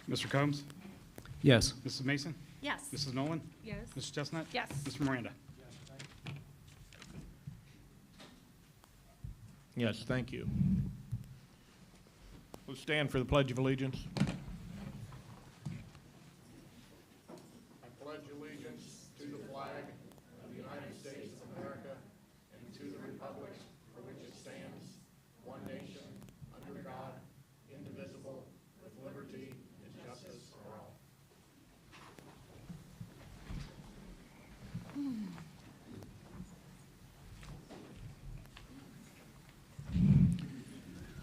Mr. Combs? Yes. Mrs. Mason? Yes. Mrs. Nolan? Yes. Mrs. Chestnut? Yes. Mr. Miranda? Yes, thank you. We'll stand for the Pledge of Allegiance. I pledge allegiance to the flag of the United States of America and to the republic for which it stands, one nation, under God, indivisible, with liberty and justice for all.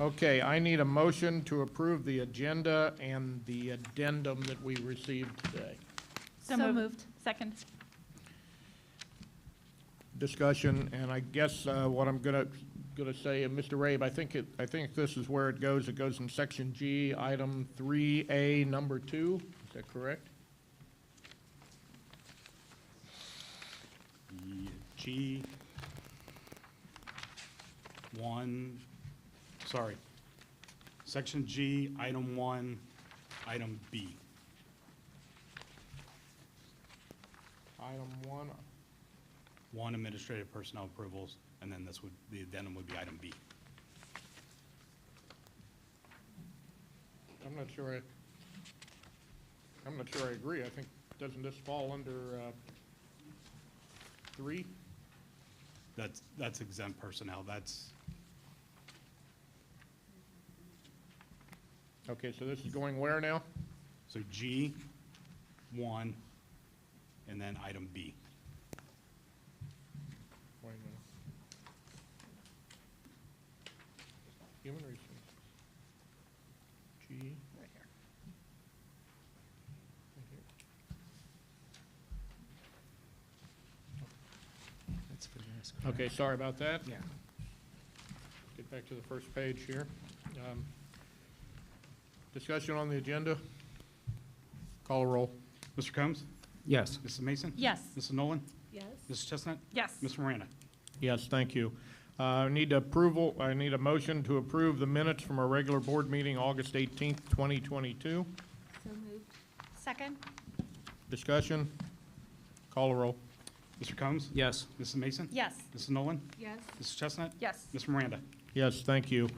Okay, I need a motion to approve the agenda and the addendum that we received today. So moved. Second. Discussion, and I guess what I'm gonna say, Mr. Rabe, I think this is where it goes. It goes in section G, item 3A, number 2. Is that correct? Section G, item 1, item B. Item 1. 1, administrative personnel approvals, and then the addendum would be item B. I'm not sure I agree. I think, doesn't this fall under 3? That's exempt personnel. That's, Okay, so this is going where now? so G, 1, and then item B. Wait a minute. Human resources. G. Right here. That's for this. Okay, sorry about that. Yeah. Get back to the first page here. Discussion on the agenda. Call a roll. Mr. Combs? Yes. Mrs. Mason? Yes. Mrs. Nolan? Yes. Mrs. Chestnut? Yes. Mr. Miranda? Yes, thank you. I need a motion to approve the minutes from our regular board meeting, August 18th, 2022. So moved. Second. Discussion. Call a roll. Mr. Combs? Yes. Mrs. Mason? Yes. Mrs. Nolan? Yes. Mrs. Chestnut? Yes. Mr. Miranda? Yes, thank you.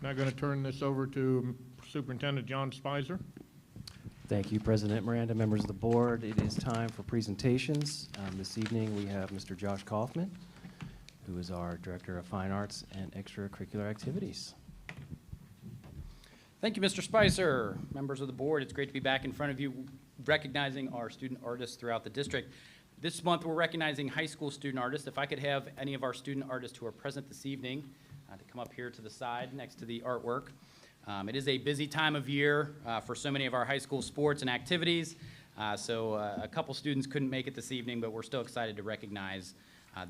Now going to turn this over to Superintendent John Spicer. Thank you, President Miranda, members of the board. It is time for presentations. This evening, we have Mr. Josh Kaufman, who is our Director of Fine Arts and Extracurricular Activities. Thank you, Mr. Spicer. Members of the board, it's great to be back in front of you recognizing our student artists throughout the district. This month, we're recognizing high school student artists. If I could have any of our student artists who are present this evening to come up here to the side next to the artwork. It is a busy time of year for so many of our high school sports and activities. So a couple students couldn't make it this evening, but we're still excited to recognize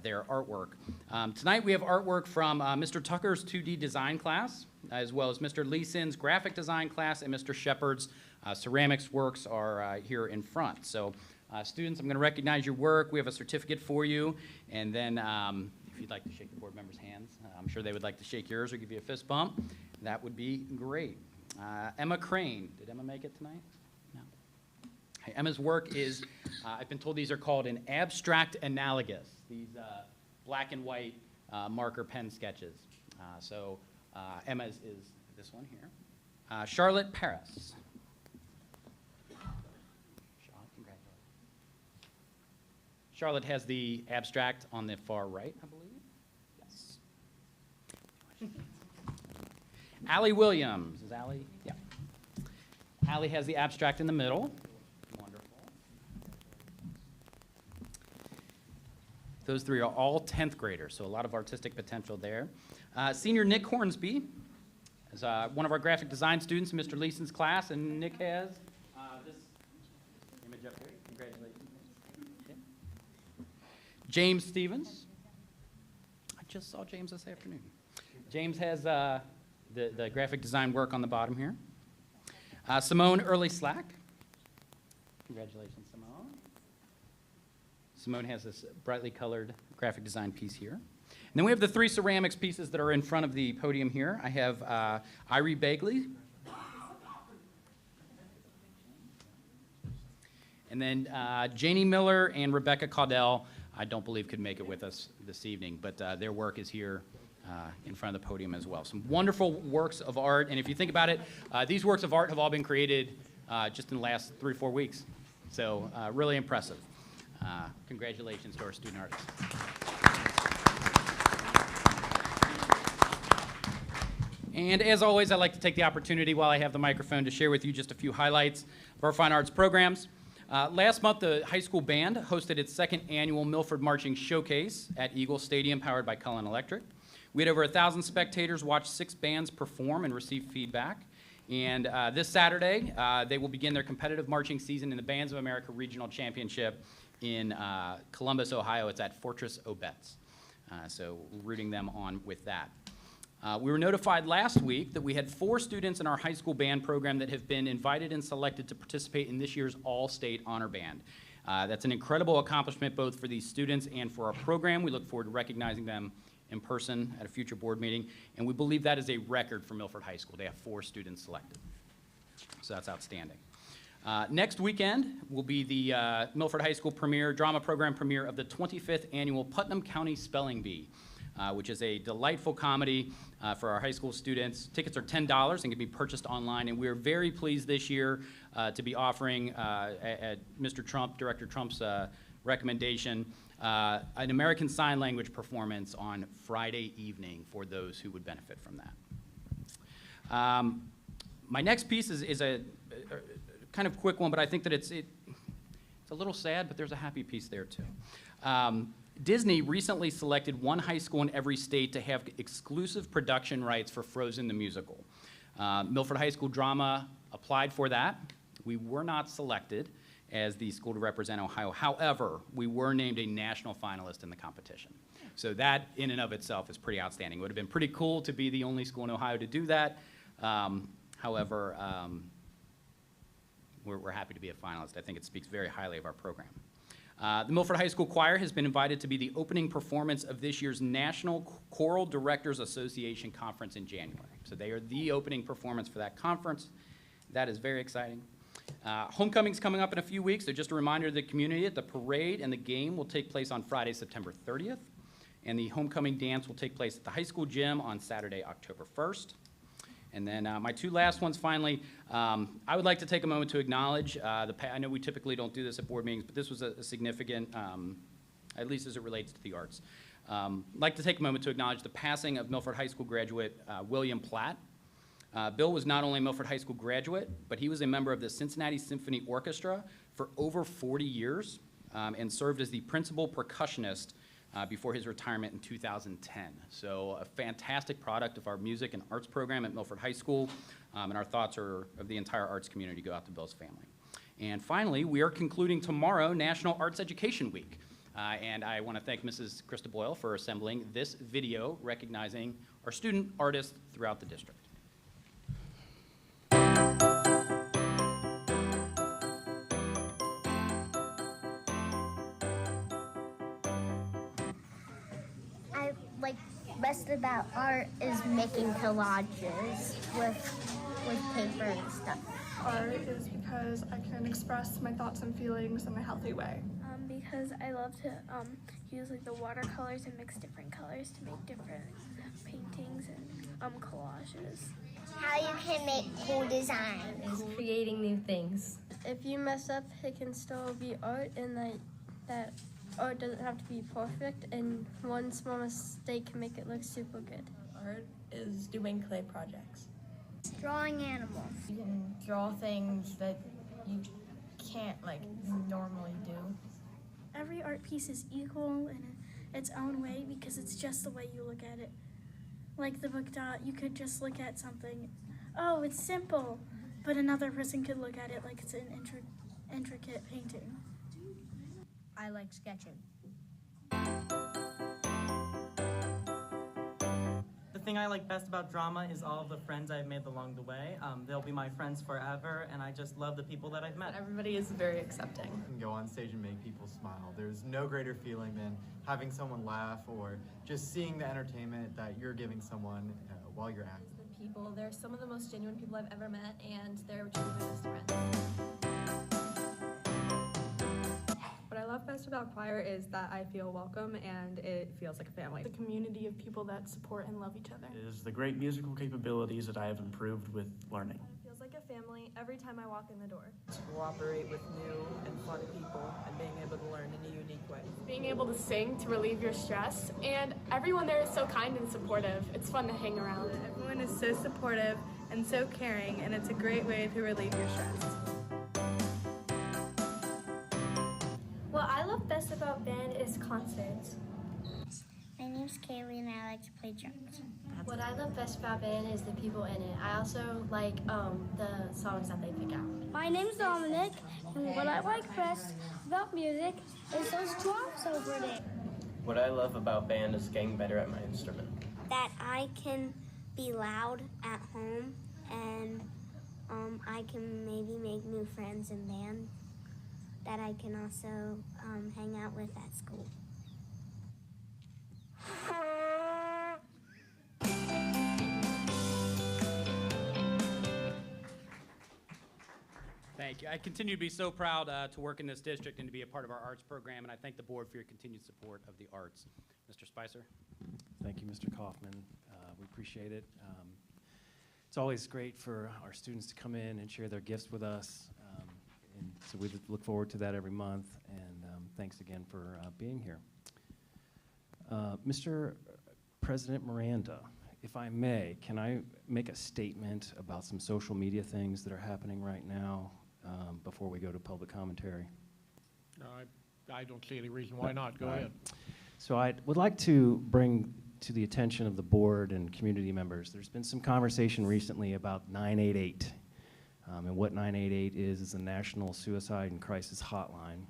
their artwork. Tonight we have artwork from Mr. Tucker's 2D design class, as well as Mr. Leeson's graphic design class, and Mr. Shepard's ceramics works are here in front. So students, I'm going to recognize your work. We have a certificate for you, and then if you'd like to shake the board members' hands, I'm sure they would like to shake yours or give you a fist bump. That would be great. Emma Crane, did Emma make it tonight? No. Hey, Emma's work is, I've been told these are called an abstract analogous, these black and white marker pen sketches. So Emma's is this one here. Charlotte Paris. Charlotte has the abstract on the far right, I believe. Yes. Allie Williams. Is Allie? Yeah. Allie has the abstract in the middle. Wonderful. Those three are all 10th graders, so a lot of artistic potential there. Senior Nick Hornsby is one of our graphic design students in Mr. Leeson's class, and Nick has this image up here. Congratulations. Okay. James Stevens. I just saw James this afternoon. James has the graphic design work on the bottom here. Simone Early Slack. Congratulations, Simone. Simone has this brightly colored graphic design piece here. And then we have the three ceramics pieces that are in front of the podium here. I have Irie Bagley. And then Janie Miller and Rebecca Caudell, I don't believe could make it with us this evening, but their work is here in front of the podium as well. Some wonderful works of art, and if you think about it, these works of art have all been created just in the last 3 or 4 weeks. So really impressive. Congratulations to our student artists. And as always, I'd like to take the opportunity while I have the microphone to share with you just a few highlights of our fine arts programs. Last month, the high school band hosted its 2nd annual Milford Marching Showcase at Eagle Stadium, powered by Cullen Electric. We had over 1,000 spectators watch 6 bands perform and receive feedback. And this Saturday, they will begin their competitive marching season in the Bands of America Regional Championship in Columbus, Ohio. It's at Fortress Obetz. So rooting them on with that. We were notified last week that we had 4 students in our high school band program that have been invited and selected to participate in this year's All-State Honor Band. That's an incredible accomplishment both for these students and for our program. We look forward to recognizing them in person at a future board meeting, and we believe that is a record for Milford High School. They have 4 students selected, so that's outstanding. Next weekend will be the Milford High School drama program premiere of the 25th annual Putnam County Spelling Bee, which is a delightful comedy for our high school students. Tickets are $10 and can be purchased online, and we're very pleased this year to be offering, at Mr. Trump, Director Trump's recommendation, an American Sign Language performance on Friday evening for those who would benefit from that. My next piece is a kind of quick one, but I think that it's a little sad, but there's a happy piece there too. Disney recently selected one high school in every state to have exclusive production rights for Frozen the musical. Milford High School Drama applied for that. We were not selected as the school to represent Ohio. However, we were named a national finalist in the competition. So that in and of itself is pretty outstanding. It would have been pretty cool to be the only school in Ohio to do that. However, we're happy to be a finalist. I think it speaks very highly of our program. The Milford High School Choir has been invited to be the opening performance of this year's National Choral Directors Association Conference in January. So they are the opening performance for that conference. That is very exciting. Homecoming's coming up in a few weeks, so just a reminder to the community that the parade and the game will take place on Friday, September 30th, and the homecoming dance will take place at the high school gym on Saturday, October 1st. And then my 2 last ones, finally, I would like to take a moment to acknowledge, I know we typically don't do this at board meetings, but this was a significant, at least as it relates to the arts. I'd like to take a moment to acknowledge the passing of Milford High School graduate William Platt. Bill was not only a Milford High School graduate, but he was a member of the Cincinnati Symphony Orchestra for over 40 years and served as the principal percussionist before his retirement in 2010. So a fantastic product of our music and arts program at Milford High School, and our thoughts are of the entire arts community go out to Bill's family. And finally, we are concluding tomorrow National Arts Education Week. And I want to thank Mrs. Krista Boyle for assembling this video recognizing our student artists throughout the district. Best about art is making collages with paper and stuff. Art is because I can express my thoughts and feelings in a healthy way. Because I love to use like the watercolors and mix different colors to make different paintings and collages. How you can make cool designs. Creating new things. If you mess up, it can still be art, and that art doesn't have to be perfect, and one small mistake can make it look super good. Art is doing clay projects. Drawing animals. You can draw things that you can't normally do. Every art piece is equal in its own way because it's just the way you look at it. Like the book dot, you could just look at something, oh, it's simple, but another person could look at it like it's an intricate painting. I like sketching. The thing I like best about drama is all of the friends I've made along the way. They'll be my friends forever, and I just love the people that I've met. Everybody is very accepting. You can go on stage and make people smile. There's no greater feeling than having someone laugh or just seeing the entertainment that you're giving someone while you're acting. The people, they're some of the most genuine people I've ever met, and they're truly my best friends. love best about choir is that I feel welcome and it feels like a family. The community of people that support and love each other. Is the great musical capabilities that I have improved with learning. It feels like a family every time I walk in the door. To cooperate with new and fun people and being able to learn in a unique way. Being able to sing to relieve your stress, and everyone there is so kind and supportive. It's fun to hang around. Everyone is so supportive and so caring, and it's a great way to relieve your stress. What I love best about band is concerts. My name's Kaylee and I like to play drums. What I love best about band is the people in it. I also like the songs that they pick out. My name's Dominic, and what I like best about music is those drums over there. What I love about band is getting better at my instrument. That I can be loud at home, and I can maybe make new friends in band that I can also hang out with at school. Thank you. I continue to be so proud to work in this district and to be a part of our arts program, and I thank the board for your continued support of the arts. Mr. Spicer? Thank you, Mr. Kaufman. We appreciate it. It's always great for our students to come in and share their gifts with us, and so we look forward to that every month, and thanks again for being here. Mr. President Miranda, if I may, can I make a statement about some social media things that are happening right now before we go to public commentary? I don't see any reason why not. Go ahead. So I would like to bring to the attention of the board and community members, there's been some conversation recently about 988. And what 988 is a National Suicide and Crisis Hotline.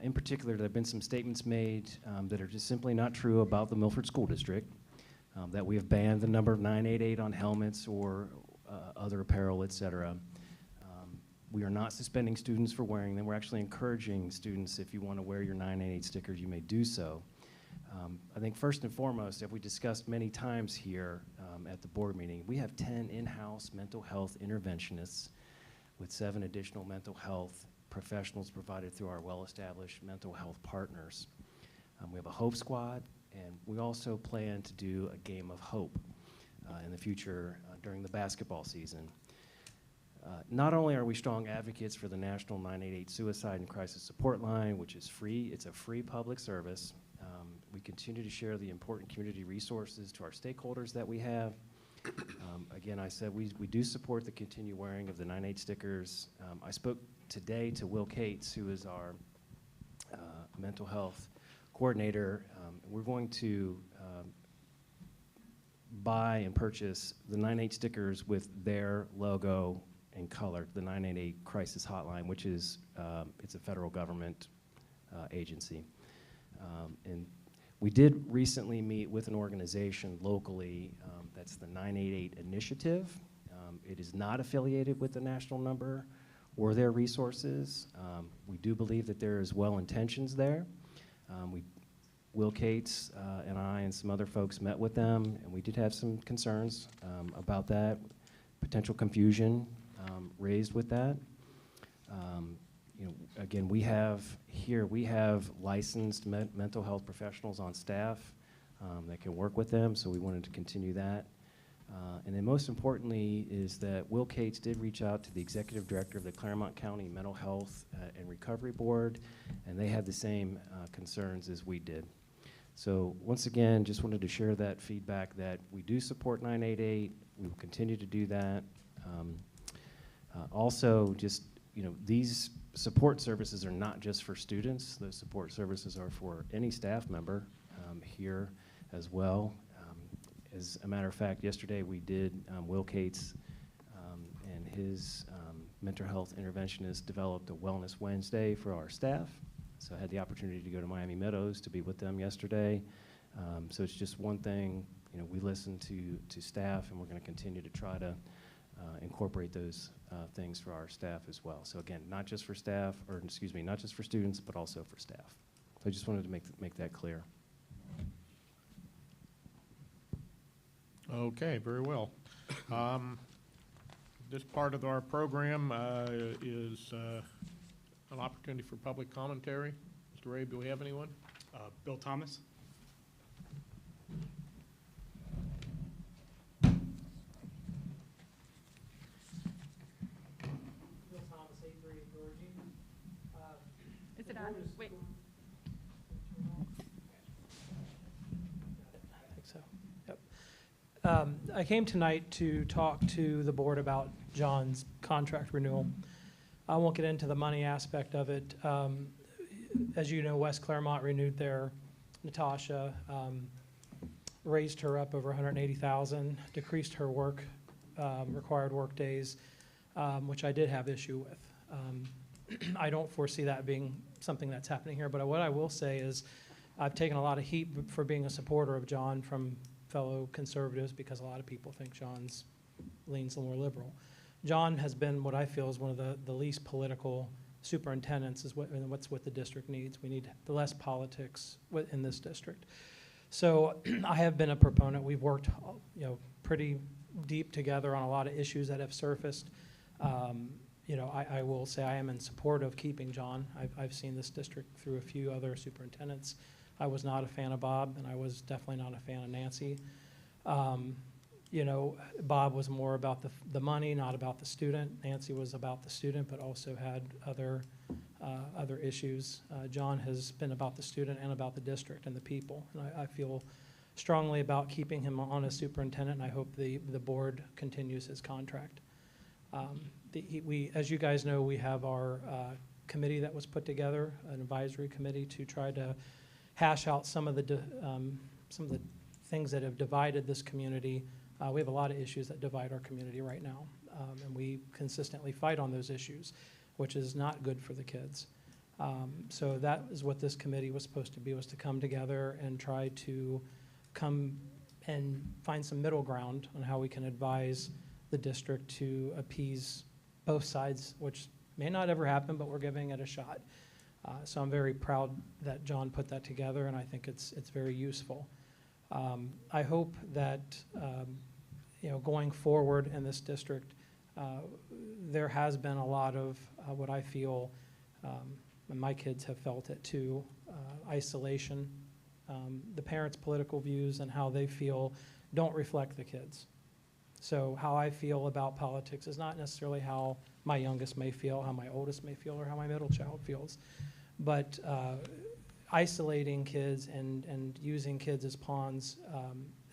In particular, there have been some statements made that are just simply not true about the Milford School District, that we have banned the number 988 on helmets or other apparel, et cetera. We are not suspending students for wearing them. We're actually encouraging students, if you want to wear your 988 stickers, you may do so. I think first and foremost, as we discussed many times here at the board meeting, we have 10 in-house mental health interventionists with 7 additional mental health professionals provided through our well-established mental health partners. We have a Hope Squad, and we also plan to do a game of hope in the future during the basketball season. Not only are we strong advocates for the National 988 Suicide and Crisis Support Line, which is free, it's a free public service. We continue to share the important community resources to our stakeholders that we have. Again, I said we do support the continued wearing of the 988 stickers. I spoke today to Will Cates, who is our mental health coordinator. We're going to buy and purchase the 988 stickers with their logo and color, the 988 Crisis Hotline, which is it's a federal government agency. And we did recently meet with an organization locally that's the 988 Initiative. It is not affiliated with the national number or their resources. We do believe that there is well intentions there. Will Cates and I and some other folks met with them, and we did have some concerns about that, potential confusion raised with that. You know, again, we have licensed mental health professionals on staff that can work with them, so we wanted to continue that. And then most importantly is that Will Cates did reach out to the executive director of the Claremont County Mental Health and Recovery Board, and they had the same concerns as we did. So once again, just wanted to share that feedback that we do support 988. We will continue to do that. Also, just, you know, these support services are not just for students. Those support services are for any staff member here as well. As a matter of fact, yesterday we did, Will Cates and his mental health interventionist developed a Wellness Wednesday for our staff. So I had the opportunity to go to Miami Meadows to be with them yesterday. So it's just one thing, you know, we listen to staff, and we're going to continue to try to incorporate those things for our staff as well. So again, not just for staff, or excuse me, not just for students, but also for staff. So I just wanted to make that clear. Okay, very well. This part of our program is an opportunity for public commentary. Mr. Abe, do we have anyone? Bill Thomas? Bill Thomas, 838 Georgie. Is it on? Wait. I think so. Yep. I came tonight to talk to the board about John's contract renewal. I won't get into the money aspect of it. As you know, West Claremont renewed their Natasha, raised her up over $180,000, decreased her work, required work days, which I did have issue with. I don't foresee that being something that's happening here, but what I will say is I've taken a lot of heat for being a supporter of John from fellow conservatives because a lot of people think John's leans more liberal. John has been what I feel is one of the least political superintendents is what's what the district needs. We need the less politics in this district. So I have been a proponent. We've worked, pretty deep together on a lot of issues that have surfaced. I will say I am in support of keeping John. I've seen this district through a few other superintendents. I was not a fan of Bob, and I was definitely not a fan of Nancy. Bob was more about the money, not about the student. Nancy was about the student, but also had other issues. John has been about the student and about the district and the people. And I feel strongly about keeping him on as superintendent, and I hope the board continues his contract. As you guys know, we have our committee that was put together, an advisory committee to try to hash out some of the things that have divided this community. We have a lot of issues that divide our community right now, and we consistently fight on those issues, which is not good for the kids. So that is what this committee was supposed to be, was to come together and try to come and find some middle ground on how we can advise the district to appease both sides, which may not ever happen, but we're giving it a shot. So I'm very proud that John put that together, and I think it's very useful. I hope that going forward in this district, there has been a lot of what I feel, and my kids have felt it too, isolation. The parents' political views and how they feel don't reflect the kids. So how I feel about politics is not necessarily how my youngest may feel, how my oldest may feel, or how my middle child feels. But isolating kids and using kids as pawns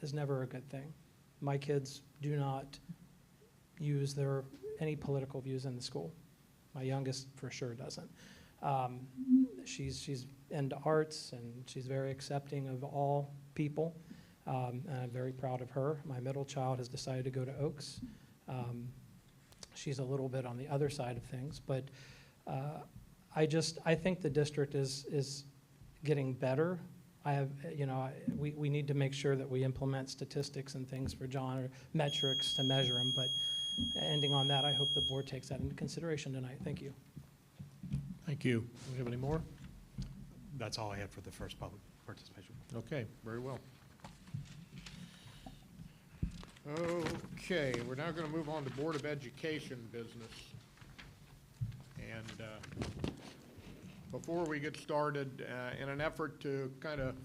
is never a good thing. My kids do not use any political views in the school. My youngest for sure doesn't. She's into arts, and she's very accepting of all people. And I'm very proud of her. My middle child has decided to go to Oaks. She's a little bit on the other side of things, but I think the district is getting better. We need to make sure that we implement statistics and things for John, or metrics to measure him. But ending on that, I hope the board takes that into consideration tonight. Thank you. Thank you. Do we have any more? That's all I had for the first public participation. Okay, very well. Okay, we're now going to move on to Board of Education business. And before we get started, in an effort to kind of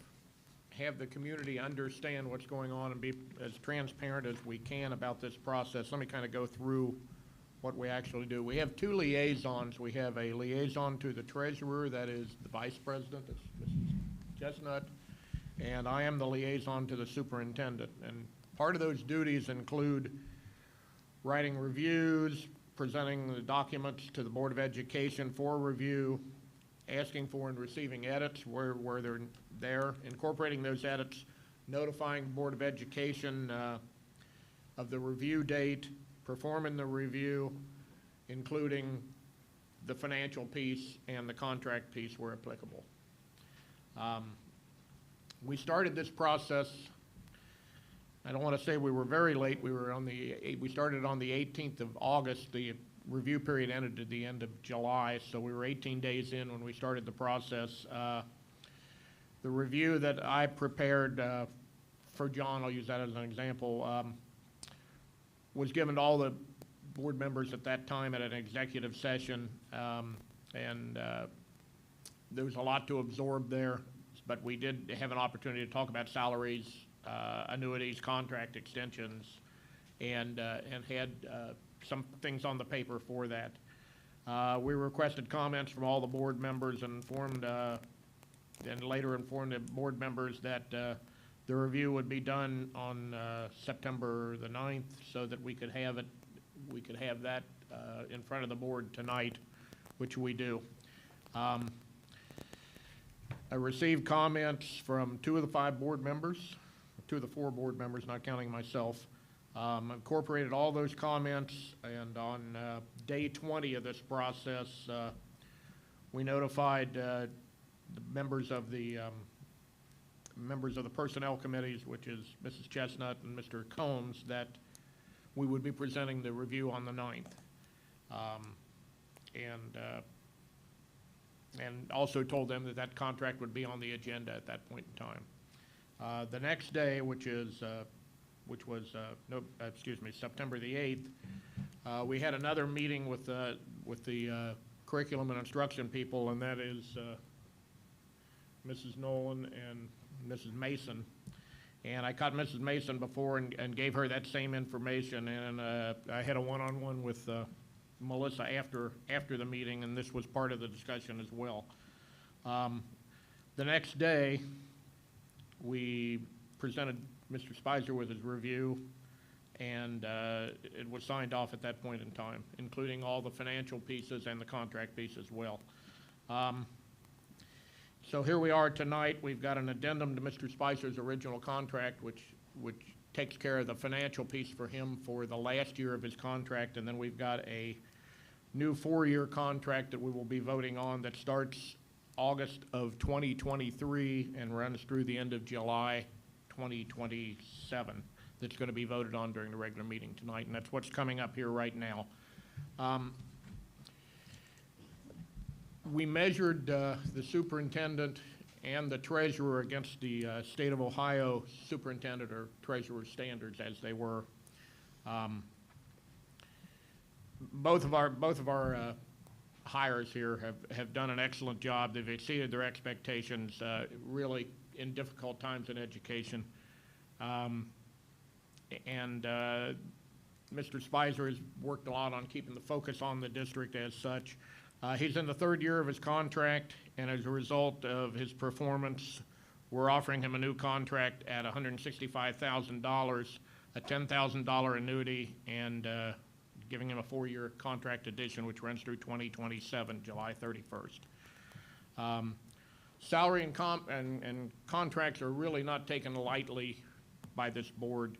have the community understand what's going on and be as transparent as we can about this process, let me kind of go through what we actually do. We have two liaisons. We have a liaison to the treasurer, that is the vice president, that's Mrs. Chestnut, and I am the liaison to the superintendent. And part of those duties include writing reviews, presenting the documents to the Board of Education for review, asking for and receiving edits where they're there, incorporating those edits, notifying the Board of Education of the review date, performing the review, including the financial piece and the contract piece where applicable. We started this process, I don't want to say we were very late. We started on the 18th of August. The review period ended at the end of July, so we were 18 days in when we started the process. The review that I prepared for John, I'll use that as an example, was given to all the board members at that time at an executive session, and there was a lot to absorb there, but we did have an opportunity to talk about salaries, annuities, contract extensions, and had some things on the paper for that. We requested comments from all the board members and later informed the board members that the review would be done on September the 9th, so that we could have that in front of the board tonight, which we do. I received comments from 2 of the 5 board members, 2 of the 4 board members, not counting myself. Incorporated all those comments, and on day 20 of this process, we notified the members of the personnel committees, which is Mrs. Chestnut and Mr. Combs, that we would be presenting the review on the 9th. And also told them that that contract would be on the agenda at that point in time. The next day, which was September the 8th, we had another meeting with the curriculum and instruction people, and that is Mrs. Nolan and Mrs. Mason. And I caught Mrs. Mason before and gave her that same information, and I had a one-on-one with Melissa after the meeting, and this was part of the discussion as well. The next day, we presented Mr. Spicer with his review, and it was signed off at that point in time, including all the financial pieces and the contract piece as well. So here we are tonight. We've got an addendum to Mr. Spicer's original contract, which takes care of the financial piece for him for the last year of his contract, and then we've got a new 4-year contract that we will be voting on that starts August of 2023 and runs through the end of July 2027. That's going to be voted on during the regular meeting tonight, and that's what's coming up here right now. We measured the superintendent and the treasurer against the state of Ohio superintendent or treasurer standards as they were. Both of our hires here have done an excellent job. They've exceeded their expectations, really in difficult times in education. Mr. Spicer has worked a lot on keeping the focus on the district as such. He's in the 3rd year of his contract, and as a result of his performance, we're offering him a new contract at $165,000, a $10,000 annuity, and giving him a 4-year contract addition, which runs through 2027, July 31st. Salary and contracts are really not taken lightly by this board,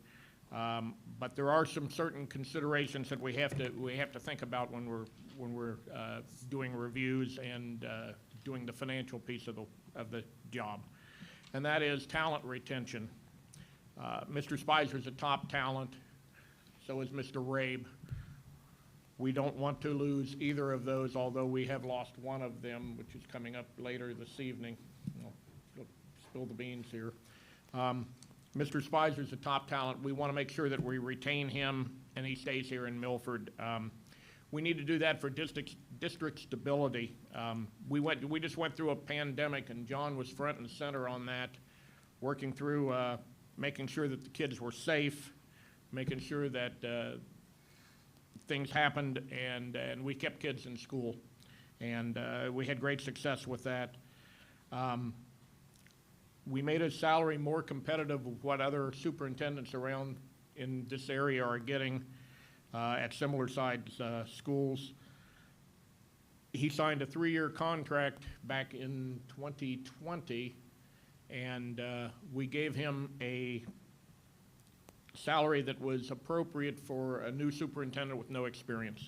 but there are some certain considerations that we have to think about when we're doing reviews and doing the financial piece of the job, and that is talent retention. Mr. Spicer is a top talent, so is Mr. Rabe. We don't want to lose either of those, although we have lost one of them, which is coming up later this evening. I'll spill the beans here. Mr. Spicer is a top talent. We want to make sure that we retain him and he stays here in Milford. We need to do that for district stability. We just went through a pandemic, and John was front and center on that, working through making sure that the kids were safe, making sure that things happened, and we kept kids in school, and we had great success with that. We made his salary more competitive with what other superintendents around in this area are getting at similar sized schools. He signed a 3-year contract back in 2020, and we gave him a salary that was appropriate for a new superintendent with no experience.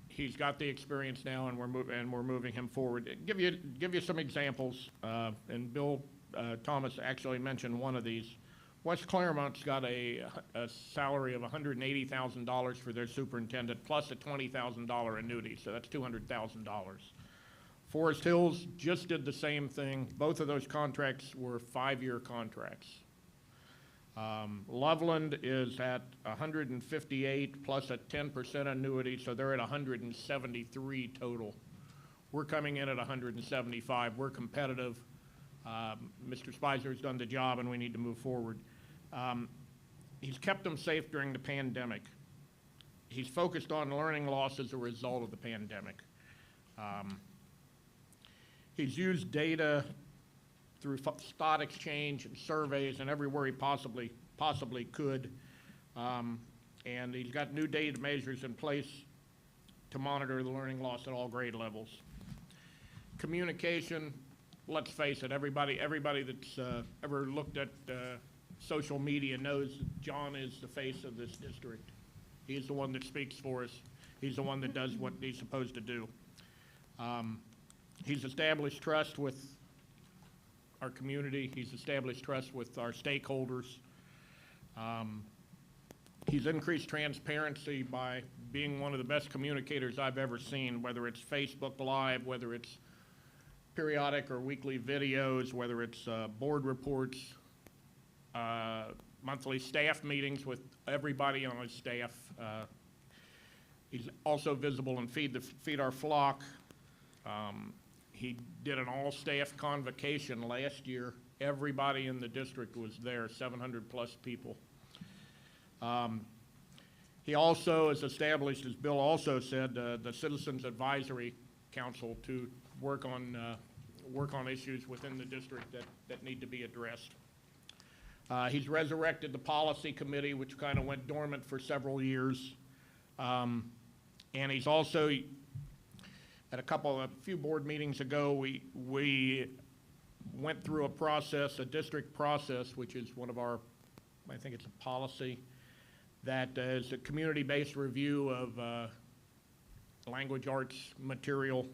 He's got the experience now, and we're moving him forward. Give you some examples, and Bill Thomas actually mentioned one of these. West Claremont's got a salary of $180,000 for their superintendent, plus a $20,000 annuity, so that's $200,000. Forest Hills just did the same thing. Both of those contracts were 5-year contracts. Loveland is at 158 plus a 10% annuity, so they're at 173 total. We're coming in at 175. We're competitive. Mr. Spicer's done the job, and we need to move forward. He's kept them safe during the pandemic. He's focused on learning loss as a result of the pandemic. He's used data through thought exchange and surveys and everywhere he possibly could. And he's got new data measures in place to monitor the learning loss at all grade levels. Communication, let's face it, everybody that's ever looked at social media knows that John is the face of this district. He's the one that speaks for us. He's the one that does what he's supposed to do. He's established trust with our community. He's established trust with our stakeholders. He's increased transparency by being one of the best communicators I've ever seen, whether it's Facebook Live, whether it's periodic or weekly videos, whether it's board reports, monthly staff meetings with everybody on his staff. He's also visible in Feed Our Flock. He did an all-staff convocation last year. Everybody in the district was there, 700 plus people. He also has established, as Bill also said, the Citizens Advisory Council to work on issues within the district that need to be addressed. He's resurrected the policy committee, which kind of went dormant for several years. And he's also, at a few board meetings ago, we went through a district process, which is one of our, I think it's a policy, that is a community-based review of language arts material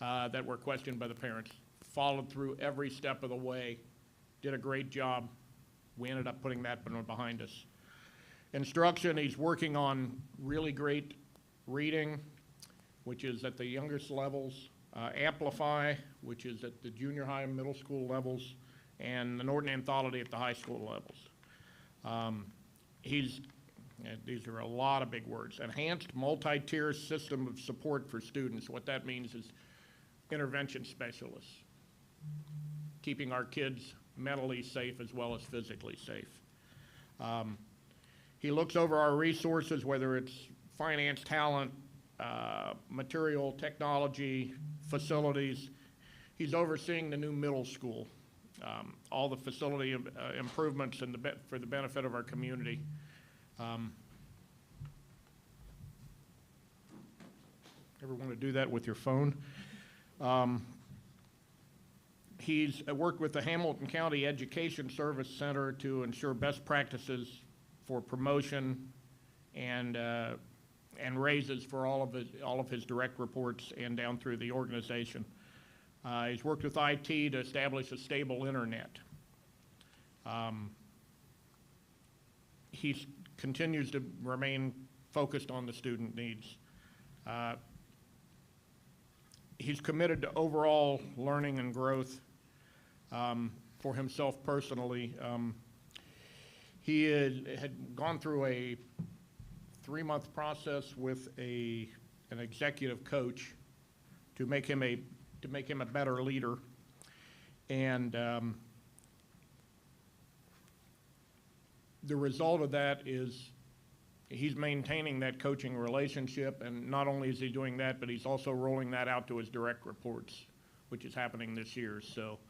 that were questioned by the parents. Followed through every step of the way, did a great job. We ended up putting that behind us. Instruction, he's working on really great reading, which is at the youngest levels, Amplify, which is at the junior high and middle school levels, and the Norton Anthology at the high school levels. These are a lot of big words. Enhanced multi-tier system of support for students. What that means is intervention specialists, keeping our kids mentally safe as well as physically safe. He looks over our resources, whether it's finance, talent, material, technology, facilities. He's overseeing the new middle school, all the facility improvements for the benefit of our community. Ever want to do that with your phone? He's worked with the Hamilton County Education Service Center to ensure best practices for promotion and raises for all of his direct reports and down through the organization. He's worked with IT to establish a stable internet. He continues to remain focused on the student needs. He's committed to overall learning and growth for himself personally. He had gone through a 3-month process with an executive coach to make him a better leader, and the result of that is he's maintaining that coaching relationship, and not only is he doing that, but he's also rolling that out to his direct reports, which is happening this year. So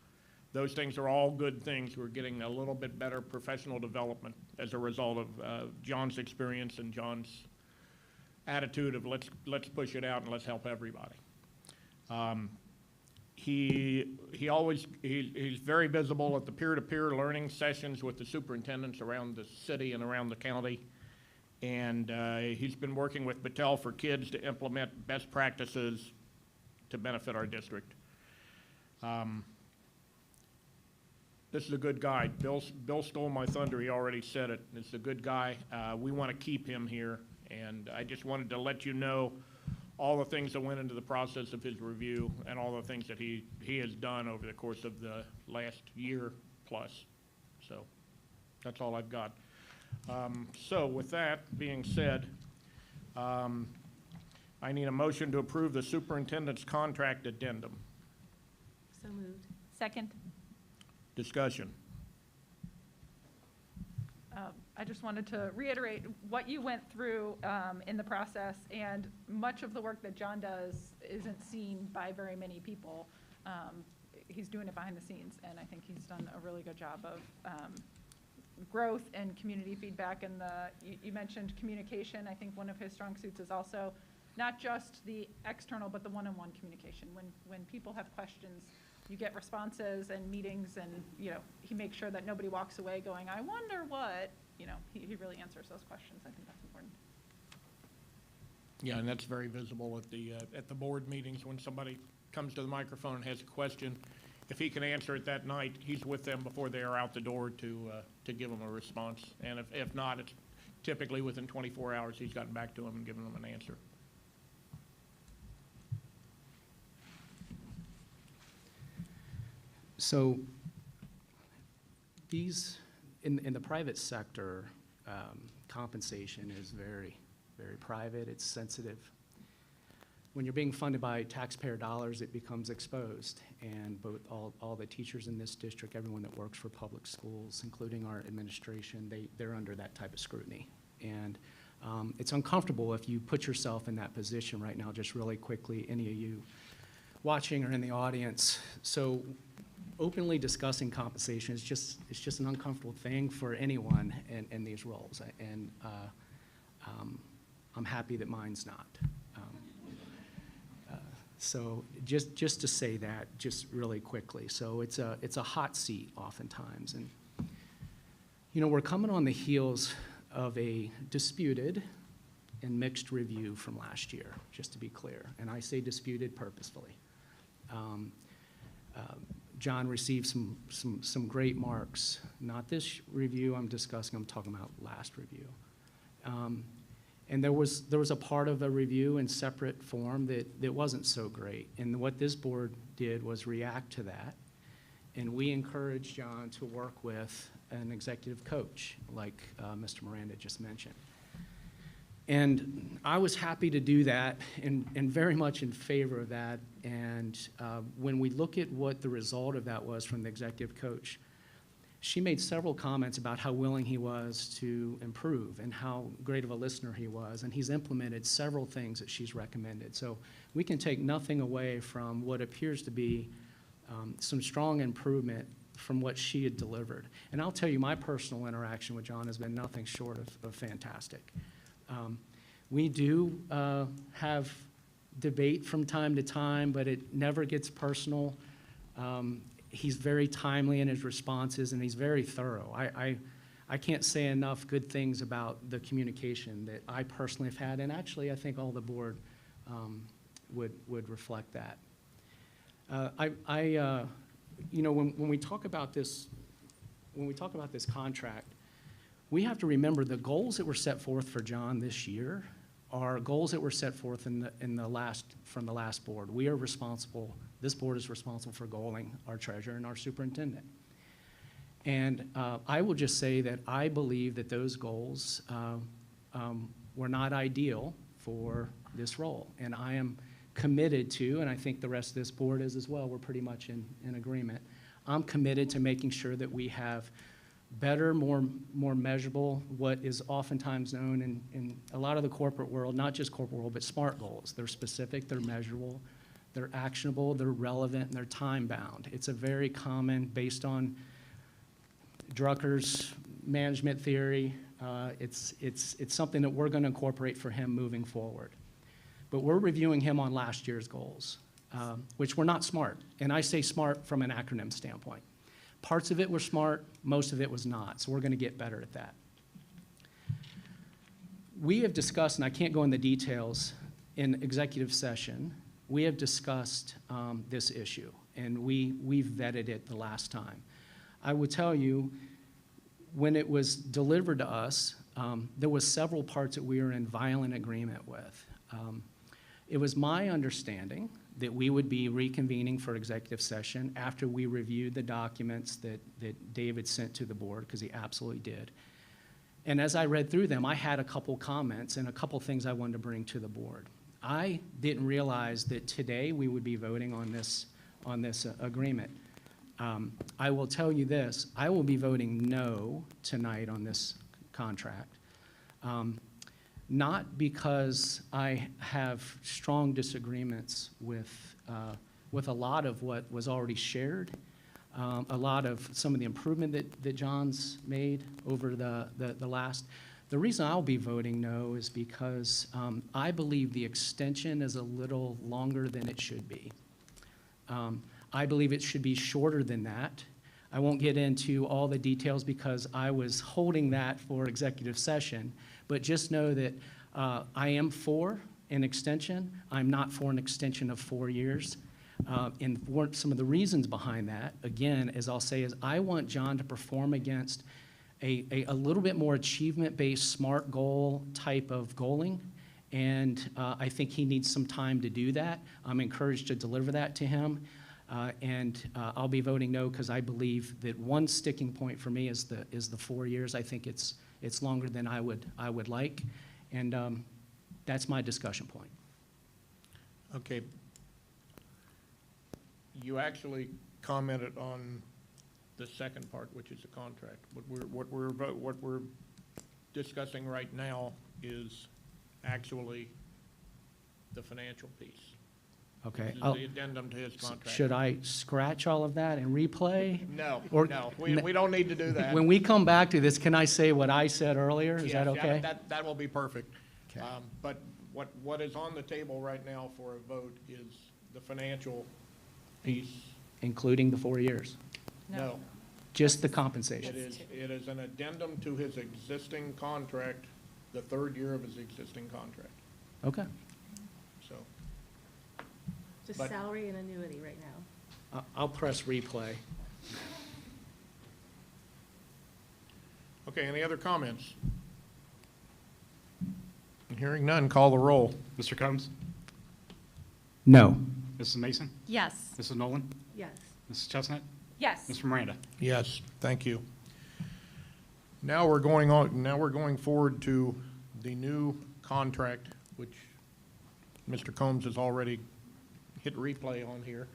those things are all good things. We're getting a little bit better professional development as a result of John's experience and John's attitude of let's push it out and let's help everybody. He's very visible at the peer-to-peer learning sessions with the superintendents around the city and around the county. And he's been working with Battelle for Kids to implement best practices to benefit our district. This is a good guy. Bill stole my thunder. He already said it. This is a good guy. We want to keep him here. And I just wanted to let you know all the things that went into the process of his review and all the things that he has done over the course of the last year plus. So that's all I've got. So with that being said, I need a motion to approve the superintendent's contract addendum. So moved. Second. Discussion. I just wanted to reiterate what you went through in the process, and much of the work that John does isn't seen by very many people. He's doing it behind the scenes, and I think he's done a really good job of growth and community feedback. And you mentioned communication. I think one of his strong suits is also not just the external, but the one-on-one communication. When people have questions, you get responses and meetings, and he makes sure that nobody walks away going, I wonder what. He really answers those questions. I think that's important. Yeah, and that's very visible at the board meetings when somebody comes to the microphone and has a question. If he can answer it that night, he's with them before they are out the door to give them a response. And if not, it's typically within 24 hours he's gotten back to them and given them an answer. So these, in the private sector, compensation is very, very private. It's sensitive. When you're being funded by taxpayer dollars, it becomes exposed. And both all the teachers in this district, everyone that works for public schools, including our administration, they're under that type of scrutiny. And it's uncomfortable if you put yourself in that position right now, just really quickly, any of you watching or in the audience. So openly discussing compensation is just an uncomfortable thing for anyone in these roles. And I'm happy that mine's not. So just to say that, just really quickly. So it's a hot seat oftentimes. And, we're coming on the heels of a disputed and mixed review from last year, just to be clear. And I say disputed purposefully. John received some great marks. Not this review I'm discussing, I'm talking about last review. And there was a part of a review in separate form that wasn't so great. And what this board did was react to that. And we encouraged John to work with an executive coach, like Mr. Miranda just mentioned. And I was happy to do that and very much in favor of that. And when we look at what the result of that was from the executive coach, she made several comments about how willing he was to improve and how great of a listener he was. And he's implemented several things that she's recommended. So we can take nothing away from what appears to be some strong improvement from what she had delivered. And I'll tell you, my personal interaction with John has been nothing short of fantastic. We do have debate from time to time, but it never gets personal. He's very timely in his responses, and he's very thorough. I can't say enough good things about the communication that I personally have had, and actually I think all the board would reflect that. When we talk about this contract, we have to remember the goals that were set forth for John this year are goals that were set forth from the last board. We are responsible. This board is responsible for goaling our treasurer and our superintendent. And I will just say that I believe that those goals were not ideal for this role. And I am committed to, and I think the rest of this board is as well, we're pretty much in agreement. I'm committed to making sure that we have better, more measurable, what is oftentimes known in a lot of the corporate world, not just corporate world, but SMART goals. They're specific, they're measurable, they're actionable, they're relevant, and they're time-bound. It's a very common, based on Drucker's management theory, it's something that we're going to incorporate for him moving forward. But we're reviewing him on last year's goals, which were not SMART. And I say SMART from an acronym standpoint. Parts of it were SMART, most of it was not, so we're going to get better at that. We have discussed, and I can't go into details, in executive session, we have discussed this issue, and we vetted it the last time. I would tell you, when it was delivered to us, there was several parts that we were in violent agreement with. It was my understanding that we would be reconvening for executive session after we reviewed the documents that David sent to the board, because he absolutely did. And as I read through them, I had a couple comments and a couple things I wanted to bring to the board. I didn't realize that today we would be voting on this agreement. I will tell you this, I will be voting no tonight on this contract. Not because I have strong disagreements with a lot of what was already shared, a lot of some of the improvement that John's made over the last. The reason I'll be voting no is because I believe the extension is a little longer than it should be. I believe it should be shorter than that. I won't get into all the details because I was holding that for executive session, but just know that I am for an extension. I'm not for an extension of 4 years. And for some of the reasons behind that, again, as I'll say, is I want John to perform against a little bit more achievement-based SMART goal type of goaling. And I think he needs some time to do that. I'm encouraged to deliver that to him. I'll be voting no because I believe that one sticking point for me is the 4 years. I think it's longer than I would like, and that's my discussion point. Okay. You actually commented on the second part, which is the contract. What we're discussing right now is actually the financial piece. Okay. This is the addendum to his contract. Should I scratch all of that and replay? No, Or- no, we don't need to do that. When we come back to this, can I say what I said earlier? Is that Yes, yeah, okay? that will be perfect. Okay. But what is on the table right now for a vote is the financial piece. Including the 4 years? No. Just the compensation? It is an addendum to his existing contract, the third year of his existing contract, Okay. so. Just But- salary and annuity right now. I'll press replay. Okay, any other comments? Hearing none, call the roll. Mr. Combs? No. Mrs. Mason? Yes. Mrs. Nolan? Yes. Mrs. Chestnut? Yes. Mr. Miranda? Yes, thank you. Now we're going forward to the new contract, which Mr. Combs has already hit replay on here.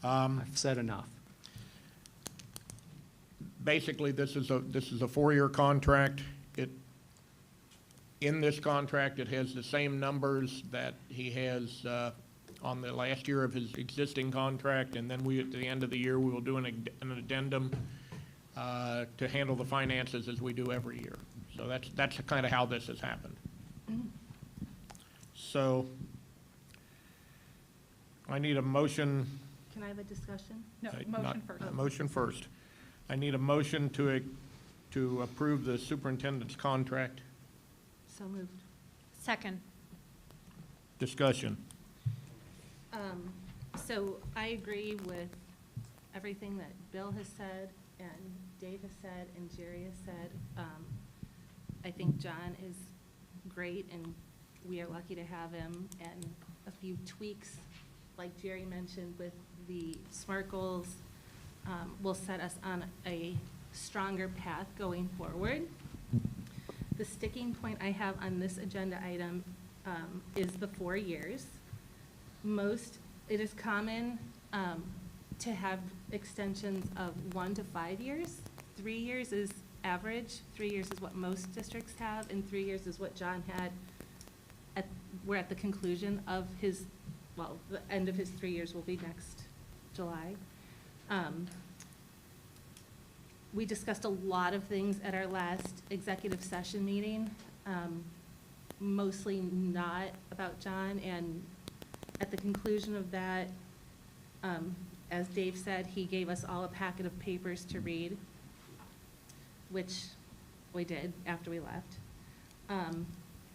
I've said enough. Basically, this is a 4-year contract. In this contract, it has the same numbers that he has on the last year of his existing contract, and then at the end of the year, we will do an addendum to handle the finances as we do every year. So that's kind of how this has happened. So I need a motion. Can I have a discussion? No, Not- motion first. Motion first. I need a motion to approve the superintendent's contract. So moved. Second. Discussion. So I agree with everything that Bill has said and Dave has said and Jerry has said. I think John is great and we are lucky to have him, and a few tweaks, like Jerry mentioned, with the SMART goals will set us on a stronger path going forward. The sticking point I have on this agenda item is the 4 years. It is common to have extensions of 1 to 5 years. 3 years is average. 3 years is what most districts have, and 3 years is what John had. We're at the conclusion of his, well, the end of his 3 years will be next July. We discussed a lot of things at our last executive session meeting, mostly not about John, and at the conclusion of that, as Dave said, he gave us all a packet of papers to read, which we did after we left.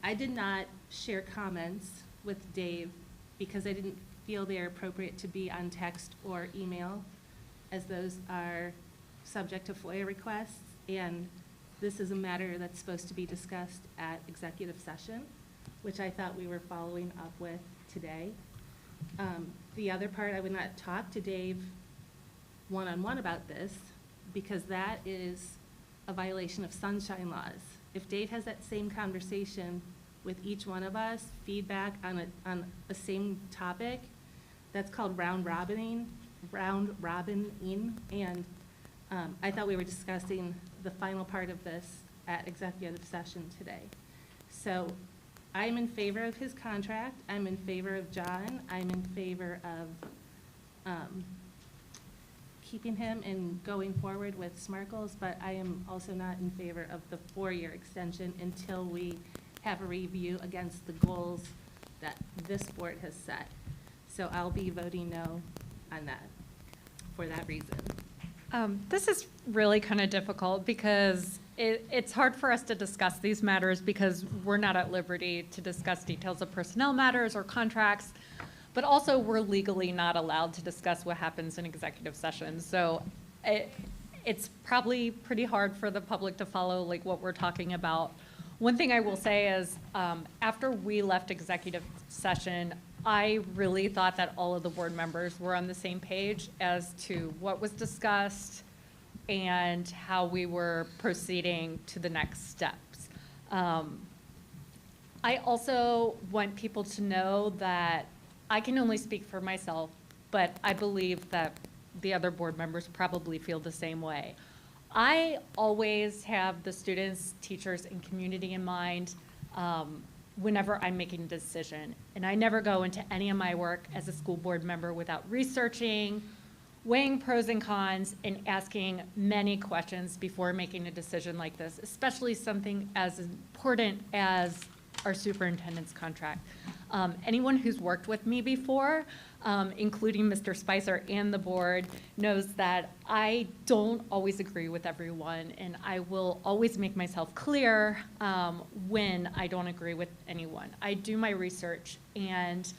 I did not share comments with Dave because I didn't feel they are appropriate to be on text or email, as those are subject to FOIA requests, and this is a matter that's supposed to be discussed at executive session, which I thought we were following up with today. The other part, I would not talk to Dave one-on-one about this, because that is a violation of sunshine laws. If Dave has that same conversation with each one of us feedback on a same topic. That's called round robining, and I thought we were discussing the final part of this at executive session today. So I'm in favor of his contract. I'm in favor of John. I'm in favor of keeping him and going forward with SMART goals, but I am also not in favor of the 4-year extension until we have a review against the goals that this board has set. So I'll be voting no on that for that reason. This is really kind of difficult because it's hard for us to discuss these matters because we're not at liberty to discuss details of personnel matters or contracts, but also we're legally not allowed to discuss what happens in executive session. So it's probably pretty hard for the public to follow like what we're talking about. One thing I will say is after we left executive session, I really thought that all of the board members were on the same page as to what was discussed and how we were proceeding to the next steps. I also want people to know that I can only speak for myself, but I believe that the other board members probably feel the same way. I always have the students, teachers, and community in mind whenever I'm making a decision. And I never go into any of my work as a school board member without researching, weighing pros and cons, and asking many questions before making a decision like this, especially something as important as our superintendent's contract. Anyone who's worked with me before, including Mr. Spicer and the board, knows that I don't always agree with everyone, and I will always make myself clear when I don't agree with anyone. I do my research, and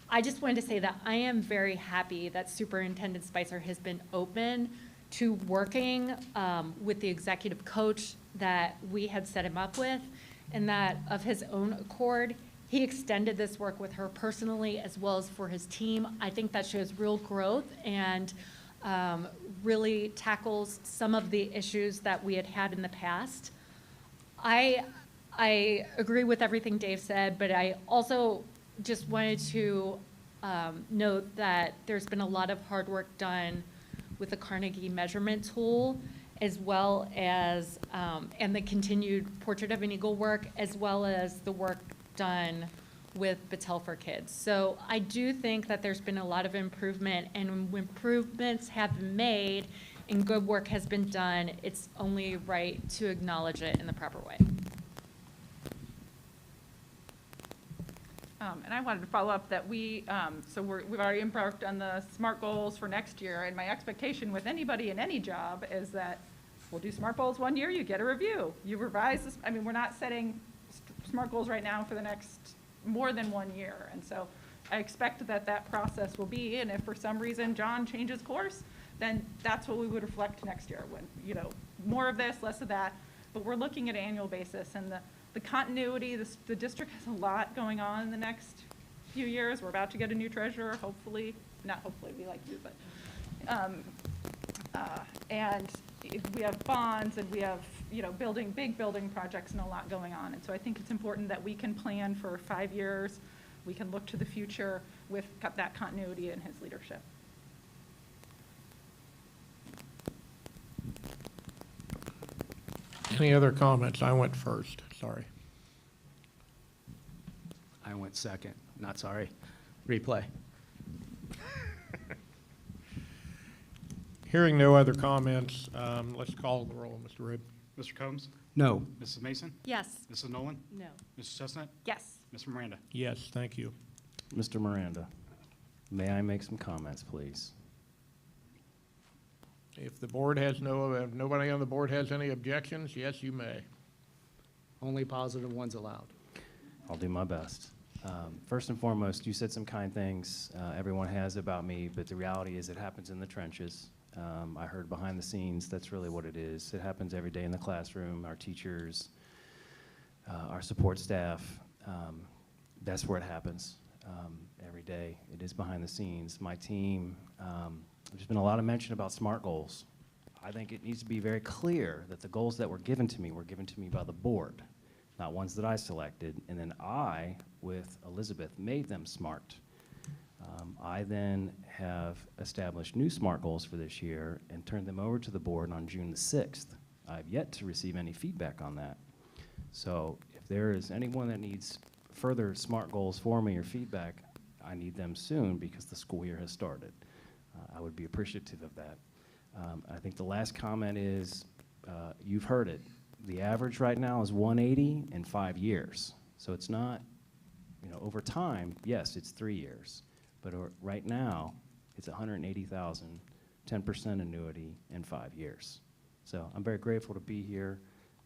I just wanted to say that I am very happy that Superintendent Spicer has been open to working with the executive coach that we had set him up with, and that of his own accord, he extended this work with her personally as well as for his team. I think that shows real growth and really tackles some of the issues that we had had in the past. I agree with everything Dave said, but I also just wanted to note that there's been a lot of hard work done with the Carnegie measurement tool, as well as, and the continued Portrait of an Eagle work, as well as the work done with Battelle for Kids. So I do think that there's been a lot of improvement, and when improvements have been made and good work has been done, it's only right to acknowledge it in the proper way. And I wanted to follow up that we've already embarked on the SMART goals for next year, and my expectation with anybody in any job is that we'll do SMART goals 1 year, you get a review. You revise this, I mean, we're not setting SMART goals right now for the next more than 1 year. And so I expect that that process will be, and if for some reason John changes course, then that's what we would reflect next year when, you know, more of this, less of that. But we're looking at an annual basis, and the continuity, the district has a lot going on in the next few years. We're about to get a new treasurer, hopefully, not hopefully, we like you, but, and we have bonds, and we have, you know, big building projects and a lot going on. And so I think it's important that we can plan for 5 years. We can look to the future with that continuity in his leadership. Any other comments? I went first, sorry. I went second, not sorry. Replay. Hearing no other comments, let's call the roll. Mr. Rube? Mr. Combs? No. Mrs. Mason? Yes. Mrs. Nolan? No. Mrs. Chestnut? Yes. Mr. Miranda? Yes, thank you. Mr. Miranda, may I make some comments, please? If the board has if nobody on the board has any objections, yes, you may. Only positive ones allowed. I'll do my best. First and foremost, you said some kind things everyone has about me, but the reality is it happens in the trenches. I heard behind the scenes, that's really what it is. It happens every day in the classroom, our teachers, our support staff. That's where it happens every day. It is behind the scenes. My team, there's been a lot of mention about SMART goals. I think it needs to be very clear that the goals that were given to me by the board. not ones that I selected. And then I, with Elizabeth, made them SMART. I then have established new SMART goals for this year and turned them over to the board on June the 6th. I've yet to receive any feedback on that. So if there is anyone that needs further SMART goals for me or feedback, I need them soon because the school year has started. I would be appreciative of that. I think the last comment is, you've heard it. The average right now is 180 in 5 years. So it's not, over time, yes, it's 3 years. But right now, it's 180,000, 10% annuity in 5 years. So I'm very grateful to be here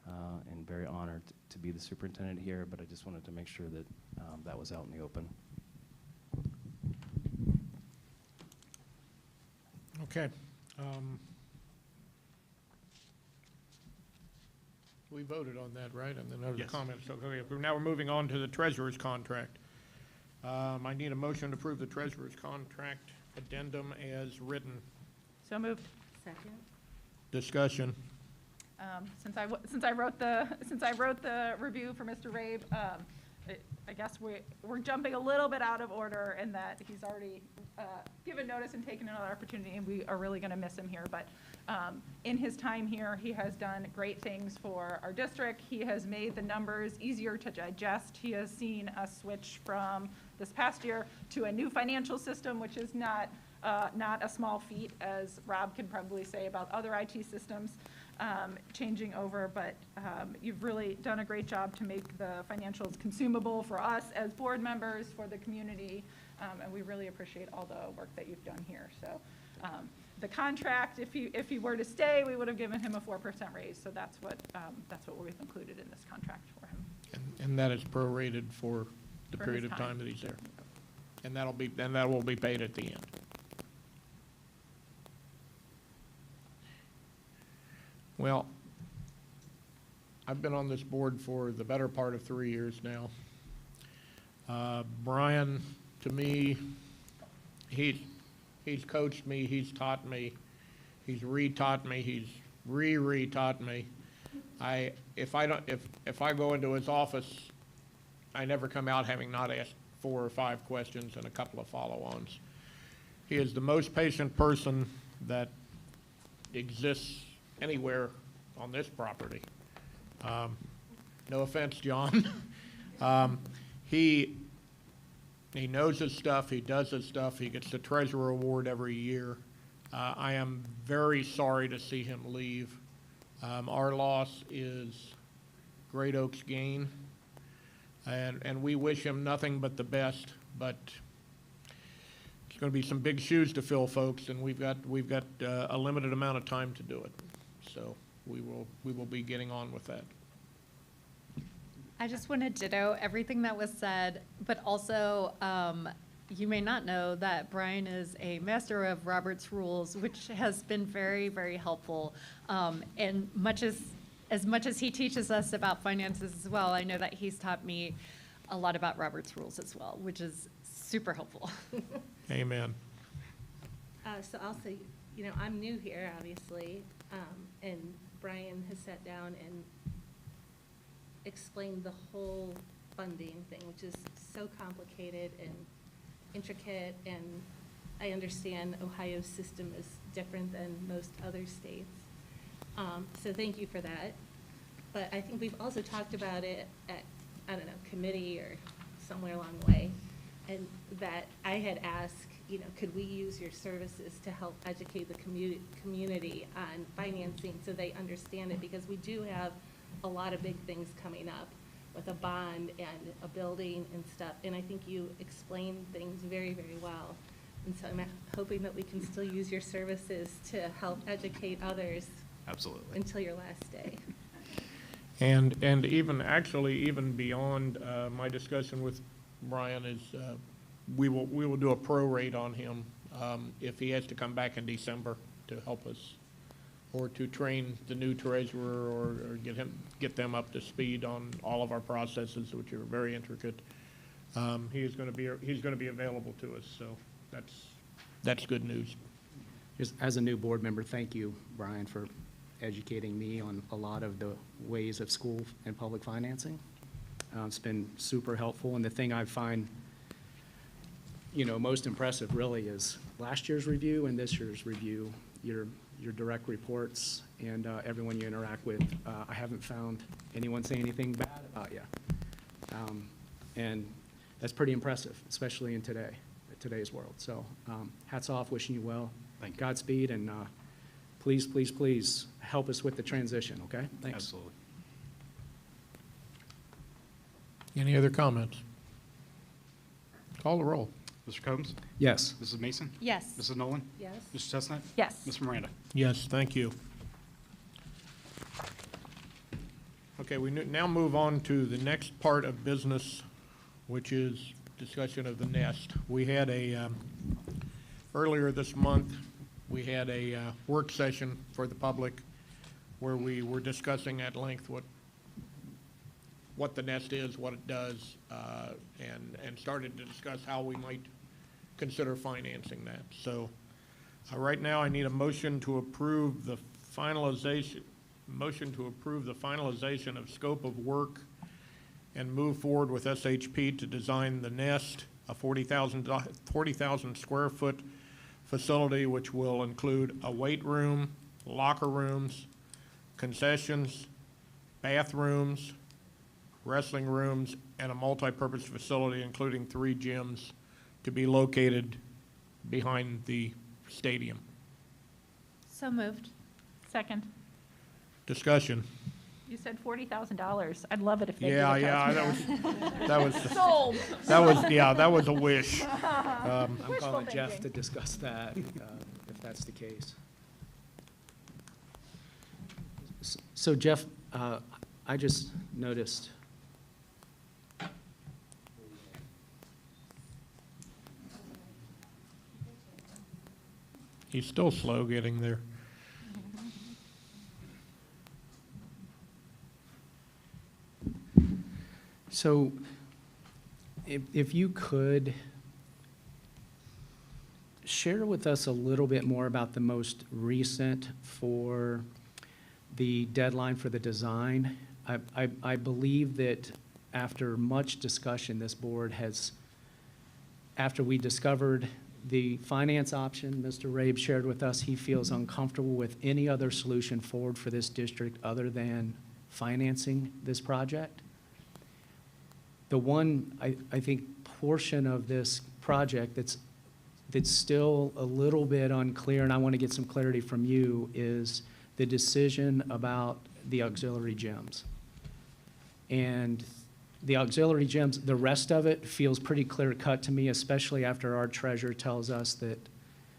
and very honored to be the superintendent here, but I just wanted to make sure that that was out in the open. Okay. We voted on that, right? And then there was a Yes. comment. So, okay, now we're moving on to the treasurer's contract. I need a motion to approve the treasurer's contract addendum as written. So moved. Second. Discussion. Since I wrote the review for Mr. Rabe, I guess we're jumping a little bit out of order in that he's already given notice and taken another opportunity, and we are really going to miss him here. But in his time here, he has done great things for our district. He has made the numbers easier to digest. He has seen us switch from this past year to a new financial system, which is not a small feat, as Rob can probably say about other IT systems changing over, but you've really done a great job to make the financials consumable for us as board members, for the community, and we really appreciate all the work that you've done here. So the contract, if he were to stay, we would have given him a 4% raise, so that's what we've included in this contract for him. And that is prorated for the For period his of time. time that he's there. And that will be paid at the end. Well, I've been on this board for the better part of 3 years now. Brian, to me, he's coached me, he's taught me, he's re-taught me, he's re-taught me. If I go into his office, I never come out having not asked 4 or 5 questions and a couple of follow-ons. He is the most patient person that exists anywhere on this property. No offense, John. He knows his stuff, he does his stuff, he gets the Treasurer Award every year. I am very sorry to see him leave. Our loss is Great Oak's gain, and we wish him nothing but the best, but it's going to be some big shoes to fill, folks, and we've got a limited amount of time to do it. So we will be getting on with that. I just want to ditto everything that was said, but also you may not know that Brian is a master of Robert's Rules, which has been very, very helpful. And as much as he teaches us about finances as well, I know that he's taught me a lot about Robert's Rules as well, which is super helpful. Amen. So I'll say, I'm new here, obviously, and Brian has sat down and explained the whole funding thing, which is so complicated and intricate, and I understand Ohio's system is different than most other states. So thank you for that. But I think we've also talked about it at, committee or somewhere along the way, and that I had asked, could we use your services to help educate the community on financing so they understand it, because we do have a lot of big things coming up with a bond and a building and stuff, and I think you explained things very, very well. And so I'm hoping that we can still use your services to help educate others. Absolutely. Until your last day. And even beyond my discussion with Brian is we will do a prorate on him if he has to come back in December to help us, or to train the new treasurer, or get them up to speed on all of our processes, which are very intricate. He's going to be available to us, so that's good news. Just as a new board member, thank you, Brian, for educating me on a lot of the ways of school and public financing. It's been super helpful, and the thing I find, most impressive really is last year's review and this year's review, your direct reports and everyone you interact with. I haven't found anyone say anything bad about you. And that's pretty impressive, especially in today's world. So hats off, wishing you well. Thank you. Godspeed, and please, please, please help us with the transition, okay? Thanks. Absolutely. Any other comments? Call the roll. Mr. Combs? Yes. Mrs. Mason? Yes. Mrs. Nolan? Yes. Mr. Chestnut? Yes. Mr. Miranda? Yes, thank you. Okay, we now move on to the next part of business, which is discussion of the nest. We had earlier this month, we had a work session for the public where we were discussing at length what the nest is, what it does, and started to discuss how we might consider financing that. So right now I need a motion to approve the finalization of scope of work and move forward with SHP to design the nest, a 40,000 square foot facility which will include a weight room, locker rooms, concessions, bathrooms, wrestling rooms, and a multi-purpose facility including 3 gyms to be located behind the stadium. So moved. Second. Discussion. You said $40,000. I'd love it if they did Yeah, it, that was Sold. that was a wish. I'm Wishful calling Jeff thinking. to discuss that, if that's the case. So Jeff, I just noticed. He's still slow getting there. So if you could share with us a little bit more about the most recent for the deadline for the design. I believe that after much discussion, this board has, after we discovered the finance option, Mr. Rabe shared with us, he feels uncomfortable with any other solution forward for this district other than financing this project. The one, I think, portion of this project that's still a little bit unclear, and I want to get some clarity from you, is the decision about the auxiliary gyms. And the auxiliary gyms, the rest of it feels pretty clear-cut to me, especially after our treasurer tells us that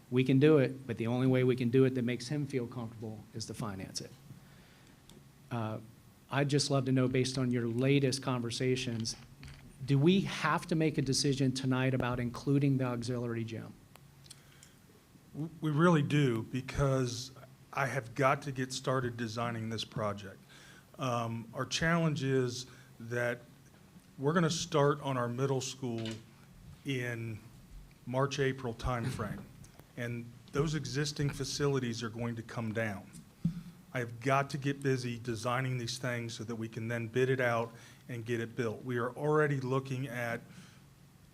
we can do it, but the only way we can do it that makes him feel comfortable is to finance it. I'd just love to know, based on your latest conversations, do we have to make a decision tonight about including the auxiliary gym? We really do, because I have got to get started designing this project. Our challenge is that we're going to start on our middle school in March, April timeframe, and those existing facilities are going to come down. I've got to get busy designing these things so that we can then bid it out and get it built. We are already looking at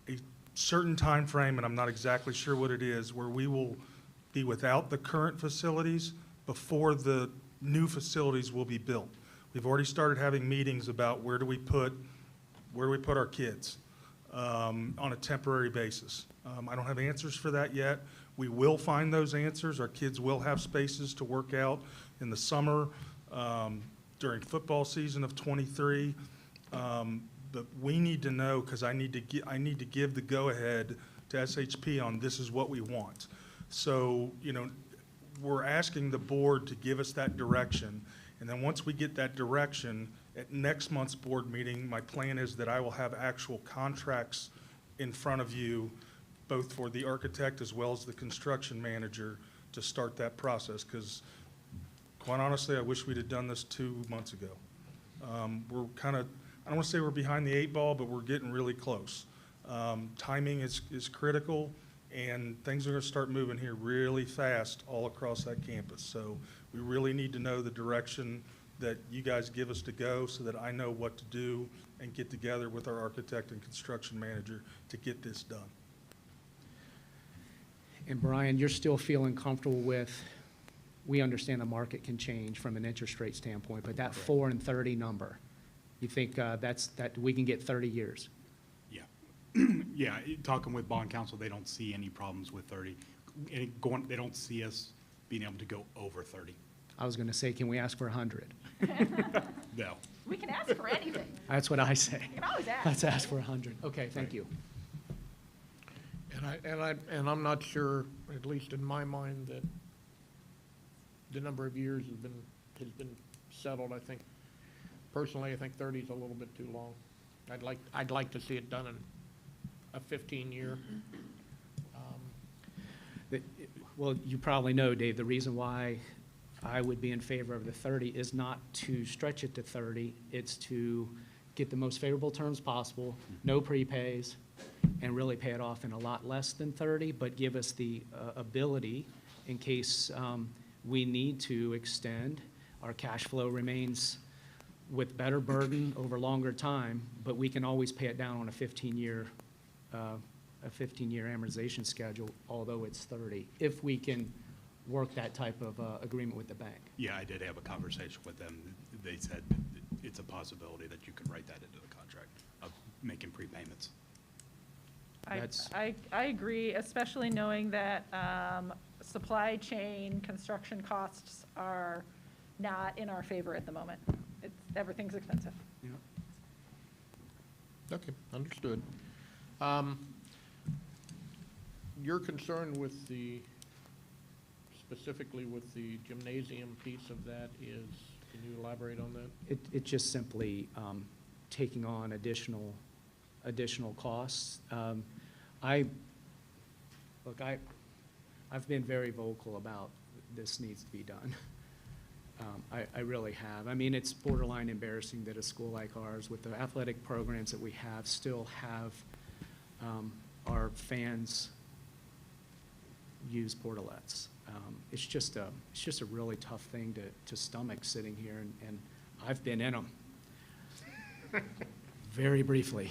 a certain time frame, and I'm not exactly sure what it is, where we will be without the current facilities before the new facilities will be built. We've already started having meetings about where do we put our kids on a temporary basis. I don't have answers for that yet. We will find those answers. Our kids will have spaces to work out in the summer, during football season of '23. But we need to know, because I need to give the go-ahead to SHP on this is what we want. So, we're asking the board to give us that direction. And then once we get that direction, at next month's board meeting, my plan is that I will have actual contracts in front of you, both for the architect as well as the construction manager, to start that process. Because quite honestly, I wish we'd have done this 2 months ago. We're kind of, I don't want to say we're behind the 8 ball, but we're getting really close. Timing is critical, and things are going to start moving here really fast all across that campus. So we really need to know the direction that you guys give us to go so that I know what to do and get together with our architect and construction manager to get this done. And Brian, you're still feeling comfortable with, we understand the market can change from an interest rate standpoint, but that 4 and 30 number, you think that we can get 30 years? Yeah. Yeah, talking with bond counsel, they don't see any problems with 30. They don't see us being able to go over 30. I was going to say, can we ask for 100? No. We can ask for anything. That's what I say. You can always ask. Let's ask for 100. Okay, thank you. And I'm not sure, at least in my mind, that the number of years has been settled. I think, personally, I think 30 is a little bit too long. I'd like to see it done in a 15-year. Well, you probably know, Dave, the reason why I would be in favor of the 30 is not to stretch it to 30. It's to get the most favorable terms possible, no prepays, and really pay it off in a lot less than 30, but give us the ability, in case we need to extend, our cash flow remains with better burden over longer time, but we can always pay it down on a 15-year amortization schedule, although it's 30, if we can work that type of agreement with the bank. Yeah, I did have a conversation with them. They said it's a possibility that you could write that into the contract of making prepayments. I agree, especially knowing that supply chain construction costs are not in our favor at the moment. Everything's expensive. Yeah. Okay, understood. Your concern with specifically with the gymnasium piece of that is, can you elaborate on that? It just simply taking on additional costs. I've been very vocal about this needs to be done. I really have. I mean, it's borderline embarrassing that a school like ours, with the athletic programs that we have, still have our fans use portalettes. It's just a really tough thing to stomach sitting here, and I've been in them very briefly.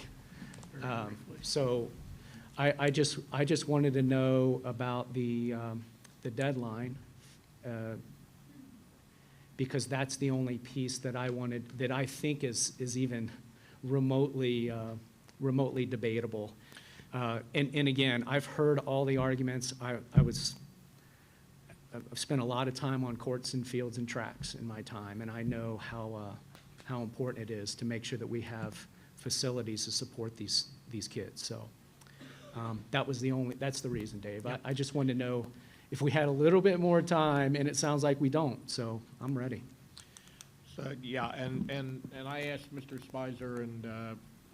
So I just wanted to know about the deadline, because that's the only piece that I think is even remotely debatable. And again, I've heard all the arguments. I've spent a lot of time on courts and fields and tracks in my time, and I know how important it is to make sure that we have facilities to support these kids. So that's the reason, Dave. Yep. I just wanted to know if we had a little bit more time, and it sounds like we don't, so I'm ready. So, yeah, and I asked Mr. Spicer, and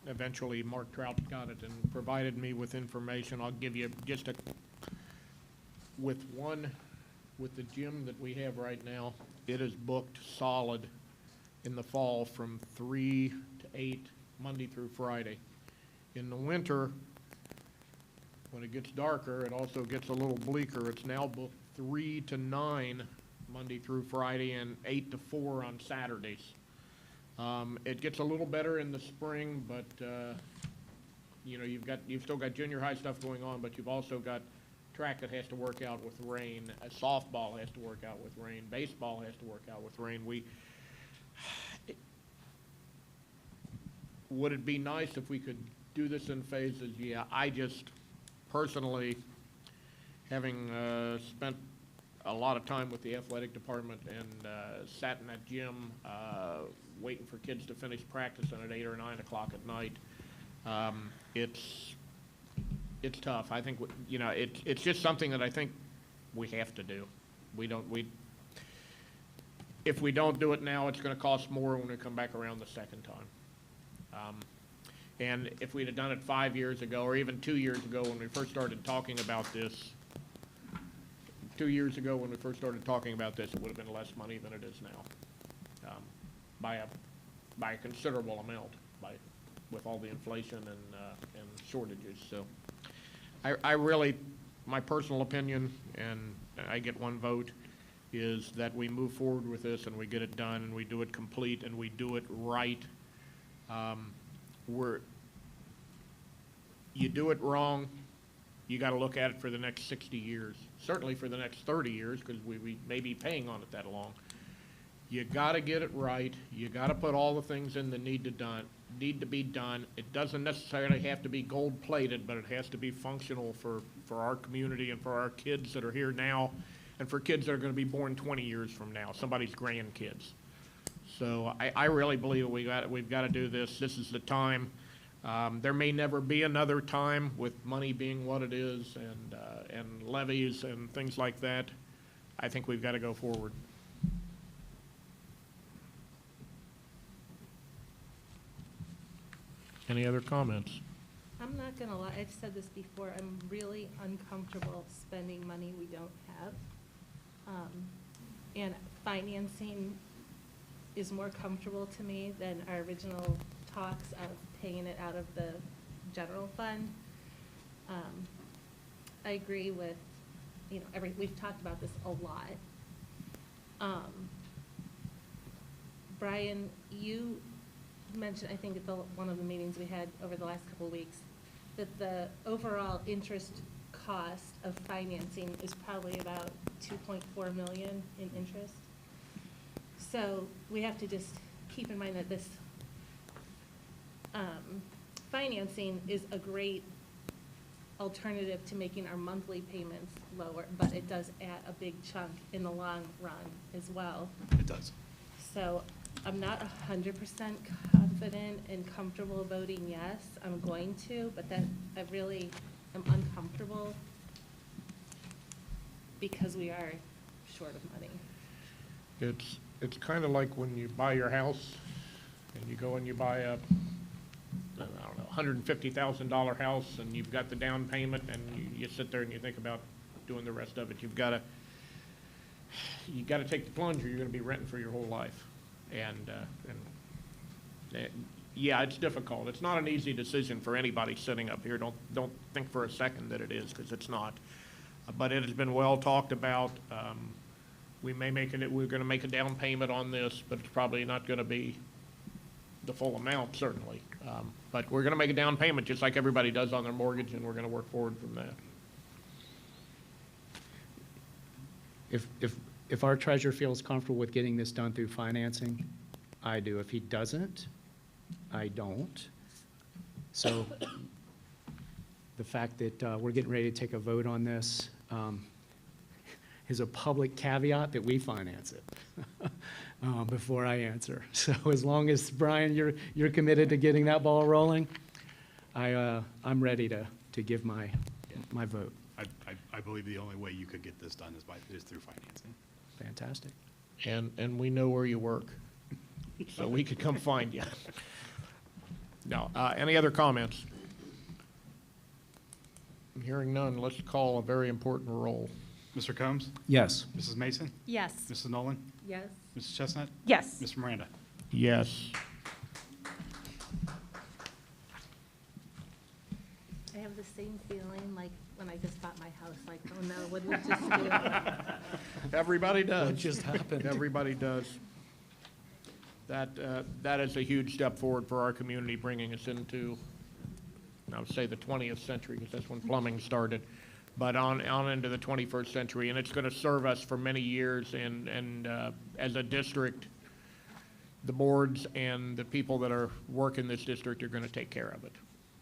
eventually Mark Trout got it and provided me with information. I'll give you just with the gym that we have right now, it is booked solid in the fall from 3 to 8, Monday through Friday. In the winter, when it gets darker, it also gets a little bleaker. It's now booked 3 to 9, Monday through Friday, and 8 to 4 on Saturdays. It gets a little better in the spring, but you've still got junior high stuff going on, but you've also got track that has to work out with rain. Softball has to work out with rain. Baseball has to work out with rain. Would it be nice if we could do this in phases? Yeah, I just personally, having spent a lot of time with the athletic department and sat in that gym waiting for kids to finish practicing at 8 or 9 o'clock at night, it's tough. I think it's just something that I think we have to do. If we don't do it now, it's going to cost more when we come back around the second time. And if we'd have done it 5 years ago, or even 2 years ago when we first started talking about this, 2 years ago when we first started talking about this, it would have been less money than it is now, by a considerable amount, with all the inflation and shortages. So I really, my personal opinion, and I get one vote, is that we move forward with this and we get it done and we do it complete and we do it right. You do it wrong, you got to look at it for the next 60 years, certainly for the next 30 years, because we may be paying on it that long. You got to get it right. You got to put all the things in that need to be done. It doesn't necessarily have to be gold-plated, but it has to be functional for our community and for our kids that are here now, and for kids that are going to be born 20 years from now, somebody's grandkids. So I really believe we've got to do this. This is the time. There may never be another time with money being what it is and levies and things like that. I think we've got to go forward. Any other comments? I'm not gonna lie, I've said this before, I'm really uncomfortable spending money we don't have. And financing is more comfortable to me than our original talks of paying it out of the general fund. I agree with, we've talked about this a lot. Brian, you mentioned, I think at one of the meetings we had over the last couple of weeks, that the overall interest cost of financing is probably about $2.4 million in interest. So we have to just keep in mind that this financing is a great alternative to making our monthly payments lower, but it does add a big chunk in the long run as well. It does. So I'm not 100% confident and comfortable voting yes. I'm going to, but then I really am uncomfortable because we are short of money. It's kind of like when you buy your house and you go and you buy a, I don't know, $150,000 house, and you've got the down payment, and you sit there and you think about doing the rest of it. You got to take the plunge, or you're going to be renting for your whole life. Yeah, it's difficult. It's not an easy decision for anybody sitting up here. Don't think for a second that it is, because it's not. But it has been well talked about. We're going to make a down payment on this, but it's probably not going to be the full amount, certainly. But we're going to make a down payment just like everybody does on their mortgage, and we're going to work forward from that. If our treasurer feels comfortable with getting this done through financing, I do. If he doesn't, I don't. So the fact that we're getting ready to take a vote on this is a public caveat that we finance it before I answer. So as long as, Brian, you're committed to getting that ball rolling, I'm ready to give my vote. I believe the only way you could get this done is through financing. Fantastic. And we know where you work, so we could come find you. No, any other comments? Hearing none, let's call a very important roll. Mr. Combs? Yes. Mrs. Mason? Yes. Mrs. Nolan? Yes. Mrs. Chestnut? Yes. Mr. Miranda? Yes. I have the same feeling like when I just bought my house, like, oh no, what did we just do? Everybody does. What just happened? Everybody does. That is a huge step forward for our community, bringing us into, I would say, the 20th century, because that's when plumbing started, but on into the 21st century, and it's going to serve us for many years. And as a district, the boards and the people that are working this district are going to take care of it.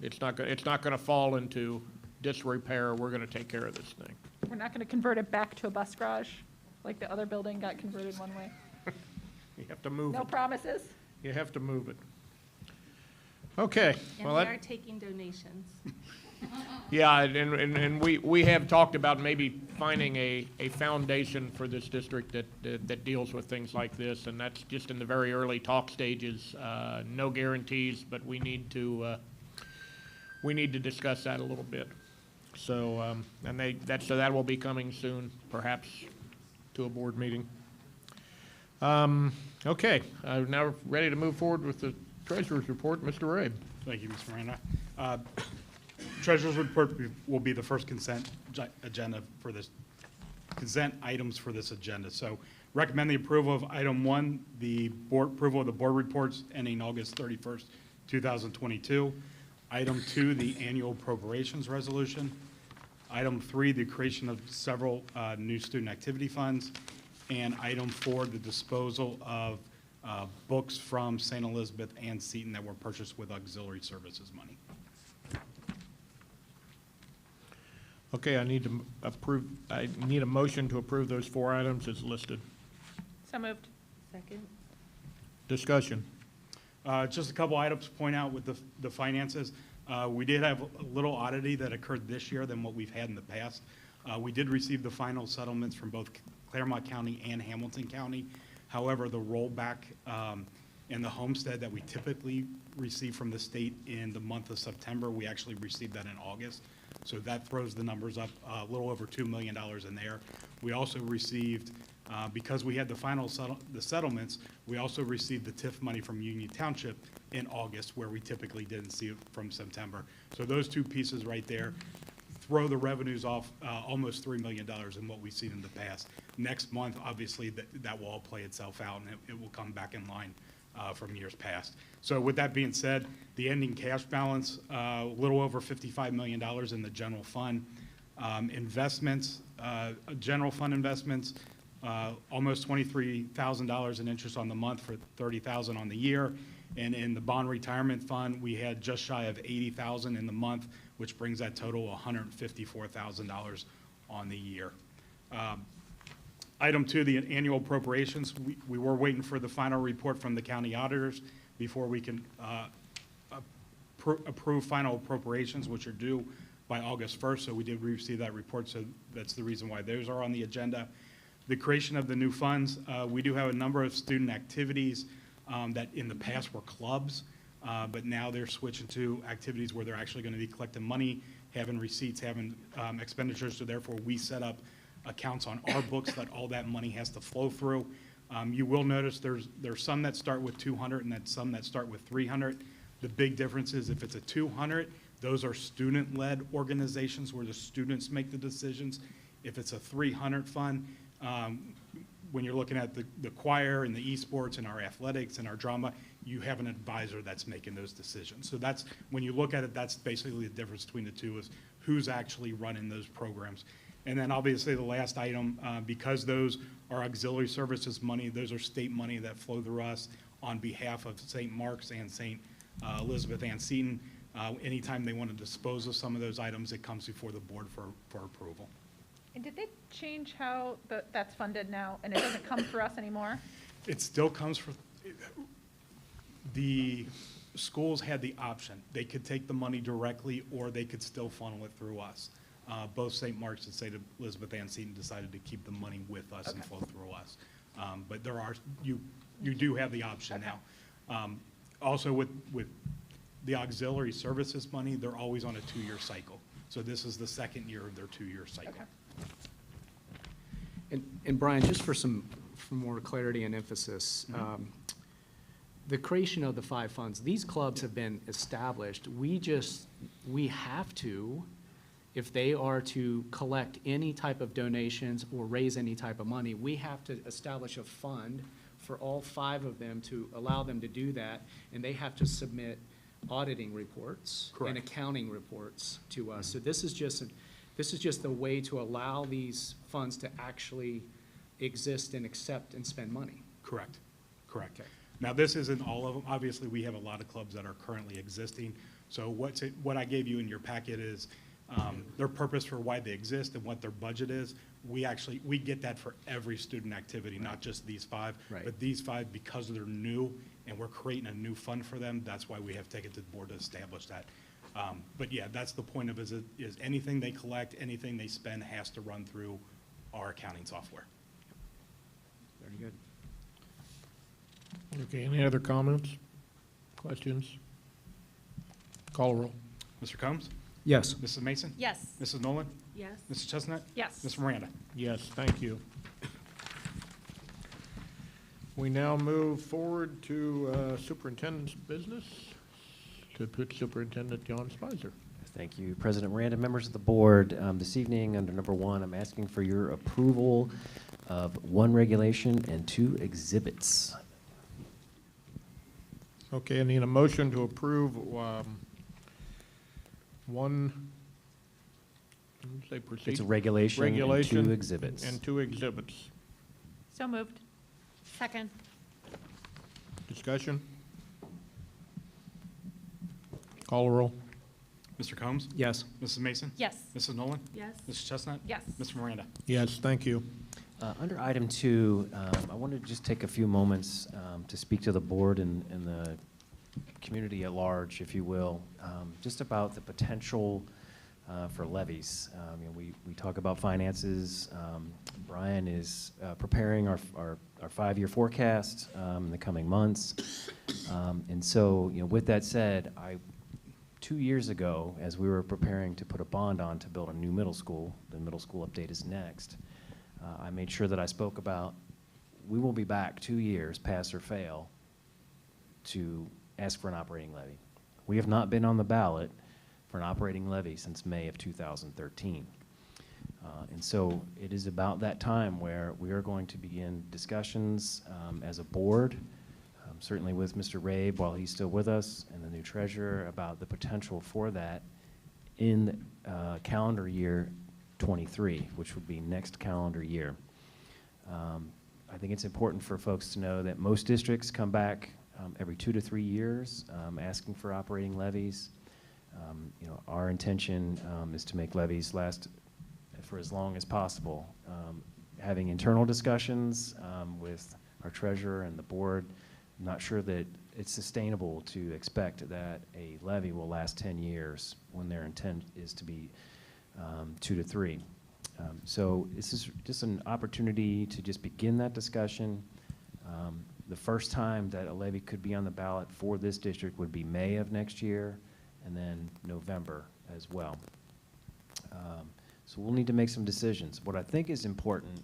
It's not going to fall into disrepair. We're going to take care of this thing. We're not going to convert it back to a bus garage like the other building got converted one way. You have to move it. No promises. You have to move it. Okay. And Well, we that, are taking donations. yeah, and we have talked about maybe finding a foundation for this district that deals with things like this, and that's just in the very early talk stages. No guarantees, but we need to discuss that a little bit. So so that will be coming soon, perhaps to a board meeting. Okay, now ready to move forward with the Treasurer's report. Mr. Rabe. Thank you, Mr. Miranda. Treasurer's report will be the first consent agenda for this consent items for this agenda. So recommend the approval of item 1, the board approval of the board reports ending August 31st, 2022. Item 2, the annual appropriations resolution. Item 3, the creation of several new student activity funds. And item 4, the disposal of books from St. Elizabeth and Seton that were purchased with auxiliary services money. Okay, I need a motion to approve those 4 items as listed. So moved. Second? Discussion. Just a couple items to point out with the finances. We did have a little oddity that occurred this year than what we've had in the past. We did receive the final settlements from both Claremont County and Hamilton County. However, the rollback and the homestead that we typically receive from the state in the month of September, we actually received that in August. So that throws the numbers up a little over $2 million in there. We also received, because we had the final settlements, we also received the TIF money from Union Township in August, where we typically didn't see it from September. So those two pieces right there throw the revenues off almost $3 million in what we've seen in the past. Next month, obviously, that will all play itself out, and it will come back in line from years past. So with that being said, the ending cash balance, a little over $55 million in the general fund. Investments, general fund investments, almost $23,000 in interest on the month for $30,000 on the year. And in the bond retirement fund, we had just shy of $80,000 in the month, which brings that total $154,000 on the year. Item 2, the annual appropriations. We were waiting for the final report from the county auditors before we can approve final appropriations, which are due by August 1st. So we did receive that report, so that's the reason why those are on the agenda. The creation of the new funds. We do have a number of student activities that in the past were clubs, but now they're switching to activities where they're actually going to be collecting money, having receipts, having expenditures. So therefore, we set up accounts on our books that all that money has to flow through. You will notice there's some that start with 200 and then some that start with 300. The big difference is if it's a 200, those are student-led organizations where the students make the decisions. If it's a 300 fund, when you're looking at the choir and the esports and our athletics and our drama, you have an advisor that's making those decisions. So that's, when you look at it, that's basically the difference between the two, is who's actually running those programs. And then obviously the last item, because those are auxiliary services money, those are state money that flow through us on behalf of St. Mark's and St. Elizabeth and Seton. Anytime they want to dispose of some of those items, it comes before the board for approval. And did they change how that's funded now, and it doesn't come through us anymore? It still comes from, the schools had the option. They could take the money directly, or they could still funnel it through us. Both St. Mark's and St. Elizabeth and Seton decided to keep the money with us and flow through us. But there are, you do have the option now. Also with the auxiliary services money, they're always on a 2-year cycle. So this is the second year of their 2-year cycle. And Brian, just for more clarity and emphasis, the creation of the 5 funds, these clubs have been established. We have to, if they are to collect any type of donations or raise any type of money, we have to establish a fund for all 5 of them to allow them to do that, and they have to submit auditing reports and accounting reports to us. So this is just a way to allow these funds to actually exist and accept and spend money. Correct. Correct. Okay. Now, this isn't all of them. Obviously, we have a lot of clubs that are currently existing. So what I gave you in your packet is their purpose for why they exist and what their budget is. We get that for every student activity, not just these 5. But these 5, because they're new and we're creating a new fund for them, that's why we have taken to the board to establish that. But yeah, that's the point of it, is anything they collect, anything they spend has to run through our accounting software. Very good. Okay, any other comments, questions? Call a roll. Mr. Combs? Yes. Mrs. Mason? Yes. Mrs. Nolan? Yes. Mrs. Chestnut? Yes. Mr. Miranda? Yes, thank you. We now move forward to superintendent's business, to put Superintendent John Spicer. Thank you, President Miranda. Members of the board, this evening, under number 1, I'm asking for your approval of 1 regulation and 2 exhibits. Okay, I need a motion to approve It's a regulation and 2 exhibits. And 2 exhibits. So moved. Second. Discussion? Call the roll. Mr. Combs? Yes. Mrs. Mason? Yes. Mrs. Nolan? Yes. Mrs. Chestnut? Yes. Mr. Miranda? Yes, thank you. Under item 2, I wanted to just take a few moments to speak to the board and the community at large, if you will, just about the potential for levies. We talk about finances. Brian is preparing our 5-year forecast in the coming months. And so, with that said, 2 years ago, as we were preparing to put a bond on to build a new middle school, the middle school update is next, I made sure that I spoke about, we will be back 2 years, pass or fail, to ask for an operating levy. We have not been on the ballot for an operating levy since May of 2013. And so it is about that time where we are going to begin discussions as a board, certainly with Mr. Rabe while he's still with us and the new treasurer, about the potential for that in calendar year 23, which would be next calendar year. I think it's important for folks to know that most districts come back every 2 to 3 years asking for operating levies. Our intention is to make levies last for as long as possible. Having internal discussions with our treasurer and the board, I'm not sure that it's sustainable to expect that a levy will last 10 years when their intent is to be 2 to 3. So this is just an opportunity to just begin that discussion. The first time that a levy could be on the ballot for this district would be May of next year, and then November as well. So we'll need to make some decisions. What I think is important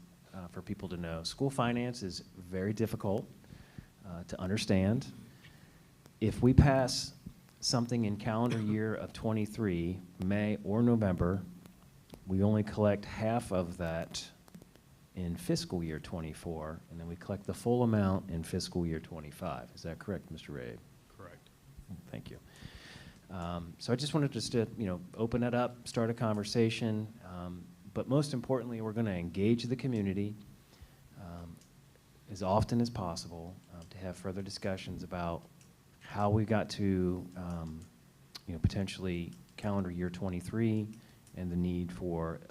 for people to know, school finance is very difficult to understand. If we pass something in calendar year of 23, May or November, we only collect half of that in fiscal year 24, and then we collect the full amount in fiscal year 25. Is that correct, Mr. Rabe? Correct. Thank you. So I just wanted to open it up, start a conversation, but most importantly, we're going to engage the community as often as possible to have further discussions about how we got to potentially calendar year 23 and the need for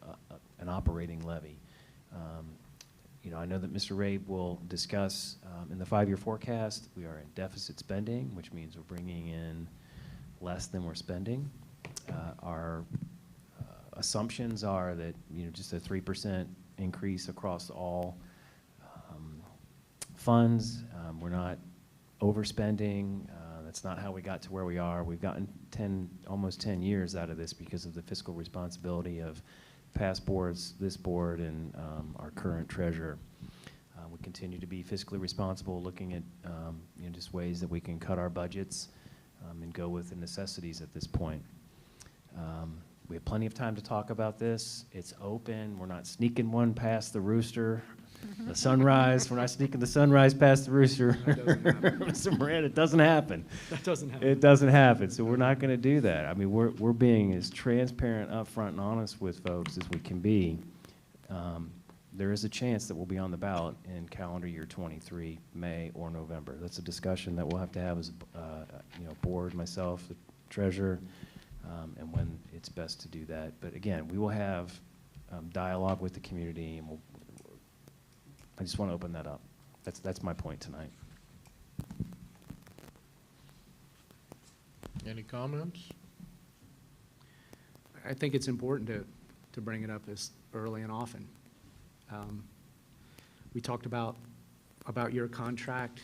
an operating levy. I know that Mr. Rabe will discuss in the 5-year forecast, we are in deficit spending, which means we're bringing in less than we're spending. Our assumptions are that just a 3% increase across all funds. We're not overspending. That's not how we got to where we are. We've gotten almost 10 years out of this because of the fiscal responsibility of past boards, this board, and our current treasurer. We continue to be fiscally responsible, looking at just ways that we can cut our budgets and go with the necessities at this point. We have plenty of time to talk about this. It's open. We're not sneaking one past the rooster. The sunrise, we're not sneaking the sunrise past the rooster. Mr. Miranda, it doesn't happen. That doesn't happen. It doesn't happen, so we're not going to do that. I mean, we're being as transparent, upfront, and honest with folks as we can be. There is a chance that we'll be on the ballot in calendar year 23, May or November. That's a discussion that we'll have to have as a board, myself, the treasurer, and when it's best to do that. But again, we will have dialogue with the community, and I just want to open that up. That's my point tonight. Any comments? I think it's important to bring it up as early and often. We talked about your contract.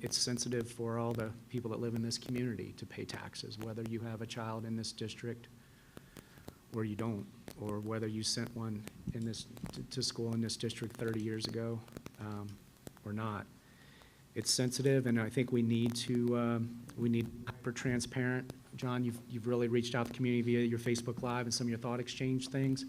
It's sensitive for all the people that live in this community to pay taxes, whether you have a child in this district or you don't, or whether you sent one to school in this district 30 years ago or not. It's sensitive, and I think we need hyper transparent. John, you've really reached out to the community via your Facebook Live and some of your thought exchange things.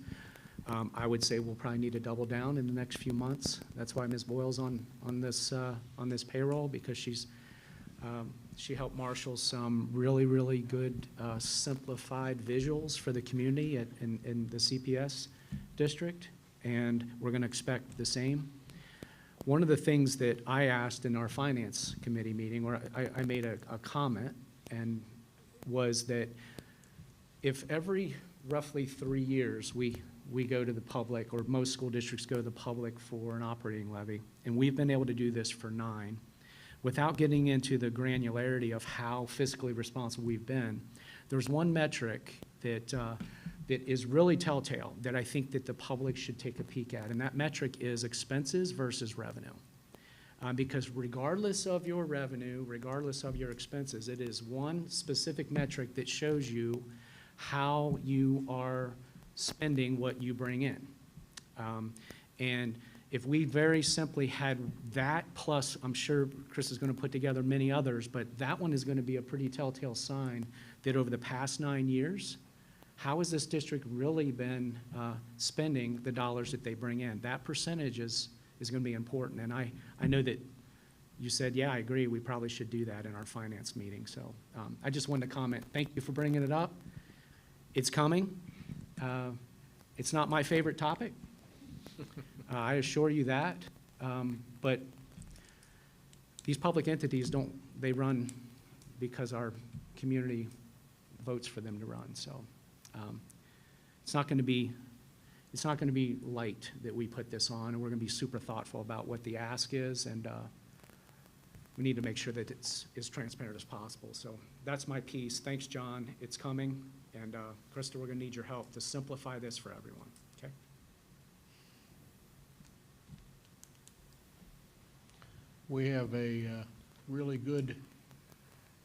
I would say we'll probably need to double down in the next few months. That's why Ms. Boyle's on this payroll, because she helped marshal some really good simplified visuals for the community in the CPS district, and we're going to expect the same. One of the things that I asked in our finance committee meeting, where I made a comment, and was that if every roughly 3 years we go to the public, or most school districts go to the public for an operating levy, and we've been able to do this for 9, without getting into the granularity of how fiscally responsible we've been, there's one metric that is really telltale that I think that the public should take a peek at, and that metric is expenses versus revenue. Because regardless of your revenue, regardless of your expenses, it is one specific metric that shows you how you are spending what you bring in. And if we very simply had that, plus I'm sure Chris is going to put together many others, but that one is going to be a pretty telltale sign that over the past 9 years, how has this district really been spending the dollars that they bring in? That percentage is going to be important. And I know that you said, yeah, I agree, we probably should do that in our finance meeting. So I just wanted to comment. Thank you for bringing it up. It's coming. It's not my favorite topic. I assure you that. But these public entities they run because our community votes for them to run. So it's not going to be light that we put this on, and we're going to be super thoughtful about what the ask is, and we need to make sure that it's as transparent as possible. So that's my piece. Thanks, John. It's coming, and Krista, we're going to need your help to simplify this for everyone. Okay. We have a really good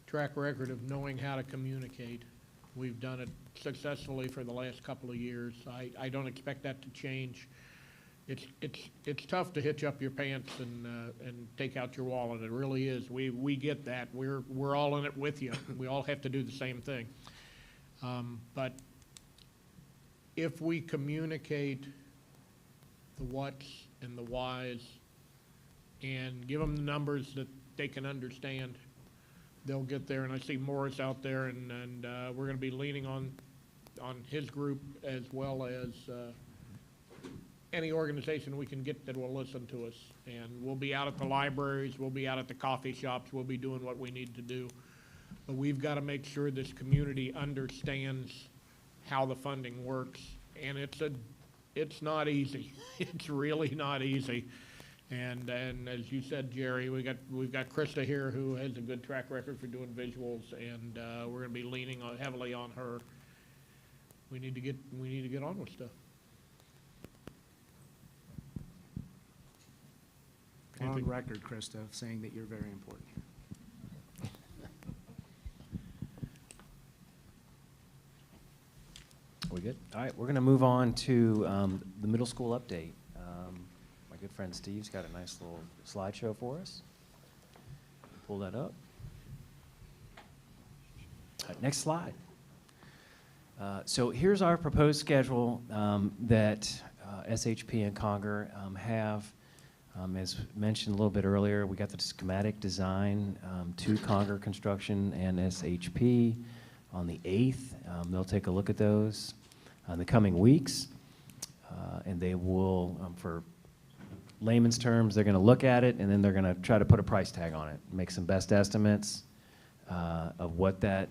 track record of knowing how to communicate. We've done it successfully for the last couple of years. I don't expect that to change. It's tough to hitch up your pants and take out your wallet. It really is. We get that. We're all in it with you. We all have to do the same thing. But if we communicate the whats and the whys and give them the numbers that they can understand, they'll get there. And I see Morris out there, and we're going to be leaning on his group, as well as any organization we can get that will listen to us. And we'll be out at the libraries, we'll be out at the coffee shops, we'll be doing what we need to do. But we've got to make sure this community understands how the funding works. And it's not easy. It's really not easy. And as you said, Jerry, we've got Krista here, who has a good track record for doing visuals, and we're going to be leaning heavily on her. We need to get on with stuff. On record, Krista, saying that you're very important here. We good? All right, we're going to move on to the middle school update. My good friend Steve's got a nice little slideshow for us. Pull that up. All right, next slide. So here's our proposed schedule that SHP and Conger have. As mentioned a little bit earlier, we got the schematic design to Conger Construction and SHP on the 8th. They'll take a look at those in the coming weeks, and they will, for layman's terms, they're going to look at it, and then they're going to try to put a price tag on it, make some best estimates of what that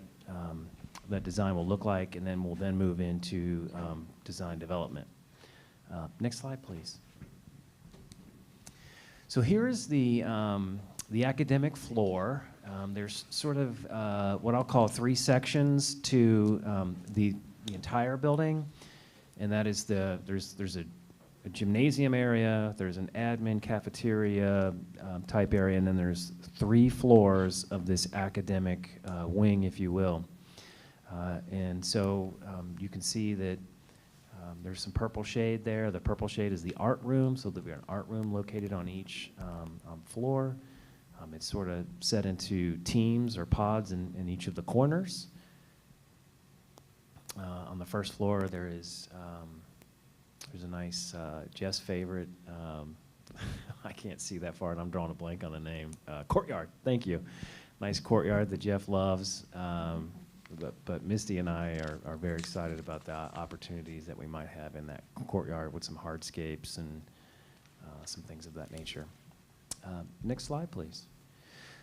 design will look like, and then we'll move into design development. Next slide, please. So here is the academic floor. There's sort of what I'll call 3 sections to the entire building, and that is there's a gymnasium area, there's an admin cafeteria type area, and then there's 3 floors of this academic wing, if you will. And so you can see that there's some purple shade there. The purple shade is the art room, so there'll be an art room located on each floor. It's sort of set into teams or pods in each of the corners. On the first floor, there's a nice, Jeff's favorite, I can't see that far, and I'm drawing a blank on the name, courtyard, thank you. Nice courtyard that Jeff loves, but Misty and I are very excited about the opportunities that we might have in that courtyard with some hardscapes and some things of that nature. Next slide, please.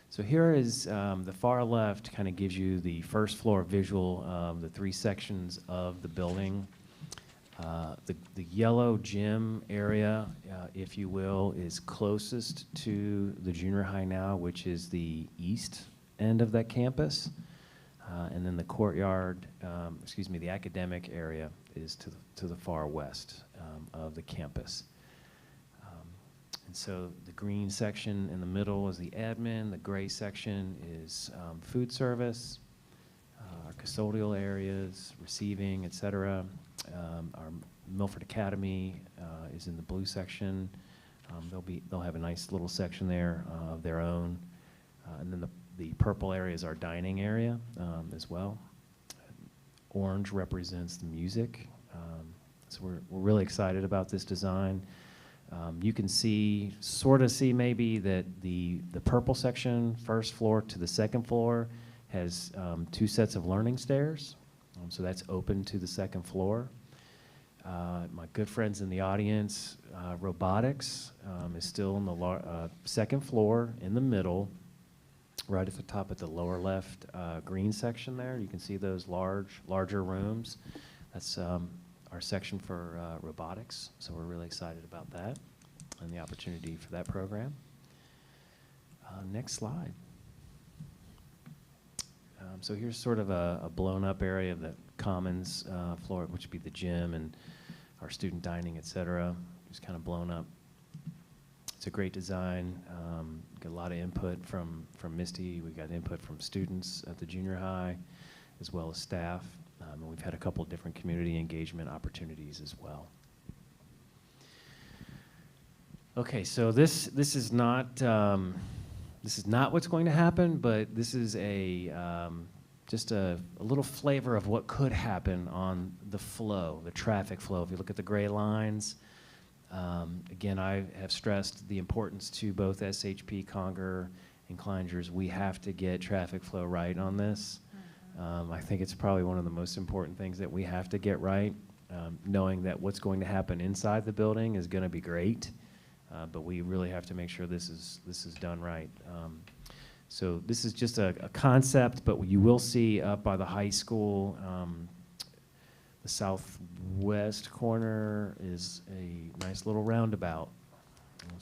So here is the far left kind of gives you the first floor visual of the 3 sections of the building. The yellow gym area, if you will, is closest to the junior high now, which is the east end of that campus. And then the courtyard, the academic area is to the far west of the campus. And so the green section in the middle is the admin, the gray section is food service, our custodial areas, receiving, et cetera. Our Milford Academy is in the blue section. They'll have a nice little section there of their own. And then the purple area is our dining area as well. Orange represents the music. So we're really excited about this design. You can sort of see maybe that the purple section, first floor to the second floor, has 2 sets of learning stairs. So that's open to the second floor. My good friends in the audience, robotics is still on the second floor in the middle, right at the top at the lower left green section there. You can see those larger rooms. That's our section for robotics, so we're really excited about that and the opportunity for that program. Next slide. So here's sort of a blown up area of the commons floor, which would be the gym and our student dining, et cetera. It's kind of blown up. It's a great design. Got a lot of input from Misty. We got input from students at the junior high, as well as staff. And we've had a couple of different community engagement opportunities as well. Okay, so this is not what's going to happen, but this is just a little flavor of what could happen on the flow, the traffic flow. If you look at the gray lines, again, I have stressed the importance to both SHP, Conger, and Kleinger's. We have to get traffic flow right on this. I think it's probably one of the most important things that we have to get right, knowing that what's going to happen inside the building is going to be great, but we really have to make sure this is done right. So this is just a concept, but you will see up by the high school, the southwest corner is a nice little roundabout.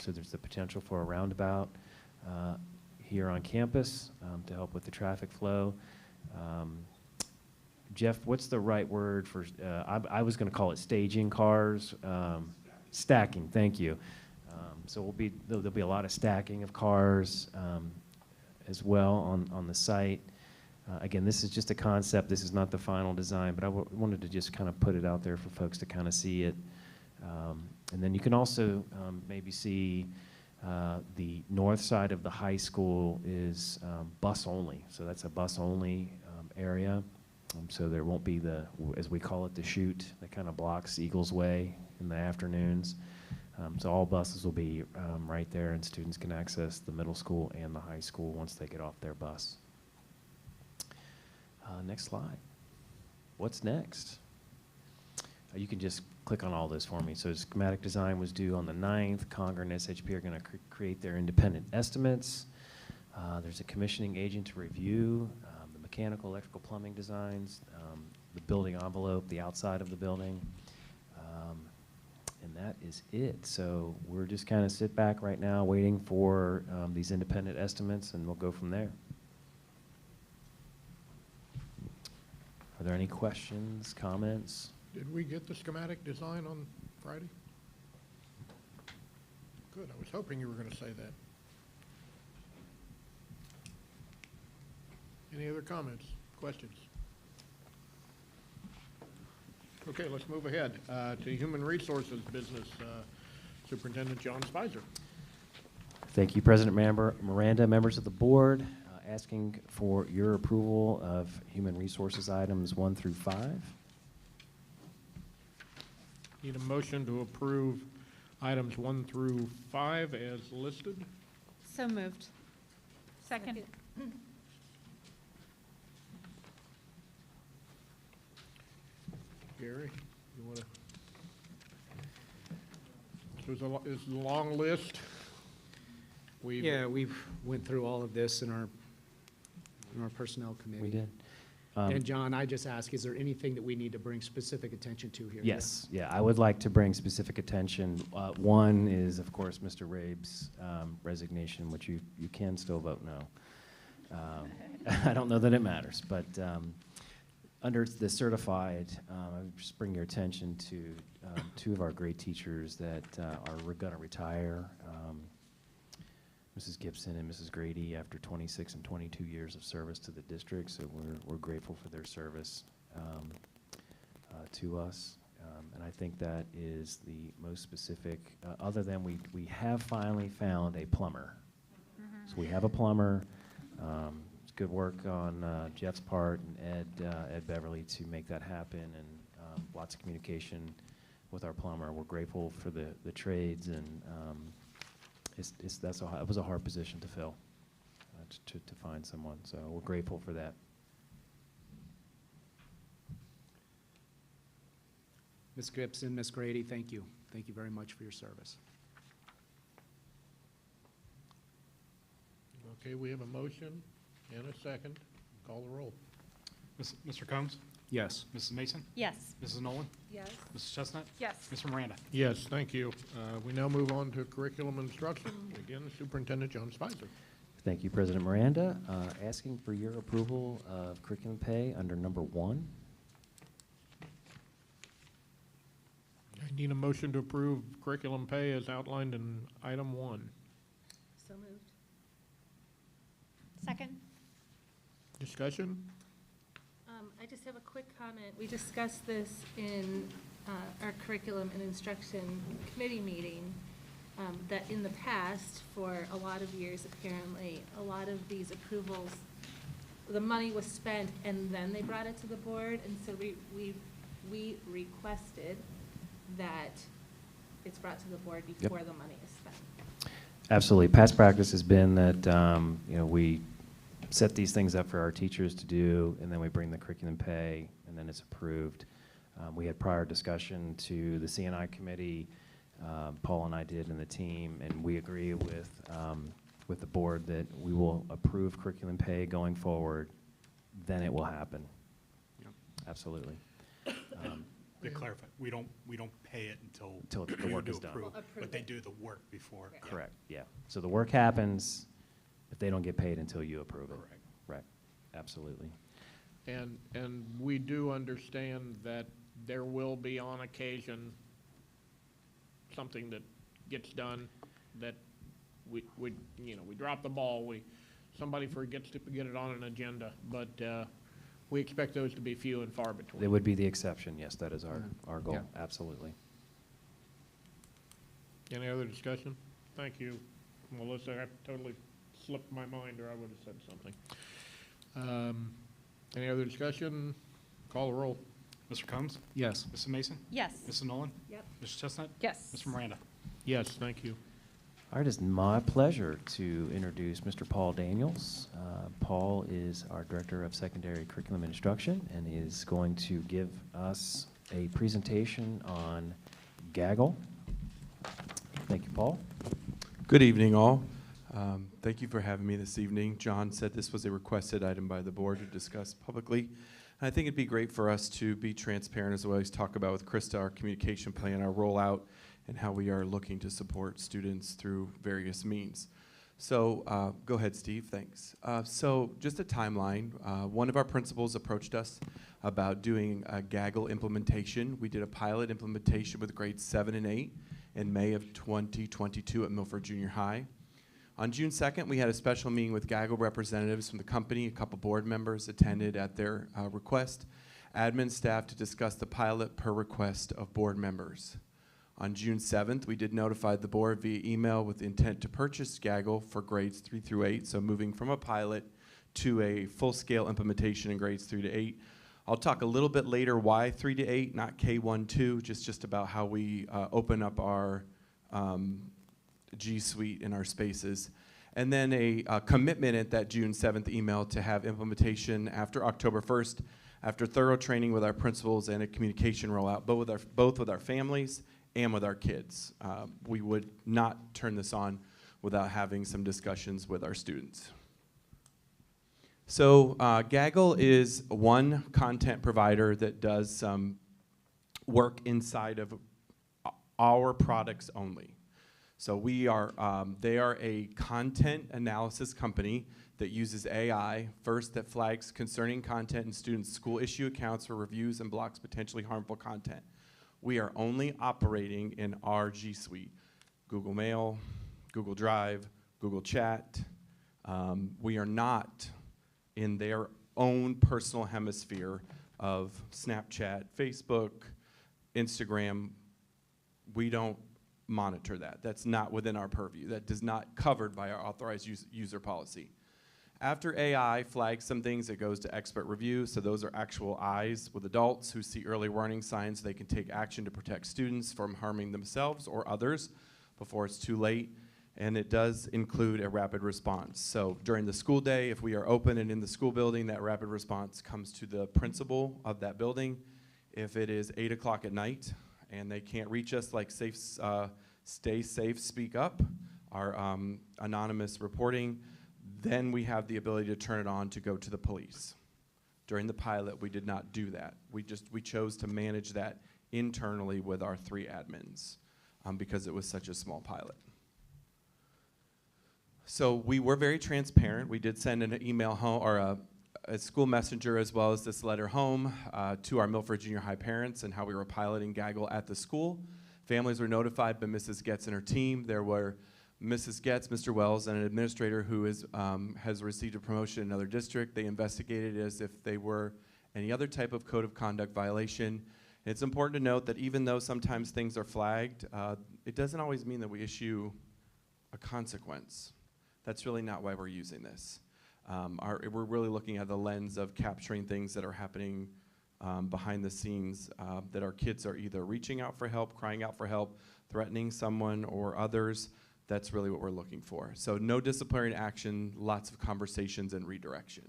So there's the potential for a roundabout here on campus to help with the traffic flow. Jeff, what's the right word for, I was going to call it staging cars. Stacking, thank you. So there'll be a lot of stacking of cars as well on the site. Again, this is just a concept. This is not the final design, but I wanted to just kind of put it out there for folks to kind of see it. And then you can also maybe see the north side of the high school is bus only. So that's a bus only area. So there won't be as we call it, the chute that kind of blocks Eagles Way in the afternoons. So all buses will be right there, and students can access the middle school and the high school once they get off their bus. Next slide. What's next? You can just click on all this for me. So schematic design was due on the 9th. Conger and SHP are going to create their independent estimates. There's a commissioning agent to review the mechanical, electrical, plumbing designs, the building envelope, the outside of the building. And that is it. So we're just kind of sit back right now waiting for these independent estimates, and we'll go from there. Are there any questions, comments? Did we get the schematic design on Friday? Good, I was hoping you were going to say that. Any other comments, questions? Okay, let's move ahead to Human Resources Business. Superintendent John Spicer. Thank you, President Miranda, members of the board. Asking for your approval of human resources items 1 through 5. Need a motion to approve items 1 through 5 as listed. So moved. Second. Gary, you want to? This is a long list. Yeah, we've went through all of this in our personnel committee. We did. And John, I just ask, is there anything that we need to bring specific attention to here? Yes, yeah, I would like to bring specific attention. One is, of course, Mr. Rabe's resignation, which you can still vote no. I don't know that it matters, but under the certified, I would just bring your attention to 2 of our great teachers that are going to retire, Mrs. Gibson and Mrs. Grady, after 26 and 22 years of service to the district. So we're grateful for their service to us. And I think that is the most specific, other than we have finally found a plumber. So we have a plumber. It's good work on Jeff's part and Ed Beverly to make that happen, and lots of communication with our plumber. We're grateful for the trades, and it was a hard position to fill, to find someone. So we're grateful for that. Ms. Gibson, Ms. Grady, thank you. Thank you very much for your service. Okay, we have a motion and a second. Call the roll. Mr. Combs? Yes. Mrs. Mason? Yes. Mrs. Nolan? Yes. Mrs. Chestnut? Yes. Mr. Miranda? Yes, thank you. We now move on to curriculum instruction. Again, Superintendent John Spicer. Thank you, President Miranda. Asking for your approval of curriculum pay under number 1. I need a motion to approve curriculum pay as outlined in item 1. So moved. Second. Discussion? I just have a quick comment. We discussed this in our curriculum and instruction committee meeting, that in the past, for a lot of years, apparently, a lot of these approvals, the money was spent and then they brought it to the board, and so we requested that it's brought to the board before the money is spent. Absolutely. Past practice has been that we set these things up for our teachers to do, and then we bring the curriculum pay, and then it's approved. We had prior discussion to the CNI committee, Paul and I did, and the team, and we agree with the board that we will approve curriculum pay going forward. Then it will happen. Yep. Absolutely. To clarify, we don't pay it until the work is done. But they do the work before. Correct. Yeah. So the work happens, but they don't get paid until you approve it. Correct. Right. Absolutely. And we do understand that there will be on occasion something that gets done that we drop the ball, somebody forgets to get it on an agenda, but we expect those to be few and far between. They would be the exception. Yes, that is our goal. Yeah. Absolutely. Any other discussion? Thank you, Melissa. I totally slipped my mind, or I would have said something. Any other discussion? Call the roll. Mr. Combs? Yes. Mrs. Mason? Yes. Mrs. Nolan? Yep. Mrs. Chestnut? Yes. Mr. Miranda? Yes, thank you. All right, it's my pleasure to introduce Mr. Paul Daniels. Paul is our Director of Secondary Curriculum and Instruction and is going to give us a presentation on Gaggle. Thank you, Paul. Good evening, all. Thank you for having me this evening. John said this was a requested item by the board to discuss publicly. I think it'd be great for us to be transparent, as we always talk about with Krista, our communication plan, our rollout, and how we are looking to support students through various means. So go ahead, Steve, thanks. So just a timeline. One of our principals approached us about doing a Gaggle implementation. We did a pilot implementation with grades 7 and 8 in May of 2022 at Milford Junior High. On June 2nd, we had a special meeting with Gaggle representatives from the company. A couple board members attended at their request. Admin staff to discuss the pilot per request of board members. On June 7th, we did notify the board via email with the intent to purchase Gaggle for grades 3 through 8, so moving from a pilot to a full-scale implementation in grades 3 to 8. I'll talk a little bit later why 3 to 8, not K1-2, just about how we open up our G Suite in our spaces. And then a commitment at that June 7th email to have implementation after October 1st, after thorough training with our principals and a communication rollout, both with our families and with our kids. We would not turn this on without having some discussions with our students. So Gaggle is one content provider that does some work inside of our products only. So we are, they are a content analysis company that uses AI, first that flags concerning content in students' school issue accounts for reviews and blocks potentially harmful content. We are only operating in our G Suite, Google Mail, Google Drive, Google Chat. We are not in their own personal hemisphere of Snapchat, Facebook, Instagram. We don't monitor that. That's not within our purview. That is not covered by our authorized user policy. After AI flags some things, it goes to expert review. So those are actual eyes with adults who see early warning signs. They can take action to protect students from harming themselves or others before it's too late. And it does include a rapid response. So during the school day, if we are open and in the school building, that rapid response comes to the principal of that building. If it is 8 o'clock at night and they can't reach us, like stay safe, speak up, our anonymous reporting, then we have the ability to turn it on to go to the police. During the pilot, we did not do that. We chose to manage that internally with our 3 admins because it was such a small pilot. So we were very transparent. We did send an email home, or a school messenger, as well as this letter home to our Milford Junior High parents and how we were piloting Gaggle at the school. Families were notified by Mrs. Getz and her team. There were Mrs. Getz, Mr. Wells, and an administrator who has received a promotion in another district. They investigated as if they were any other type of code of conduct violation. It's important to note that even though sometimes things are flagged, it doesn't always mean that we issue a consequence. That's really not why we're using this. We're really looking at the lens of capturing things that are happening behind the scenes, that our kids are either reaching out for help, crying out for help, threatening someone or others. That's really what we're looking for. So no disciplinary action, lots of conversations and redirection.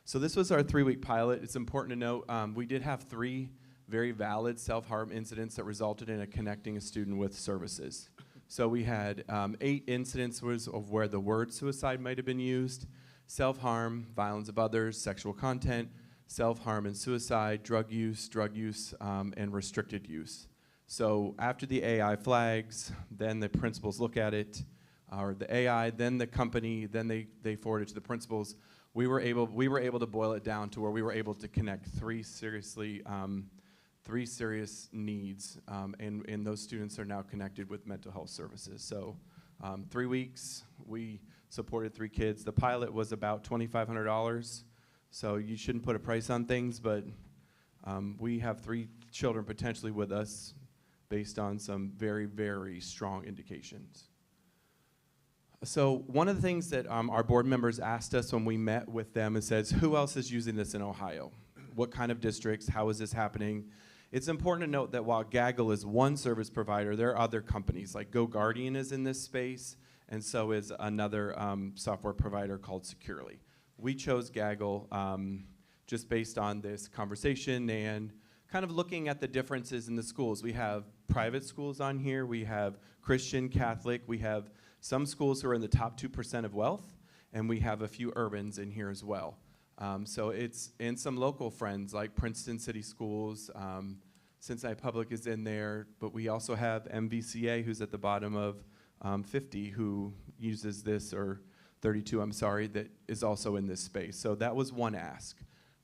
So this was our 3-week pilot. It's important to note we did have 3 very valid self-harm incidents that resulted in connecting a student with services. So we had 8 incidents of where the word suicide might have been used, self-harm, violence of others, sexual content, self-harm and suicide, drug use, and restricted use. So after the AI flags, then the principals look at it, or the AI, then the company, then they forward it to the principals. We were able to boil it down to where we were able to connect 3 serious needs, and those students are now connected with mental health services. So 3 weeks, we supported 3 kids. The pilot was about $2,500, so you shouldn't put a price on things, but we have 3 children potentially with us based on some very, very strong indications. So one of the things that our board members asked us when we met with them is says, who else is using this in Ohio? What kind of districts? How is this happening? It's important to note that while Gaggle is one service provider, there are other companies, like GoGuardian is in this space, and so is another software provider called Securely. We chose Gaggle just based on this conversation and kind of looking at the differences in the schools. We have private schools on here, we have Christian, Catholic, we have some schools who are in the top 2% of wealth, and we have a few urbans in here as well. So it's in some local friends like Princeton City Schools, Cincinnati Public is in there, but we also have MVCA who's at the bottom of 50 who uses this, or 32, I'm sorry, that is also in this space. So that was one ask.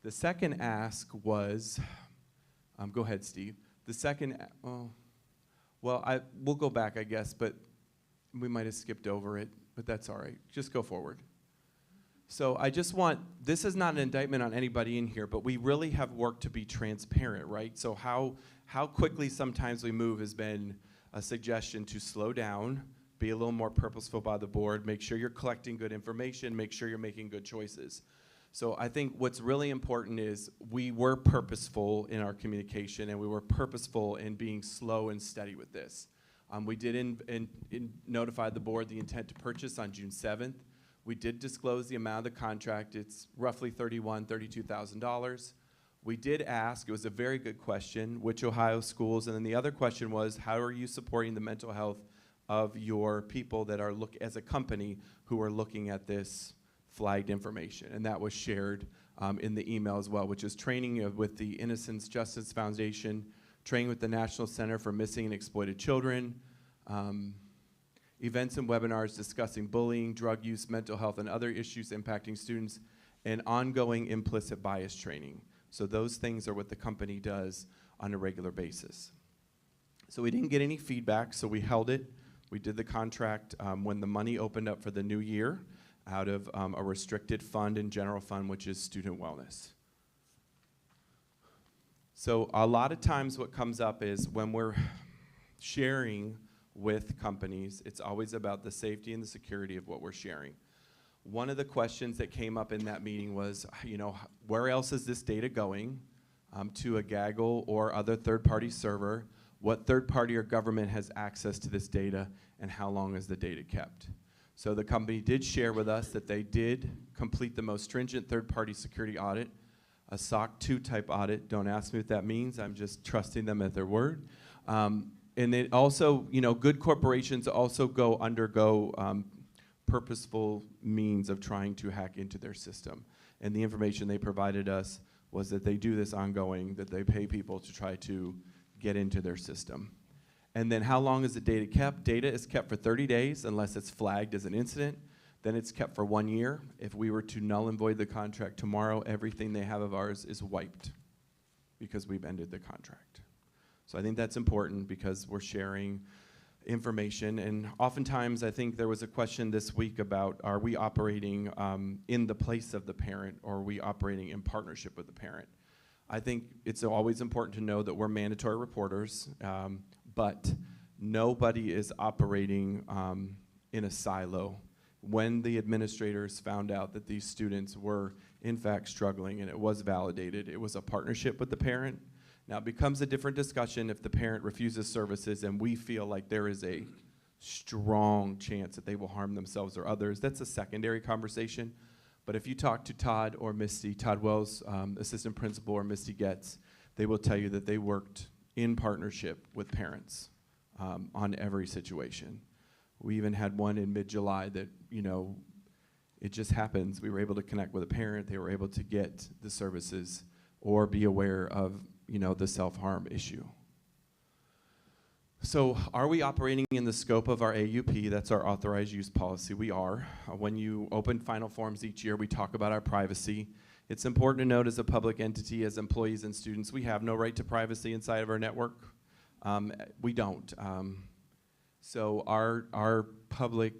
The second ask was, go ahead, Steve. The second, we'll go back, I guess, but we might have skipped over it, but that's all right. Just go forward. So I just this is not an indictment on anybody in here, but we really have worked to be transparent, right? So how quickly sometimes we move has been a suggestion to slow down, be a little more purposeful by the board, make sure you're collecting good information, make sure you're making good choices. So I think what's really important is we were purposeful in our communication, and we were purposeful in being slow and steady with this. We did notify the board the intent to purchase on June 7th. We did disclose the amount of the contract. It's roughly $32,000. We did ask, it was a very good question, which Ohio schools, and then the other question was, how are you supporting the mental health of your people that are as a company who are looking at this flagged information? And that was shared in the email as well, which is training with the Innocence Justice Foundation, training with the National Center for Missing and Exploited Children, events and webinars discussing bullying, drug use, mental health, and other issues impacting students, and ongoing implicit bias training. So those things are what the company does on a regular basis. So we didn't get any feedback, so we held it. We did the contract when the money opened up for the new year out of a restricted fund and general fund, which is student wellness. So a lot of times what comes up is when we're sharing with companies, it's always about the safety and the security of what we're sharing. One of the questions that came up in that meeting was, where else is this data going? To a Gaggle or other third-party server? What third party or government has access to this data, and how long is the data kept? So the company did share with us that they did complete the most stringent third-party security audit, a SOC 2 type audit. Don't ask me what that means. I'm just trusting them at their word. And it also, good corporations also undergo purposeful means of trying to hack into their system. And the information they provided us was that they do this ongoing, that they pay people to try to get into their system. And then how long is the data kept? Data is kept for 30 days unless it's flagged as an incident. Then it's kept for 1 year. If we were to null and void the contract tomorrow, everything they have of ours is wiped because we've ended the contract. So I think that's important because we're sharing information. And oftentimes, I think there was a question this week about, are we operating in the place of the parent, or are we operating in partnership with the parent? I think it's always important to know that we're mandatory reporters, but nobody is operating in a silo. When the administrators found out that these students were in fact struggling and it was validated, it was a partnership with the parent. Now it becomes a different discussion if the parent refuses services and we feel like there is a strong chance that they will harm themselves or others. That's a secondary conversation. But if you talk to Todd or Misty, Todd Wells, assistant principal, or Misty Getz, they will tell you that they worked in partnership with parents on every situation. We even had one in mid-July that, it just happens. We were able to connect with a parent. They were able to get the services or be aware of, the self-harm issue. So are we operating in the scope of our AUP? That's our authorized use policy. We are. When you open final forms each year, we talk about our privacy. It's important to note as a public entity, as employees and students, we have no right to privacy inside of our network. We don't. So our public,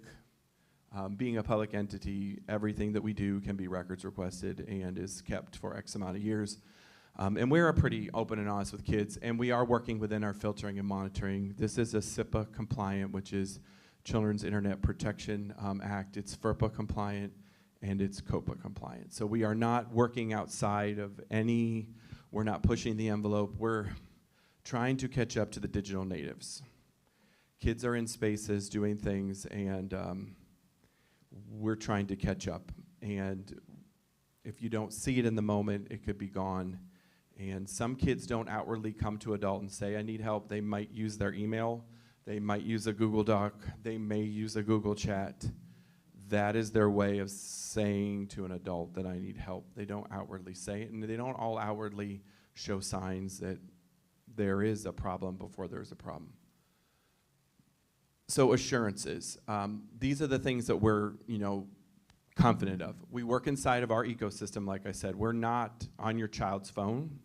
being a public entity, everything that we do can be records requested and is kept for X amount of years. And we're pretty open and honest with kids, and we are working within our filtering and monitoring. This is a SIPA compliant, which is Children's Internet Protection Act. It's FERPA compliant, and it's COPA compliant. So we are not working outside of we're not pushing the envelope. We're trying to catch up to the digital natives. Kids are in spaces doing things, and we're trying to catch up. And if you don't see it in the moment, it could be gone. And some kids don't outwardly come to adult and say, I need help. They might use their email. They might use a Google Doc. They may use a Google Chat. That is their way of saying to an adult that I need help. They don't outwardly say it, and they don't all outwardly show signs that there is a problem before there's a problem. So assurances. These are the things that we're, confident of. We work inside of our ecosystem, like I said. We're not on your child's phone.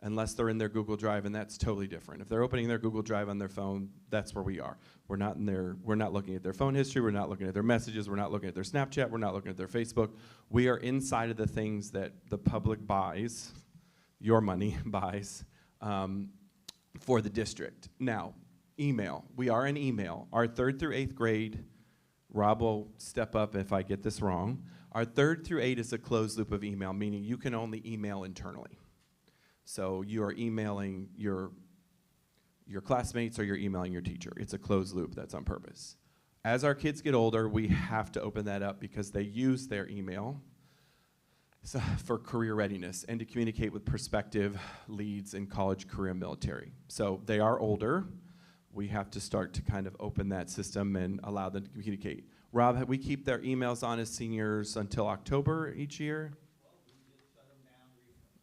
unless they're in their Google Drive, and that's totally different. If they're opening their Google Drive on their phone, that's where we are. We're not looking at their phone history, we're not looking at their messages, we're not looking at their Snapchat, we're not looking at their Facebook. We are inside of the things that the public buys, your money buys, for the district. Now, email. We are in email. Our 3rd through 8th grade, Rob will step up if I get this wrong. Our 3rd through 8 is a closed loop of email, meaning you can only email internally. So you are emailing your classmates or you're emailing your teacher. It's a closed loop. That's on purpose. As our kids get older, we have to open that up because they use their email for career readiness and to communicate with prospective leads in college, career, military. So they are older. We have to start to kind of open that system and allow them to communicate. Rob, we keep their emails on as seniors until October each year?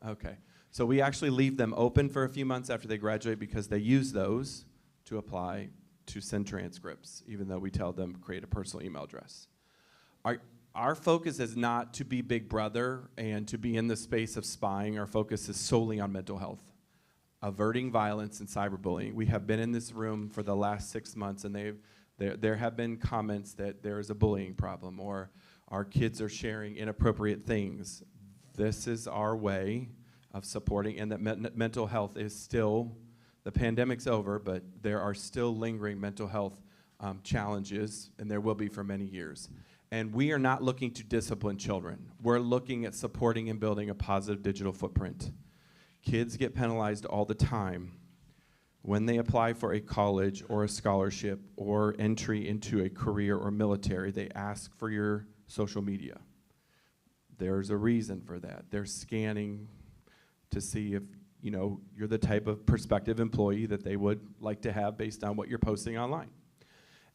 Okay. So we actually leave them open for a few months after they graduate because they use those to apply to send transcripts, even though we tell them create a personal email address. Our focus is not to be Big Brother and to be in the space of spying. Our focus is solely on mental health, averting violence and cyberbullying. We have been in this room for the last 6 months, and there have been comments that there is a bullying problem or our kids are sharing inappropriate things. This is our way of supporting, and that mental health is still, the pandemic's over, but there are still lingering mental health challenges, and there will be for many years. And we are not looking to discipline children. We're looking at supporting and building a positive digital footprint. Kids get penalized all the time when they apply for a college or a scholarship or entry into a career or military. They ask for your social media. There's a reason for that. They're scanning to see if you're the type of prospective employee that they would like to have based on what you're posting online.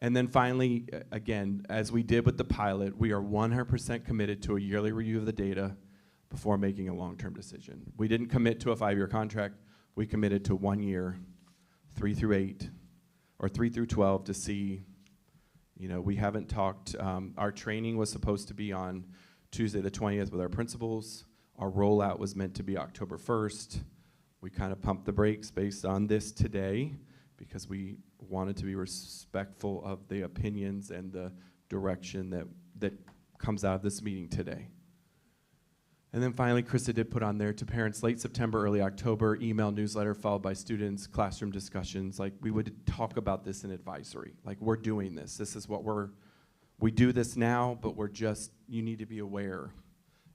And then finally, again, as we did with the pilot, we are 100% committed to a yearly review of the data before making a long-term decision. We didn't commit to a 5-year contract. We committed to 1 year, 3 through 8, or 3 through 12 to see, we haven't talked, our training was supposed to be on Tuesday the 20th with our principals. Our rollout was meant to be October 1st. We kind of pumped the brakes based on this today because we wanted to be respectful of the opinions and the direction that comes out of this meeting today. And then finally, Krista did put on there to parents late September, early October, email newsletter followed by students, classroom discussions. Like we would talk about this in advisory. Like we're doing this. This is what we do this now, but you need to be aware.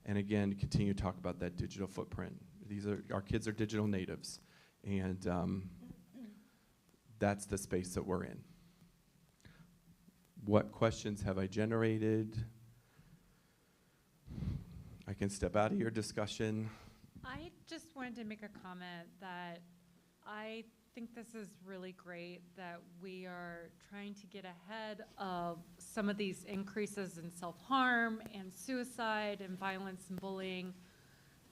And again, continue to talk about that digital footprint. Our kids are digital natives. And that's the space that we're in. What questions have I generated? I can step out of your discussion. I just wanted to make a comment that I think this is really great that we are trying to get ahead of some of these increases in self-harm and suicide and violence and bullying.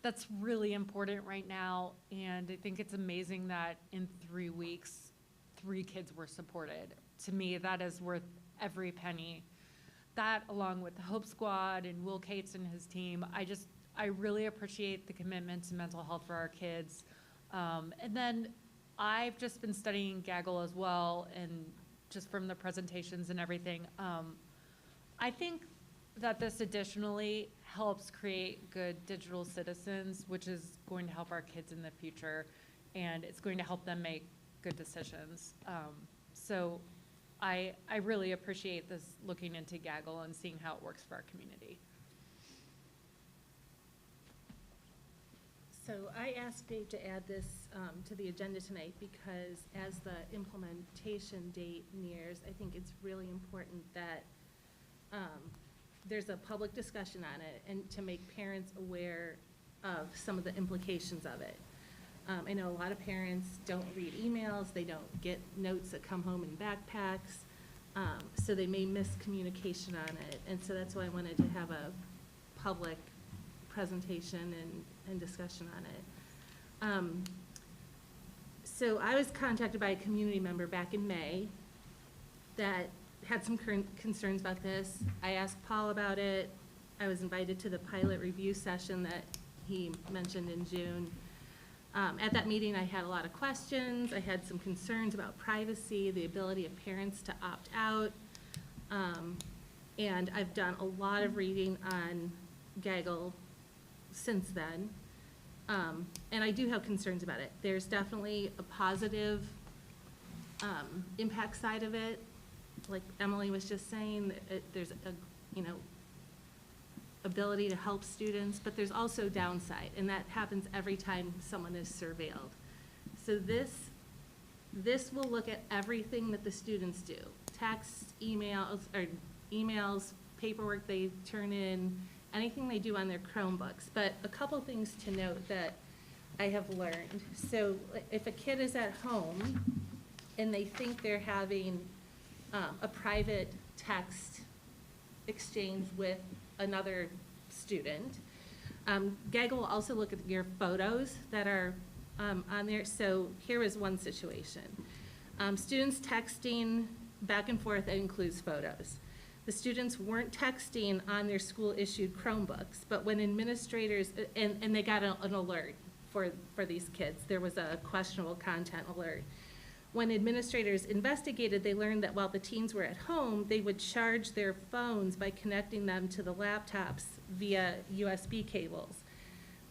That's really important right now, and I think it's amazing that in 3 weeks, 3 kids were supported. To me, that is worth every penny. That, along with the Hope Squad and Will Cates and his team, I really appreciate the commitment to mental health for our kids. And then I've just been studying Gaggle as well, and just from the presentations and everything. I think that this additionally helps create good digital citizens, which is going to help our kids in the future, and it's going to help them make good decisions. So I really appreciate this looking into Gaggle and seeing how it works for our community. So I asked Dave to add this to the agenda tonight because as the implementation date nears, I think it's really important that there's a public discussion on it and to make parents aware of some of the implications of it. I know a lot of parents don't read emails, they don't get notes that come home in backpacks, so they may miss communication on it. And so that's why I wanted to have a public presentation and discussion on it. So I was contacted by a community member back in May that had some concerns about this. I asked Paul about it. I was invited to the pilot review session that he mentioned in June. At that meeting, I had a lot of questions. I had some concerns about privacy, the ability of parents to opt out. And I've done a lot of reading on Gaggle since then. And I do have concerns about it. There's definitely a positive impact side of it. Like Emily was just saying, there's a, ability to help students, but there's also downside, and that happens every time someone is surveilled. So this will look at everything that the students do, texts, emails, paperwork they turn in, anything they do on their Chromebooks. But a couple things to note that I have learned. So if a kid is at home and they think they're having a private text exchange with another student, Gaggle will also look at your photos that are on there. So here is one situation. Students texting back and forth, that includes photos. The students weren't texting on their school-issued Chromebooks, but when administrators, and they got an alert for these kids, there was a questionable content alert. When administrators investigated, they learned that while the teens were at home, they would charge their phones by connecting them to the laptops via USB cables.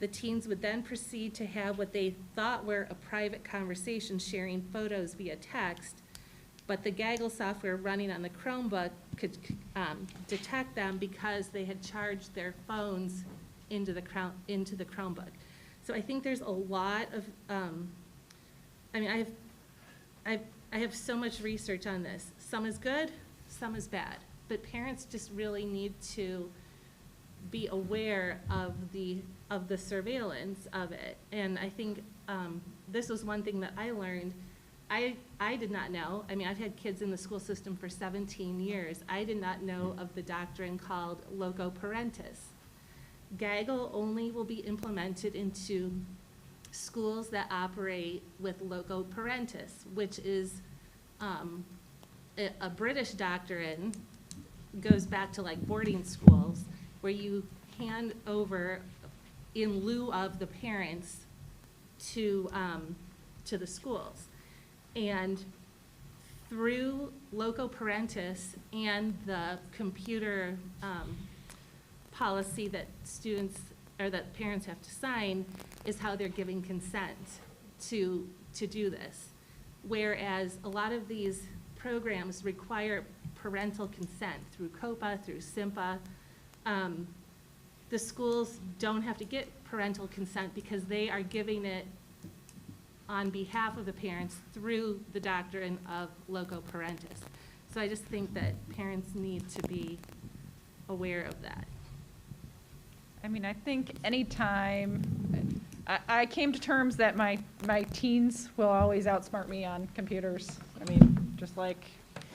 The teens would then proceed to have what they thought were a private conversation, sharing photos via text, but the Gaggle software running on the Chromebook could detect them because they had charged their phones into the Chromebook. So I think there's a lot of, I have so much research on this. Some is good, some is bad, but parents just really need to be aware of the surveillance of it. And I think this was one thing that I learned. I did not know. I mean, I've had kids in the school system for 17 years. I did not know of the doctrine called loco parentis. Gaggle only will be implemented into schools that operate with loco parentis, which is a British doctrine, goes back to like boarding schools, where you hand over in lieu of the parents to the schools. And through loco parentis and the computer policy that students or that parents have to sign is how they're giving consent to do this. Whereas a lot of these programs require parental consent through COPA, through SIMPA. The schools don't have to get parental consent because they are giving it on behalf of the parents through the doctrine of loco parentis. So I just think that parents need to be aware of that. I mean, I think anytime, I came to terms that my teens will always outsmart me on computers. I mean, just like,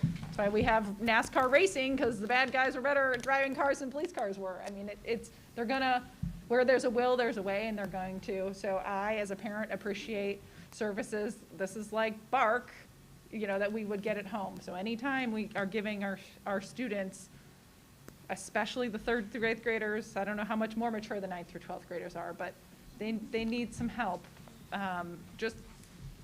that's why we have NASCAR racing, because the bad guys are better at driving cars than police cars were. I mean, they're gonna, where there's a will, there's a way, and they're going to. So I, as a parent, appreciate services. This is like Bark, that we would get at home. So anytime we are giving our students, especially the 3rd through 8th graders, I don't know how much more mature the 9th through 12th graders are, but they need some help. Just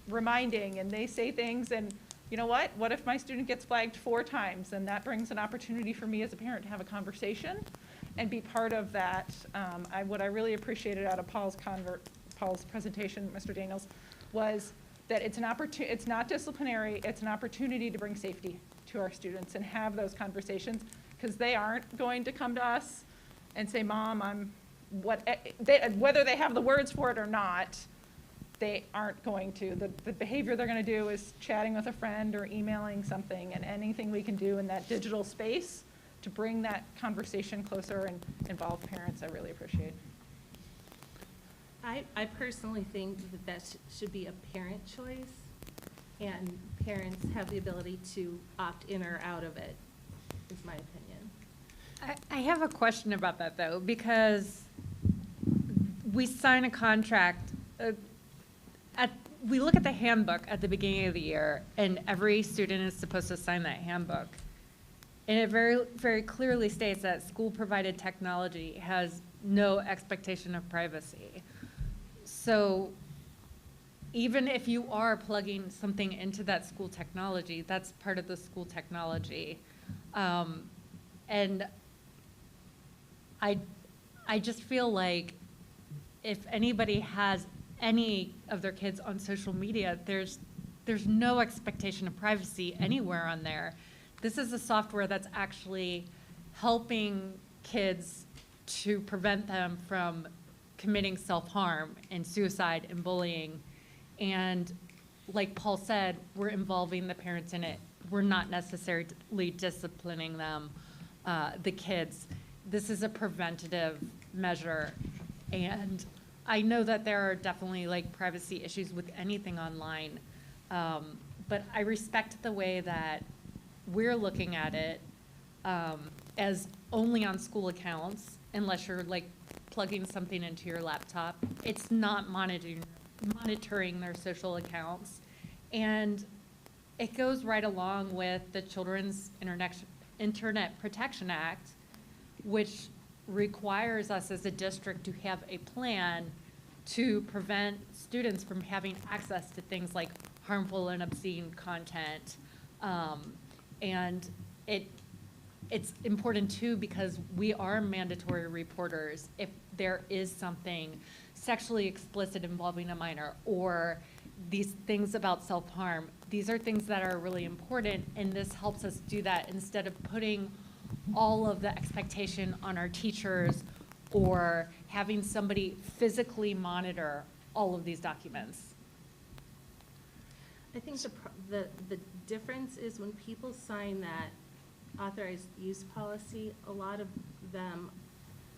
reminding, and they say things, and you know what if my student gets flagged 4 times, and that brings an opportunity for me as a parent to have a conversation and be part of that. What I really appreciated out of Paul's presentation, Mr. Daniels, was that it's not disciplinary, it's an opportunity to bring safety to our students and have those conversations, because they aren't going to come to us and say, Mom, whether they have the words for it or not, they aren't going to. The behavior they're going to do is chatting with a friend or emailing something, and anything we can do in that digital space to bring that conversation closer and involve parents, I really appreciate. I personally think that should be a parent choice, and parents have the ability to opt in or out of it, is my opinion. I have a question about that, though, because we sign a contract. We look at the handbook at the beginning of the year, and every student is supposed to sign that handbook. And it very, very clearly states that school-provided technology has no expectation of privacy. So even if you are plugging something into that school technology, that's part of the school technology. And I just feel like if anybody has any of their kids on social media, there's no expectation of privacy anywhere on there. This is a software that's actually helping kids to prevent them from committing self-harm and suicide and bullying. And like Paul said, we're involving the parents in it. We're not necessarily disciplining them, the kids. This is a preventative measure. And I know that there are definitely like privacy issues with anything online, but I respect the way that we're looking at it as only on school accounts, unless you're like plugging something into your laptop. It's not monitoring their social accounts. And it goes right along with the Children's Internet Protection Act, which requires us as a district to have a plan to prevent students from having access to things like harmful and obscene content. And it's important too because we are mandatory reporters. If there is something sexually explicit involving a minor or these things about self-harm, these are things that are really important, and this helps us do that instead of putting all of the expectation on our teachers or having somebody physically monitor all of these documents. I think the difference is when people sign that authorized use policy, a lot of them,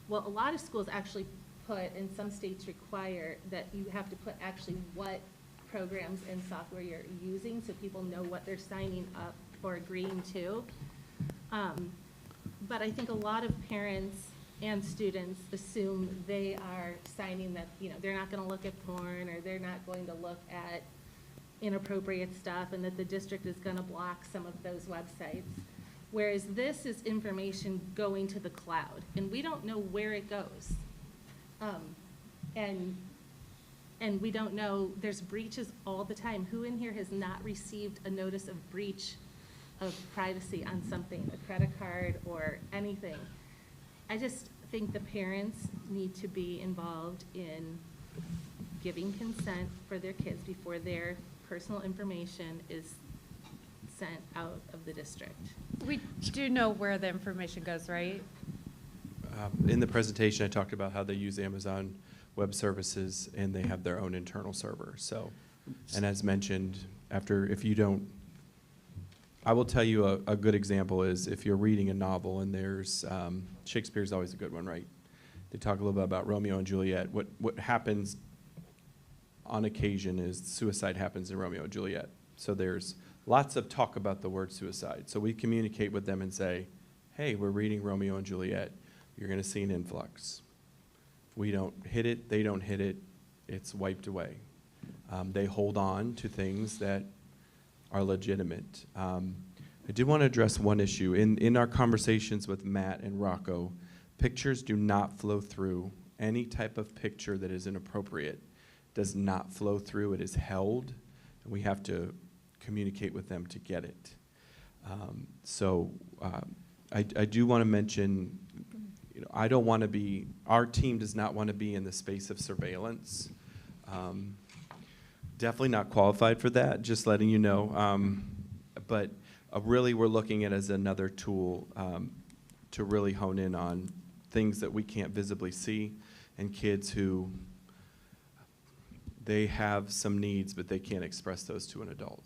well, a lot of schools actually put, and some states require, that you have to put actually what programs and software you're using so people know what they're signing up or agreeing to. But I think a lot of parents and students assume they are signing that, you know, they're not going to look at porn or they're not going to look at inappropriate stuff, and that the district is going to block some of those websites. Whereas this is information going to the cloud, and we don't know where it goes. And we don't know, there's breaches all the time. Who in here has not received a notice of breach of privacy on something, a credit card or anything? I just think the parents need to be involved in giving consent for their kids before their personal information is sent out of the district. We do know where the information goes, right? In the presentation, I talked about how they use Amazon Web Services and they have their own internal server. So, and as mentioned, if you don't, I will tell you a good example is if you're reading a novel and there's, Shakespeare's always a good one, right? They talk a little bit about Romeo and Juliet. What happens on occasion is suicide happens in Romeo and Juliet. So there's lots of talk about the word suicide. So we communicate with them and say, hey, we're reading Romeo and Juliet. You're going to see an influx. We don't hit it, they don't hit it, it's wiped away. They hold on to things that are legitimate. I did want to address one issue. In our conversations with Matt and Rocco, pictures do not flow through. Any type of picture that is inappropriate does not flow through. It is held, and we have to communicate with them to get it. I do want to mention, I don't want to be, our team does not want to be in the space of surveillance. Definitely not qualified for that, just letting you know. But really we're looking at it as another tool to really hone in on things that we can't visibly see and kids who, they have some needs, but they can't express those to an adult.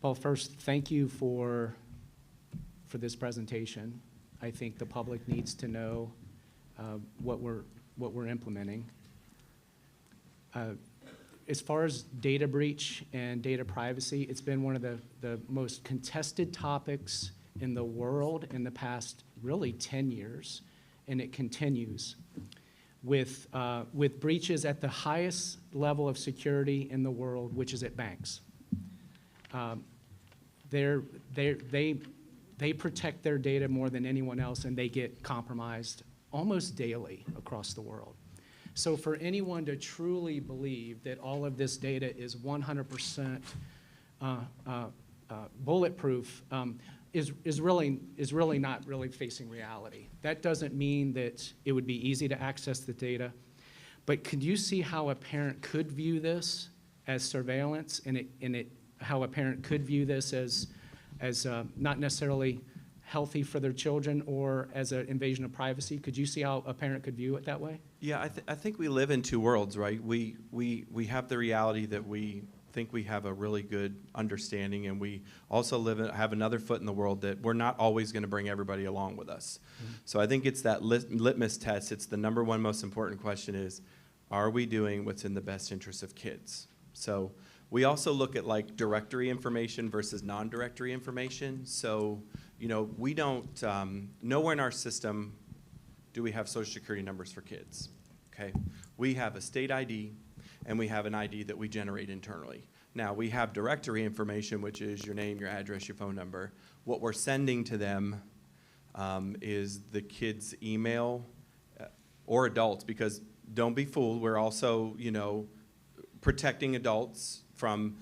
Paul, first, thank you for this presentation. I think the public needs to know what we're implementing. As far as data breach and data privacy, it's been one of the most contested topics in the world in the past really 10 years, and it continues with breaches at the highest level of security in the world, which is at banks. They protect their data more than anyone else, and they get compromised almost daily across the world. So for anyone to truly believe that all of this data is 100% bulletproof is really not really facing reality. That doesn't mean that it would be easy to access the data, but could you see how a parent could view this as surveillance, and how a parent could view this as not necessarily healthy for their children or as an invasion of privacy? Could you see how a parent could view it that way? Yeah, I think we live in two worlds, right? We have the reality that we think we have a really good understanding, and we also have another foot in the world that we're not always going to bring everybody along with us. Mm-hmm. So I think it's that litmus test. It's the number one most important question is, are we doing what's in the best interest of kids? So we also look at like directory information versus non-directory information. So, you know, we don't, nowhere in our system do we have Social Security numbers for kids, okay? We have a state ID, and we have an ID that we generate internally. Now, we have directory information, which is your name, your address, your phone number. What we're sending to them is the kid's email or adults, because don't be fooled, we're also, you know, protecting adults from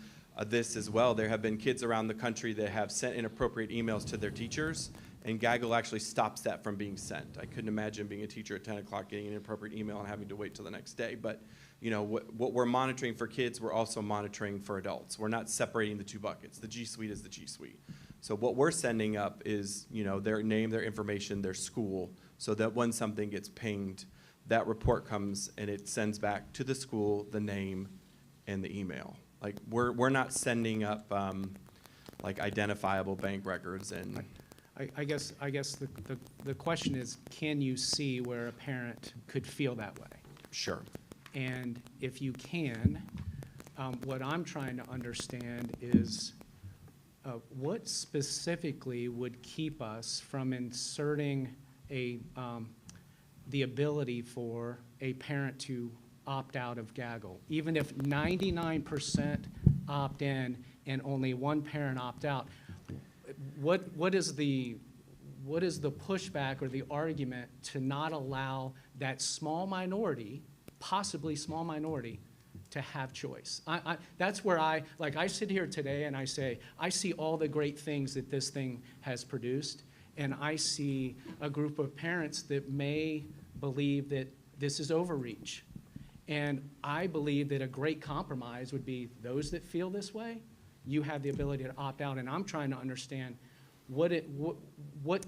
this as well. There have been kids around the country that have sent inappropriate emails to their teachers, and Gaggle actually stops that from being sent. I couldn't imagine being a teacher at 10 o'clock getting an inappropriate email and having to wait till the next day. But you know, what we're monitoring for kids, we're also monitoring for adults. We're not separating the two buckets. The G Suite is the G Suite. So what we're sending up is, you know, their name, their information, their school, so that when something gets pinged, that report comes and it sends back to the school the name and the email. Like we're not sending up like identifiable bank records. And I guess the question is, can you see where a parent could feel that way? Sure. And if you can, what I'm trying to understand is what specifically would keep us from inserting the ability for a parent to opt out of Gaggle, even if 99% opt in and only one parent opt out. What is the pushback or the argument to not allow that small minority, possibly small minority, to have choice? That's where I sit here today and I say, I see all the great things that this thing has produced, and I see a group of parents that may believe that this is overreach. And I believe that a great compromise would be those that feel this way, you have the ability to opt out, and I'm trying to understand what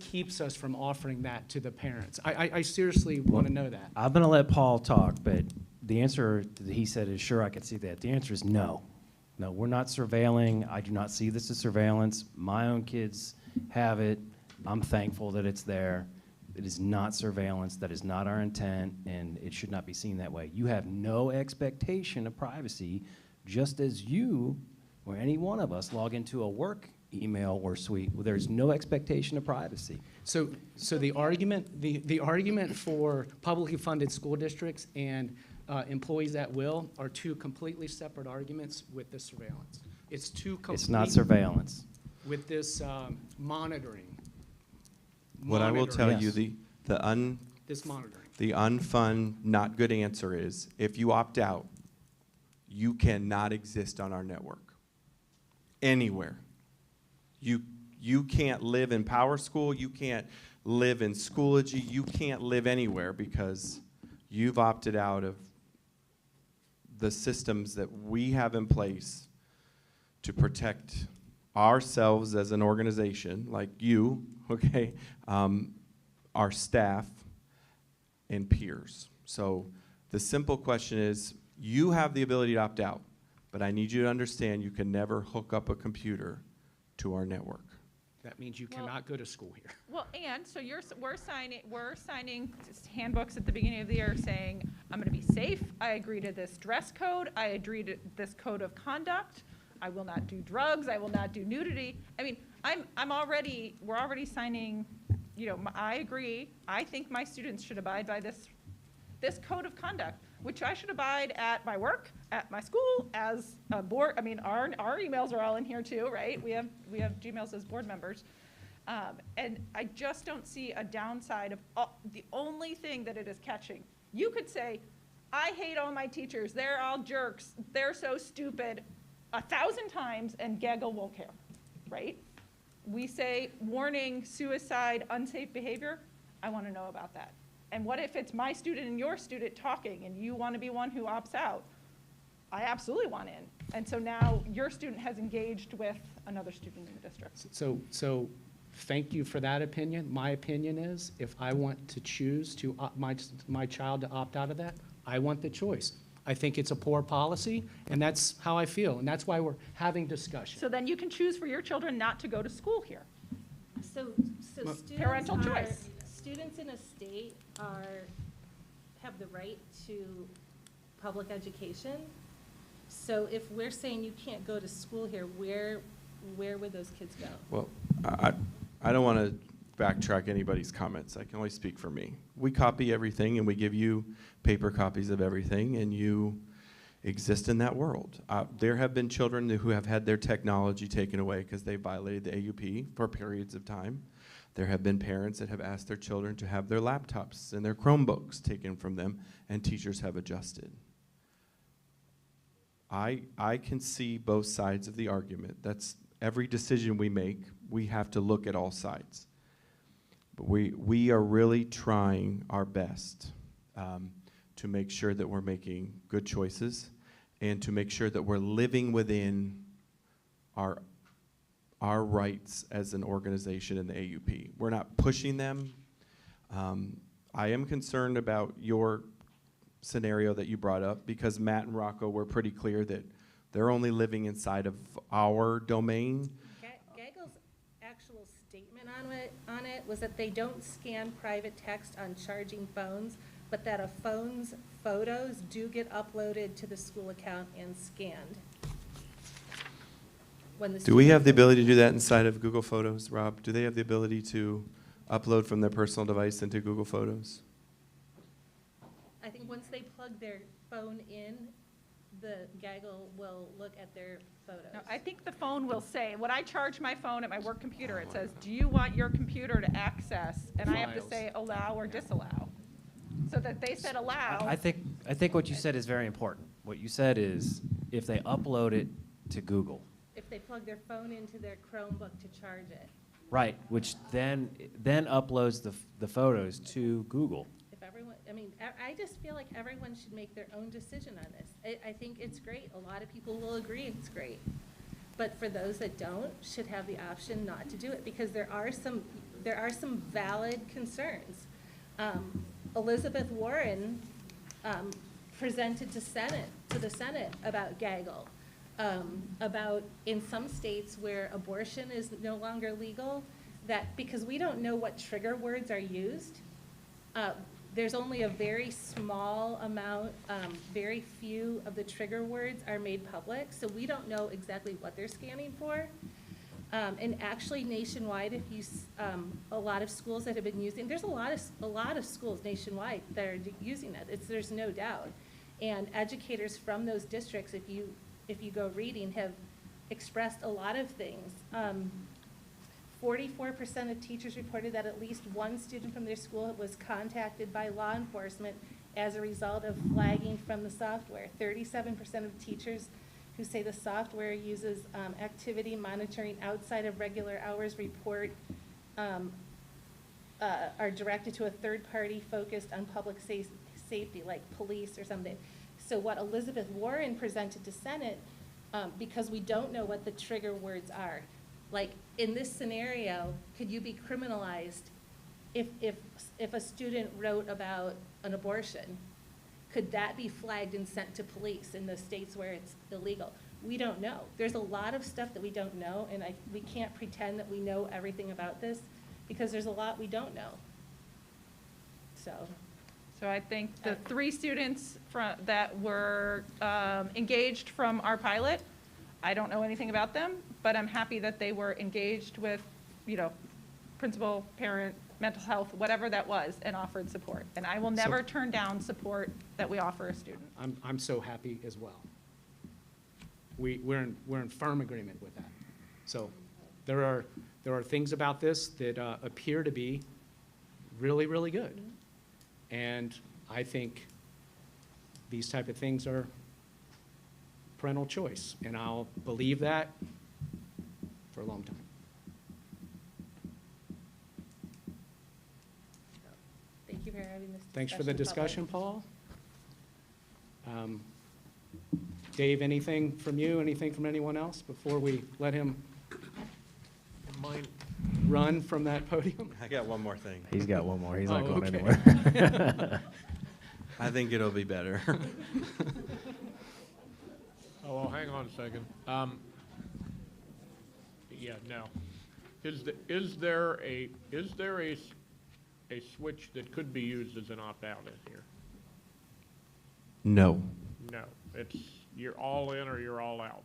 keeps us from offering that to the parents. I seriously want to know that. I'm going to let Paul talk, but the answer that he said is, sure, I could see that. The answer is no. No, we're not surveilling. I do not see this as surveillance. My own kids have it. I'm thankful that it's there. It is not surveillance. That is not our intent, and it should not be seen that way. You have no expectation of privacy, just as you or any one of us log into a work email or suite. There's no expectation of privacy. So the argument for publicly funded school districts and employees at will are two completely separate arguments with this surveillance. It's two complete. It's not surveillance. With this monitoring. What I will tell Yes. you, This monitoring. the unfun, not good answer is, if you opt out, you cannot exist on our network anywhere. You can't live in Power School, you can't live in Schoology, you can't live anywhere because you've opted out of the systems that we have in place to protect ourselves as an organization, like you, okay, our staff and peers. So the simple question is, you have the ability to opt out, but I need you to understand you can never hook up a computer to our network. That means you cannot go to school here. Well, and so we're signing handbooks at the beginning of the year saying, I'm going to be safe. I agree to this dress code. I agree to this code of conduct. I will not do drugs. I will not do nudity. I mean, we're already signing, you know, I agree. I think my students should abide by this code of conduct, which I should abide at my work, at my school, as a board. I mean, our emails are all in here too, right? We have Gmails as board members. And I just don't see a downside of the only thing that it is catching. You could say, I hate all my teachers. They're all jerks. They're so stupid 1,000 times, and Gaggle won't care, right? We say, warning, suicide, unsafe behavior. I want to know about that. And what if it's my student and your student talking, and you want to be one who opts out? I absolutely want in. And so now your student has engaged with another student in the district. So thank you for that opinion. My opinion is, if I want to choose to my child to opt out of that, I want the choice. I think it's a poor policy, and that's how I feel, and that's why we're having discussion. So then you can choose for your children not to go to school here. So Parental choice. Students in a state have the right to public education. So if we're saying you can't go to school here, where would those kids go? Well, I don't want to backtrack anybody's comments. I can only speak for me. We copy everything, and we give you paper copies of everything, and you exist in that world. There have been children who have had their technology taken away because they violated the AUP for periods of time. There have been parents that have asked their children to have their laptops and their Chromebooks taken from them, and teachers have adjusted. I can see both sides of the argument. That's every decision we make, we have to look at all sides. But we are really trying our best to make sure that we're making good choices and to make sure that we're living within our rights as an organization in the AUP. We're not pushing them. I am concerned about your scenario that you brought up because Matt and Rocco were pretty clear that they're only living inside of our domain. Gaggle's actual statement on it was that they don't scan private text on charging phones, but that a phone's photos do get uploaded to the school account and scanned. Do we have the ability to do that inside of Google Photos, Rob? Do they have the ability to upload from their personal device into Google Photos? I think once they plug their phone in, the Gaggle will look at their photos. No, I think the phone will say, when I charge my phone at my work computer, it says, do you want your computer to access? And I have to say allow or disallow. So that they said allow. I think what you said is very important. What you said is if they upload it to Google. If they plug their phone into their Chromebook to charge it. Right, which then uploads the photos to Google. If everyone, I mean, I just feel like everyone should make their own decision on this. I think it's great. A lot of people will agree it's great. But for those that don't, should have the option not to do it because there are some valid concerns. Elizabeth Warren presented to the Senate about Gaggle. About in some states where abortion is no longer legal, that because we don't know what trigger words are used, there's only a very small amount, very few of the trigger words are made public, so we don't know exactly what they're scanning for. And actually nationwide, if you, a lot of schools that have been using, there's a lot of schools nationwide that are using that. There's no doubt. And educators from those districts, if you go reading, have expressed a lot of things. 44% of teachers reported that at least one student from their school was contacted by law enforcement as a result of flagging from the software. 37% of teachers who say the software uses activity monitoring outside of regular hours report are directed to a third party focused on public safety, like police or something. So what Elizabeth Warren presented to Senate, because we don't know what the trigger words are, like in this scenario, could you be criminalized if a student wrote about an abortion? Could that be flagged and sent to police in the states where it's illegal? We don't know. There's a lot of stuff that we don't know, and we can't pretend that we know everything about this because there's a lot we don't know. So I think the 3 students that were engaged from our pilot, I don't know anything about them, but I'm happy that they were engaged with, principal, parent, mental health, whatever that was, and offered support. And I will never turn down support that we offer a student. I'm so happy as well. We're in firm agreement with that. So there are things about this that appear to be really, really good. And I think these type of things are parental choice, and I'll believe that for a long time. Thank you for having this. Thanks for the discussion, Paul. Public. Dave, anything from you, anything from anyone else before we let him Mine, run from that podium? I got one more thing. He's got one more. He's Oh, not going okay. anywhere. I think it'll be better. oh, well, hang on a second. Yeah, no. Is there a switch that could be used as an opt-out in here? No. No, it's, you're all in or you're all out.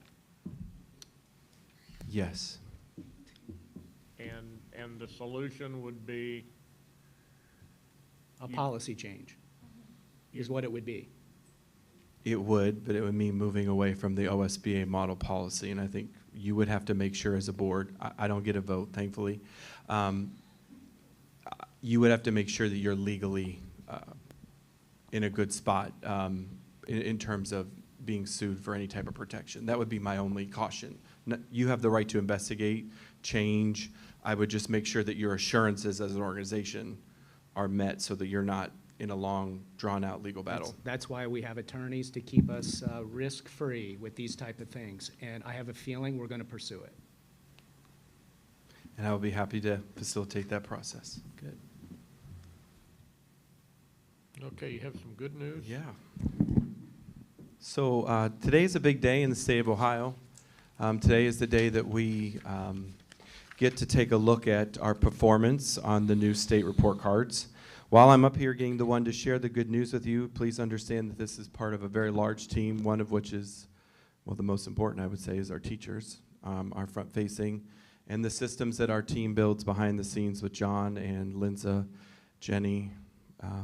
Yes. And the solution would be? A policy change is what it would be. It would, but it would mean moving away from the OSBA model policy, and I think you would have to make sure as a board, I don't get a vote, thankfully, you would have to make sure that you're legally in a good spot in terms of being sued for any type of protection. That would be my only caution. You have the right to investigate, change. I would just make sure that your assurances as an organization are met so that you're not in a long, drawn-out legal battle. That's why we have attorneys, to keep us risk-free with these type of things, and I have a feeling we're going to pursue it. And I will be happy to facilitate that process. Good. Okay, you have some good news? Yeah. So today is a big day in the state of Ohio. Today is the day that we get to take a look at our performance on the new state report cards. While I'm up here getting the one to share the good news with you, please understand that this is part of a very large team, one of which is, well, the most important, I would say, is our teachers, our front-facing, and the systems that our team builds behind the scenes with John and Linza, Jenny,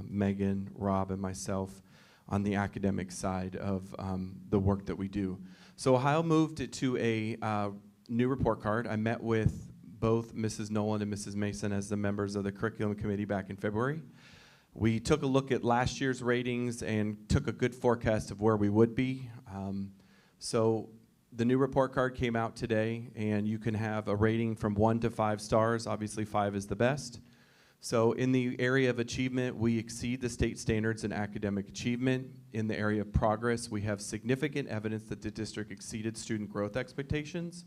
Megan, Rob, and myself on the academic side of the work that we do. So Ohio moved it to a new report card. I met with both Mrs. Nolan and Mrs. Mason as the members of the curriculum committee back in February. We took a look at last year's ratings and took a good forecast of where we would be. So the new report card came out today, and you can have a rating from 1 to 5 stars. Obviously, 5 is the best. So in the area of achievement, we exceed the state standards in academic achievement. In the area of progress, we have significant evidence that the district exceeded student growth expectations,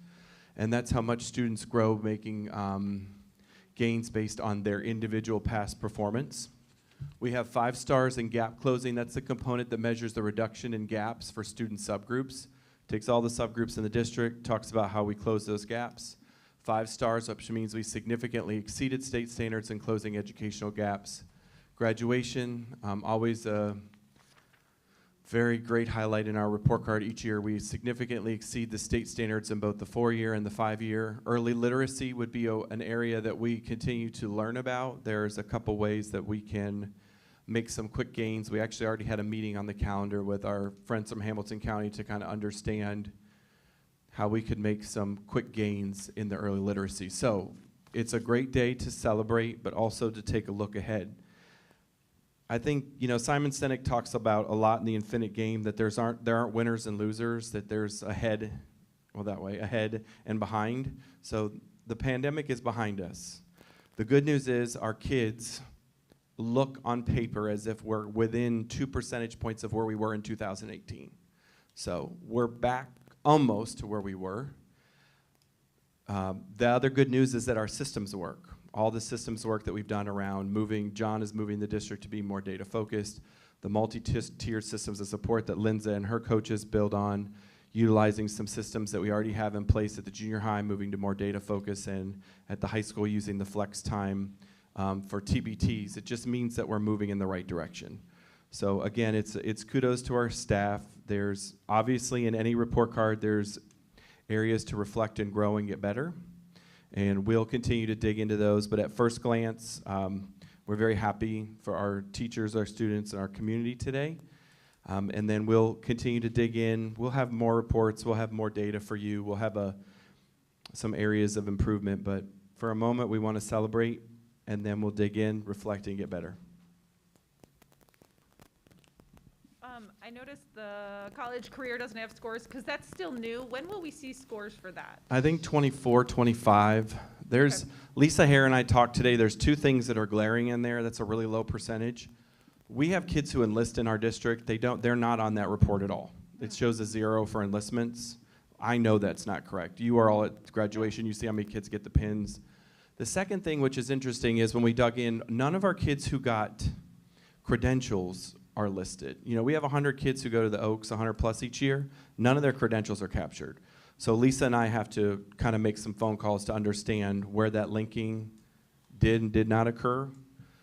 and that's how much students grow, making gains based on their individual past performance. We have 5 stars in gap closing. That's the component that measures the reduction in gaps for student subgroups. Takes all the subgroups in the district, talks about how we close those gaps. 5 stars, which means we significantly exceeded state standards in closing educational gaps. Graduation, always a very great highlight in our report card each year. We significantly exceed the state standards in both the 4-year and the 5-year. Early literacy would be an area that we continue to learn about. There's a couple ways that we can make some quick gains. We actually already had a meeting on the calendar with our friends from Hamilton County to kind of understand how we could make some quick gains in the early literacy. So it's a great day to celebrate, but also to take a look ahead. I think, you know, Simon Sinek talks about a lot in the infinite game that there aren't winners and losers, that there's ahead and behind. So the pandemic is behind us. The good news is our kids look on paper as if we're within 2 percentage points of where we were in 2018. So we're back almost to where we were. The other good news is that our systems work. All the systems work that we've done around John is moving the district to be more data focused. The multi-tiered systems of support that Linza and her coaches build on, utilizing some systems that we already have in place at the junior high, moving to more data focus, and at the high school using the flex time for TBTs. It just means that we're moving in the right direction. So again, it's kudos to our staff. There's obviously in any report card, there's areas to reflect and grow and get better. And we'll continue to dig into those. But at first glance, we're very happy for our teachers, our students, and our community today. And then we'll continue to dig in. We'll have more reports. We'll have more data for you. We'll have some areas of improvement. But for a moment, we want to celebrate, and then we'll dig in, reflect, and get better. I noticed the college career doesn't have scores, because that's still new. When will we see scores for that? I think 24, 25. There's, Lisa Hare and I talked today, there's two things that are glaring in there. That's a really low percentage. We have kids who enlist in our district. They're not on that report at all. It shows a 0 for enlistments. I know that's not correct. You are all at graduation. You see how many kids get the pins. The second thing, which is interesting, is when we dug in, none of our kids who got credentials are listed. You know, we have 100 kids who go to the Oaks, 100 plus each year. None of their credentials are captured. So Lisa and I have to kind of make some phone calls to understand where that linking did and did not occur.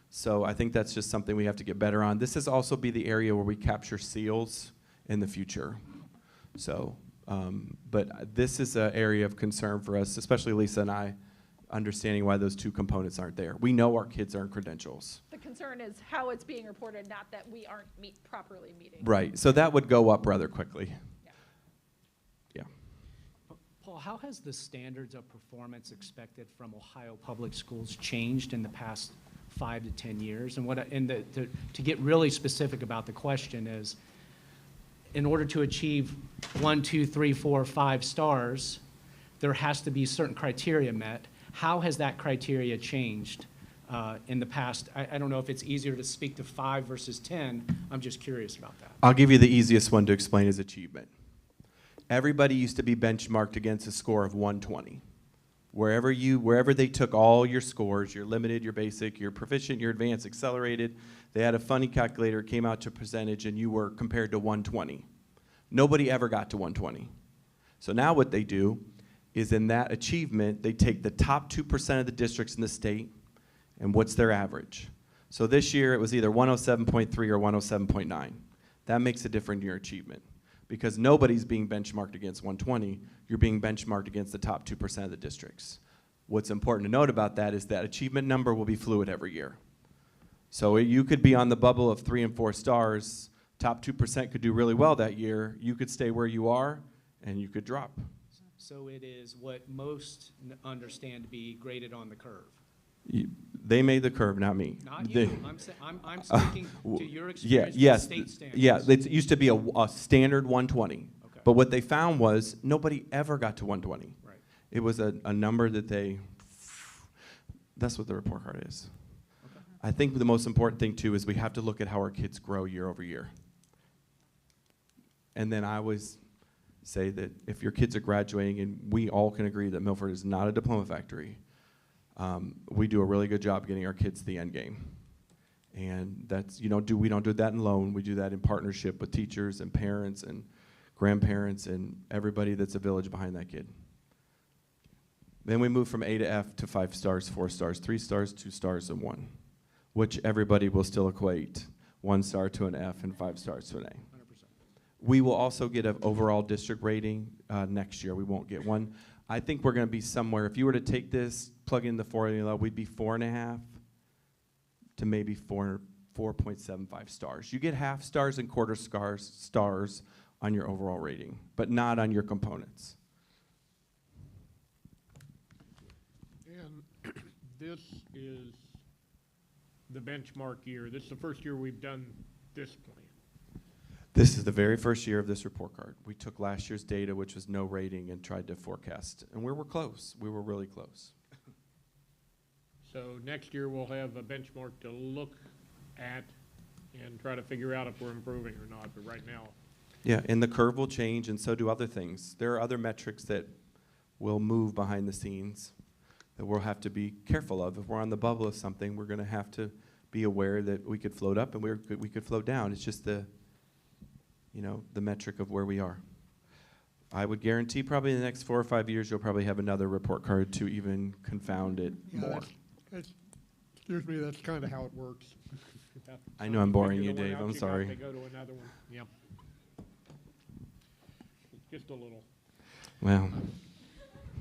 So I think that's just something we have to get better on. This is also be the area where we capture seals in the future. So, but this is an area of concern for us, especially Lisa and I, understanding why those two components aren't there. We know our kids earn credentials. The concern is how it's being reported, not that we aren't properly meeting. Right, so that would go up rather quickly. Yeah. Paul, how has the standards of performance expected from Ohio Public Schools changed in the past 5 to 10 years? And to get really specific about the question is, in order to achieve 1, 2, 3, 4, 5 stars, there has to be certain criteria met. How has that criteria changed in the past? I don't know if it's easier to speak to 5 versus 10. I'm just curious about that. I'll give you the easiest one to explain is achievement. Everybody used to be benchmarked against a score of 120. Wherever they took all your scores, your limited, your basic, your proficient, your advanced, accelerated, they had a funny calculator, came out to a percentage, and you were compared to 120. Nobody ever got to 120. So now what they do is in that achievement, they take the top 2% of the districts in the state, and what's their average? So this year, it was either 107.3 or 107.9. That makes a difference in your achievement. Because nobody's being benchmarked against 120, you're being benchmarked against the top 2% of the districts. What's important to note about that is that achievement number will be fluid every year. So you could be on the bubble of 3 and 4 stars, top 2% could do really well that year, you could stay where you are, and you could drop. So it is what most understand to be graded on the curve. They made the curve, not me. Not you. I'm speaking to your experience with state standards. Yeah, it used to be a standard 120. Okay. But what they found was nobody ever got to 120. Right. It was a number that that's what the report card is. Okay. I think the most important thing, too, is we have to look at how our kids grow year over year. And then I always say that if your kids are graduating, and we all can agree that Milford is not a diploma factory, we do a really good job getting our kids to the end game. And that's, we don't do that alone. We do that in partnership with teachers and parents and grandparents and everybody that's a village behind that kid. Then we move from A to F to 5 stars, 4 stars, 3 stars, 2 stars, and 1, which everybody will still equate 1 star to an F and 5 stars to an A. 100%. We will also get an overall district rating next year. We won't get one. I think we're going to be somewhere, if you were to take this, plug in the formula, we'd be 4.5 to maybe 4.75 stars. You get half stars and quarter stars on your overall rating, but not on your components. And this is the benchmark year. This is the first year we've done this plan. This is the very first year of this report card. We took last year's data, which was no rating, and tried to forecast. And we were close. We were really close. So next year we'll have a benchmark to look at and try to figure out if we're improving or not. But right now. Yeah, and the curve will change, and so do other things. There are other metrics that will move behind the scenes that we'll have to be careful of. If we're on the bubble of something, we're going to have to be aware that we could float up and we could float down. It's just the metric of where we are. I would guarantee probably in the next 4 or 5 years, you'll probably have another report card to even confound it more. Excuse me, that's kind of how it works. I know I'm boring you, Dave. I'm sorry. They go to another one. Yeah. Just a little. Well.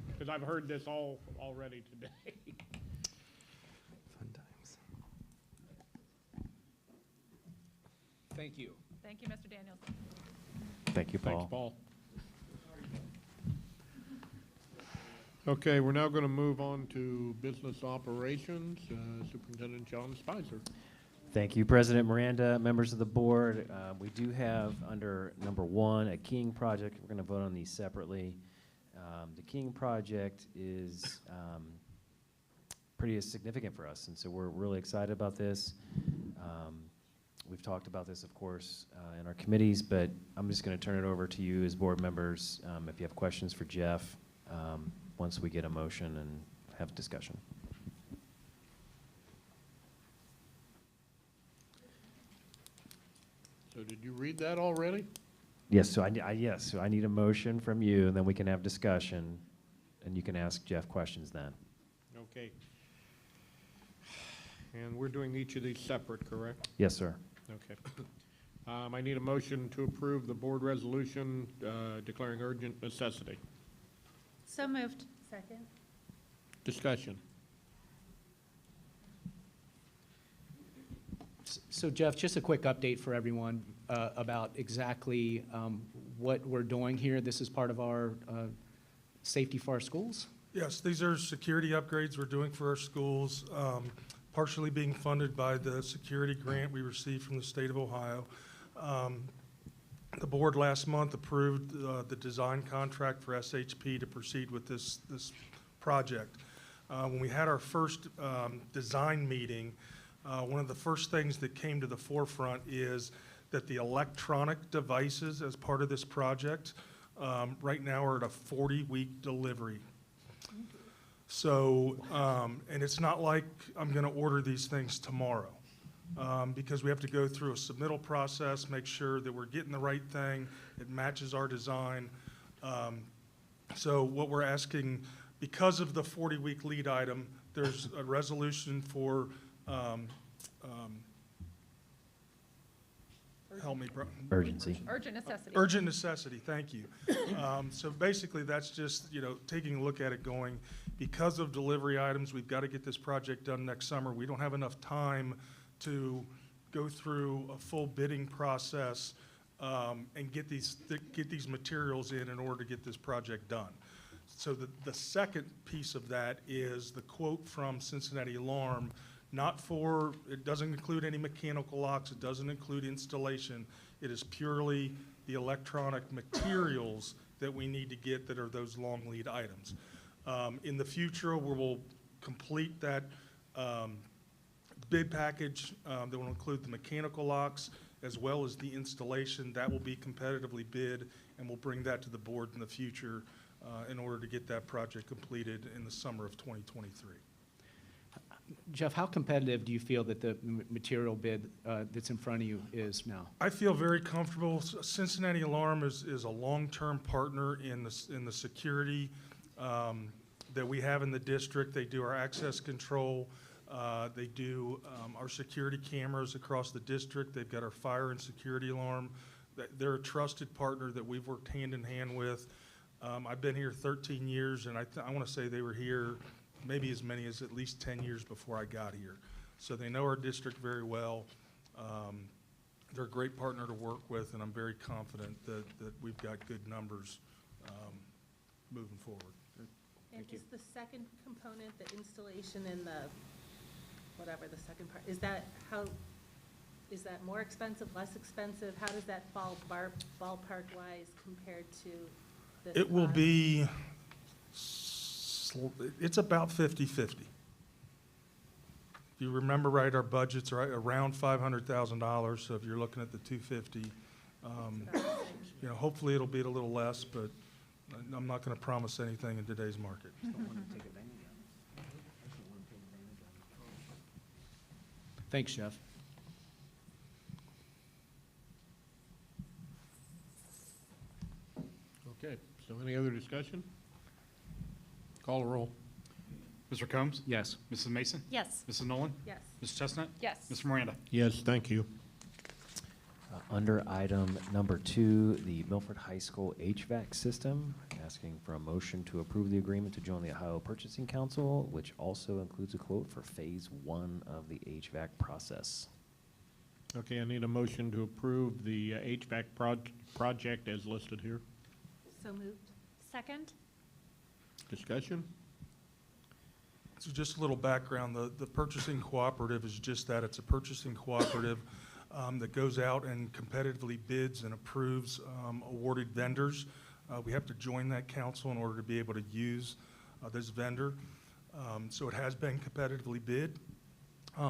Because I've heard this already today. Fun times. Thank you. Thank you, Mr. Daniels. Thank you, Paul. Thanks, Paul. Okay, we're now going to move on to business operations. Superintendent John Spicer. Thank you, President Miranda, members of the board. We do have under number 1 a King project. We're going to vote on these separately. The King project is pretty significant for us, and so we're really excited about this. We've talked about this, of course, in our committees, but I'm just going to turn it over to you as board members if you have questions for Jeff once we get a motion and have discussion. So did you read that already? Yes, so I need a motion from you, and then we can have discussion, and you can ask Jeff questions then. Okay. And we're doing each of these separate, correct? Yes, sir. Okay. I need a motion to approve the board resolution declaring urgent necessity. So moved. Second? Discussion. So Jeff, just a quick update for everyone about exactly what we're doing here. This is part of our safety for our schools? Yes, these are security upgrades we're doing for our schools, partially being funded by the security grant we received from the state of Ohio. The board last month approved the design contract for SHP to proceed with this project. When we had our first design meeting, one of the first things that came to the forefront is that the electronic devices as part of this project right now are at a 40-week delivery. So, and it's not like I'm going to order these things tomorrow because we have to go through a submittal process, make sure that we're getting the right thing, it matches our design. So what we're asking, because of the 40-week lead item, there's a resolution for help me, bro. Urgency. Urgent necessity. Urgent necessity, thank you. So basically, that's just, taking a look at it going, because of delivery items, we've got to get this project done next summer. We don't have enough time to go through a full bidding process and get these materials in order to get this project done. So the second piece of that is the quote from Cincinnati Alarm. It doesn't include any mechanical locks, it doesn't include installation. It is purely the electronic materials that we need to get that are those long lead items. In the future, we will complete that bid package that will include the mechanical locks as well as the installation. That will be competitively bid, and we'll bring that to the board in the future in order to get that project completed in the summer of 2023. Jeff, how competitive do you feel that the material bid that's in front of you is now? I feel very comfortable. Cincinnati Alarm is a long-term partner in the security that we have in the district. They do our access control. They do our security cameras across the district. They've got our fire and security alarm. They're a trusted partner that we've worked hand in hand with. I've been here 13 years, and I want to say they were here maybe as many as at least 10 years before I got here. So they know our district very well. They're a great partner to work with, and I'm very confident that we've got good numbers moving forward. And is the second component, the installation and the, whatever the second part, is that more expensive, less expensive? How does that fall ballpark-wise compared to this? It will be, it's about 50-50. If you remember right, our budget's right around $500,000, so if you're looking at the 250, hopefully it'll be a little less, but I'm not going to promise anything in today's market. Thanks, Jeff. Okay, so any other discussion? Call a roll. Mr. Combs? Yes. Mrs. Mason? Yes. Mrs. Nolan? Yes. Mrs. Chestnut? Yes. Mr. Miranda? Yes, thank you. Under item number 2, the Milford High School HVAC system, asking for a motion to approve the agreement to join the Ohio Purchasing Council, which also includes a quote for phase 1 of the HVAC process. Okay, I need a motion to approve the HVAC project as listed here. So moved. Second? Discussion? So just a little background, the purchasing cooperative is just that. It's a purchasing cooperative that goes out and competitively bids and approves awarded vendors. We have to join that council in order to be able to use this vendor. So it has been competitively bid.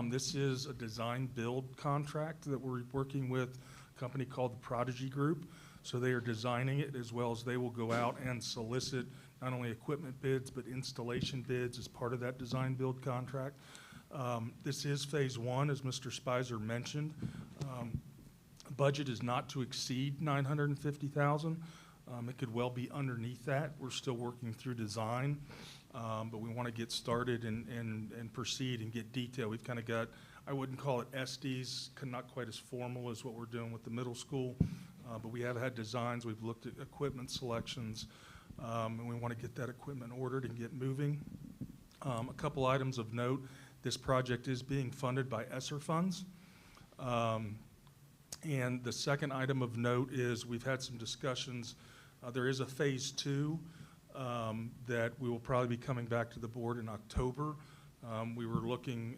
This is a design build contract that we're working with a company called the Prodigy Group. So they are designing it, as well as they will go out and solicit not only equipment bids, but installation bids as part of that design build contract. This is phase one, as Mr. Spicer mentioned. Budget is not to exceed $950,000. It could well be underneath that. We're still working through design, but we want to get started and proceed and get detail. We've kind of got, I wouldn't call it SDs, not quite as formal as what we're doing with the middle school, but we have had designs. We've looked at equipment selections, and we want to get that equipment ordered and get moving. A couple items of note: this project is being funded by ESSER funds. And the second item of note is we've had some discussions. There is a phase two that we will probably be coming back to the board in October. We were looking,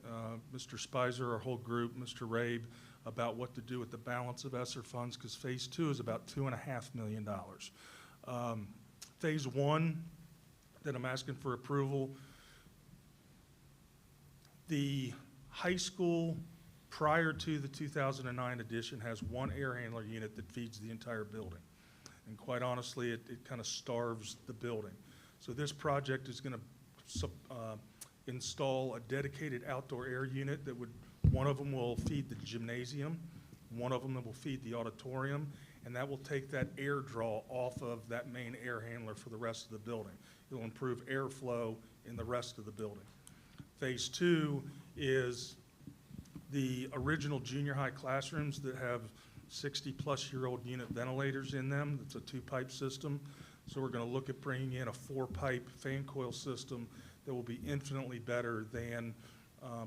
Mr. Spicer, our whole group, Mr. Rabe, about what to do with the balance of ESSER funds, because phase two is about $2.5 million. Phase one that I'm asking for approval, the high school prior to the 2009 edition has one air handler unit that feeds the entire building. And quite honestly, it kind of starves the building. So this project is going to install a dedicated outdoor air unit that would, one of them will feed the gymnasium, one of them that will feed the auditorium, and that will take that air draw off of that main air handler for the rest of the building. It will improve airflow in the rest of the building. Phase two is the original junior high classrooms that have 60-plus-year-old unit ventilators in them. It's a two-pipe system. So we're going to look at bringing in a four-pipe fan coil system that will be infinitely better than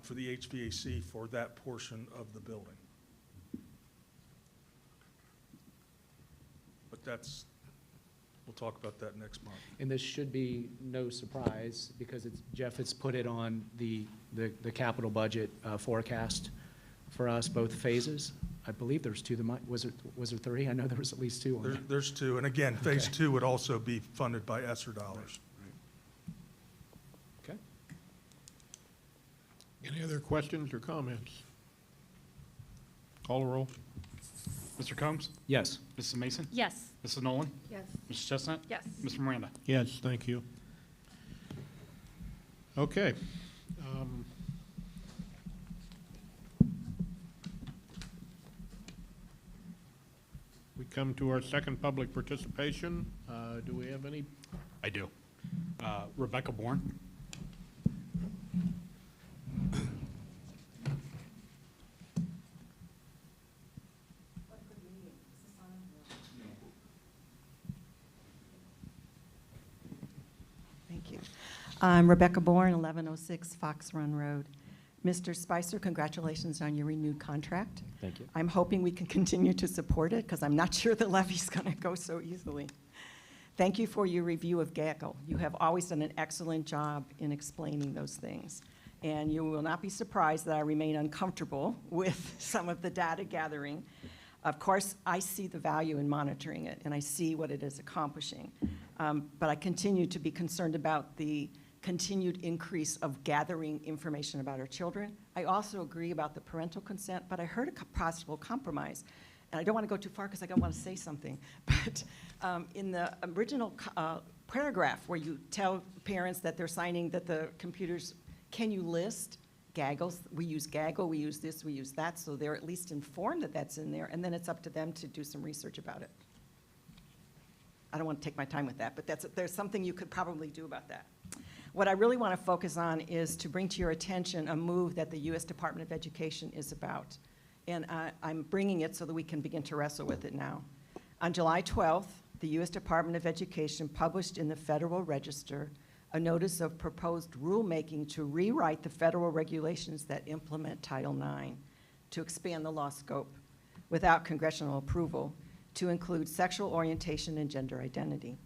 for the HVAC for that portion of the building. But that's, we'll talk about that next month. And this should be no surprise, because it's, Jeff has put it on the capital budget forecast for us, both phases. I believe there's two. Was there three? I know there was at least two on that. There's two. And again, phase two would also be funded by ESSER dollars. Okay. Any other questions or comments? Call a roll. Mr. Combs? Yes. Mrs. Mason? Yes. Mrs. Nolan? Yes. Mrs. Chestnut? Yes. Mr. Miranda? Yes, thank you. Okay. We come to our second public participation. Do we have any? I do. Rebecca Bourne? Thank you. I'm Rebecca Bourne, 1106 Fox Run Road. Mr. Spicer, congratulations on your renewed contract. Thank you. I'm hoping we can continue to support it, because I'm not sure the levy's going to go so easily. Thank you for your review of gaggle. You have always done an excellent job in explaining those things. And you will not be surprised that I remain uncomfortable with some of the data gathering. Of course, I see the value in monitoring it, and I see what it is accomplishing. But I continue to be concerned about the continued increase of gathering information about our children. I also agree about the parental consent, but I heard a possible compromise. And I don't want to go too far because I don't want to say something. But in the original paragraph where you tell parents that they're signing that the computers, can you list gaggles? We use gaggle, we use this, we use that, so they're at least informed that that's in there, and then it's up to them to do some research about it. I don't want to take my time with that, but there's something you could probably do about that. What I really want to focus on is to bring to your attention a move that the U.S. Department of Education is about. And I'm bringing it so that we can begin to wrestle with it now. On July 12th, the U.S. Department of Education published in the Federal Register a notice of proposed rulemaking to rewrite the federal regulations that implement Title IX to expand the law scope without congressional approval to include sexual orientation and gender identity.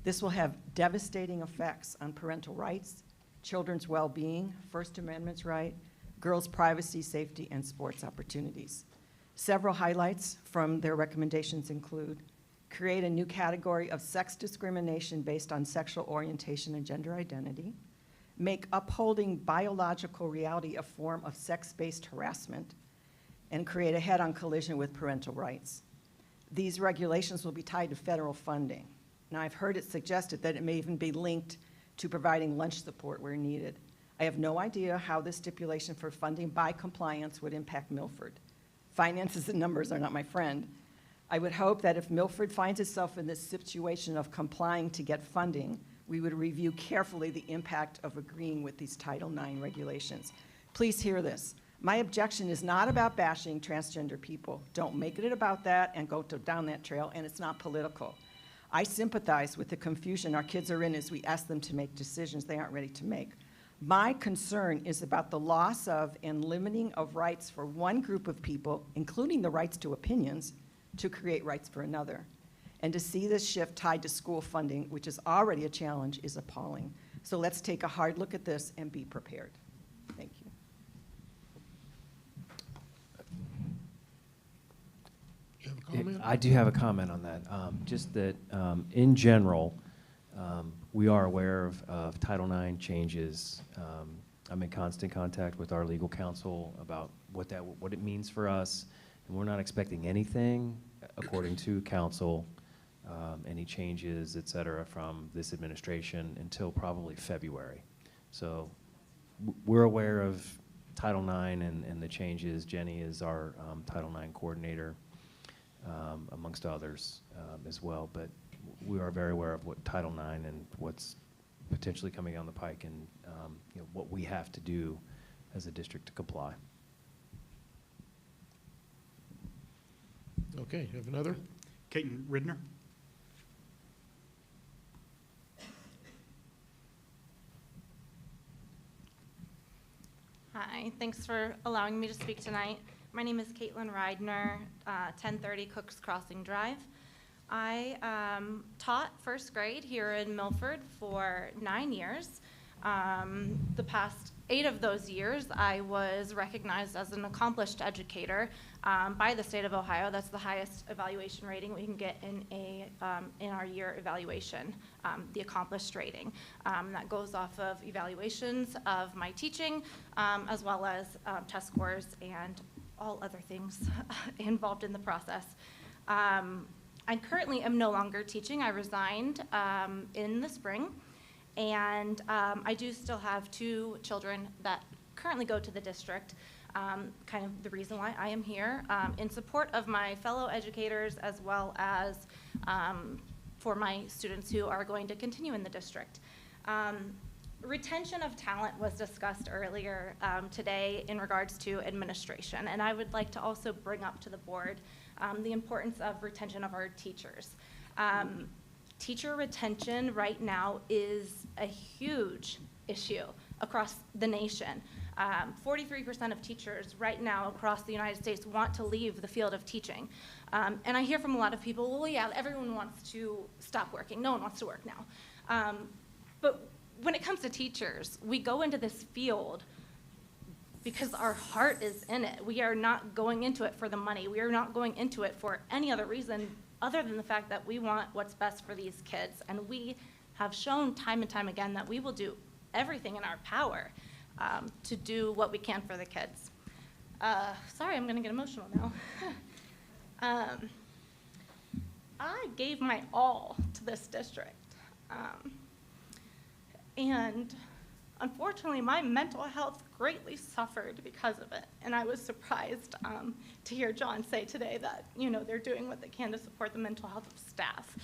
This will have devastating effects on parental rights, children's well-being, First Amendment's right, girls' privacy, safety, and sports opportunities. Several highlights from their recommendations include create a new category of sex discrimination based on sexual orientation and gender identity, make upholding biological reality a form of sex-based harassment, and create a head-on collision with parental rights. These regulations will be tied to federal funding. Now, I've heard it suggested that it may even be linked to providing lunch support where needed. I have no idea how this stipulation for funding by compliance would impact Milford. Finances and numbers are not my friend. I would hope that if Milford finds itself in this situation of complying to get funding, we would review carefully the impact of agreeing with these Title IX regulations. Please hear this. My objection is not about bashing transgender people. Don't make it about that and go down that trail, and it's not political. I sympathize with the confusion our kids are in as we ask them to make decisions they aren't ready to make. My concern is about the loss of and limiting of rights for one group of people, including the rights to opinions, to create rights for another. And to see this shift tied to school funding, which is already a challenge, is appalling. So let's take a hard look at this and be prepared. Thank you. You have a comment? I do have a comment on that. Just that, in general, we are aware of Title IX changes. I'm in constant contact with our legal counsel about what it means for us, and we're not expecting anything, according to counsel, any changes, et cetera, from this administration until probably February. So we're aware of Title IX and the changes. Jenny is our Title IX coordinator, amongst others as well, but we are very aware of what Title IX and what's potentially coming down the pike, and what we have to do as a district to comply. Okay, you have another? Kaiten Ridner. Hi, thanks for allowing me to speak tonight. My name is Caitlin Ridner, 1030 Cooks Crossing Drive. I taught first grade here in Milford for 9 years. The past 8 of those years, I was recognized as an accomplished educator by the state of Ohio. That's the highest evaluation rating we can get in our year evaluation, the accomplished rating. That goes off of evaluations of my teaching, as well as test scores and all other things involved in the process. I currently am no longer teaching. I resigned in the spring. And I do still have 2 children that currently go to the district. Kind of the reason why I am here, in support of my fellow educators, as well as for my students who are going to continue in the district. Retention of talent was discussed earlier today in regards to administration, and I would like to also bring up to the board the importance of retention of our teachers. Teacher retention right now is a huge issue across the nation. 43% of teachers right now across the United States want to leave the field of teaching. And I hear from a lot of people, well, yeah, everyone wants to stop working. No one wants to work now. But when it comes to teachers, we go into this field because our heart is in it. We are not going into it for the money. We are not going into it for any other reason other than the fact that we want what's best for these kids. And we have shown time and time again that we will do everything in our power to do what we can for the kids. Sorry, I'm gonna get emotional now. I gave my all to this district. And unfortunately, my mental health greatly suffered because of it. And I was surprised to hear John say today that, they're doing what they can to support the mental health of staff.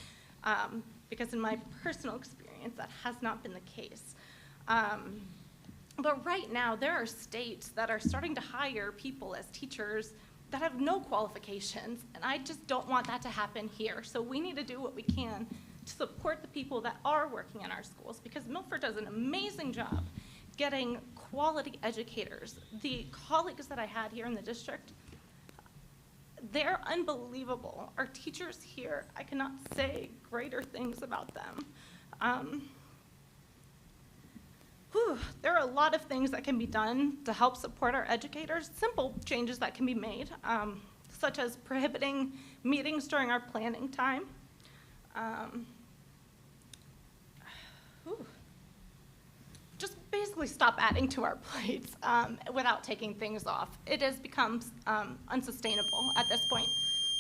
Because in my personal experience, that has not been the case. But right now, there are states that are starting to hire people as teachers that have no qualifications, and I just don't want that to happen here. So we need to do what we can to support the people that are working in our schools, because Milford does an amazing job getting quality educators. The colleagues that I had here in the district, they're unbelievable. Our teachers here, I cannot say greater things about them. there are a lot of things that can be done to help support our educators, simple changes that can be made, such as prohibiting meetings during our planning time. Just basically stop adding to our plates without taking things off. It has become unsustainable at this point.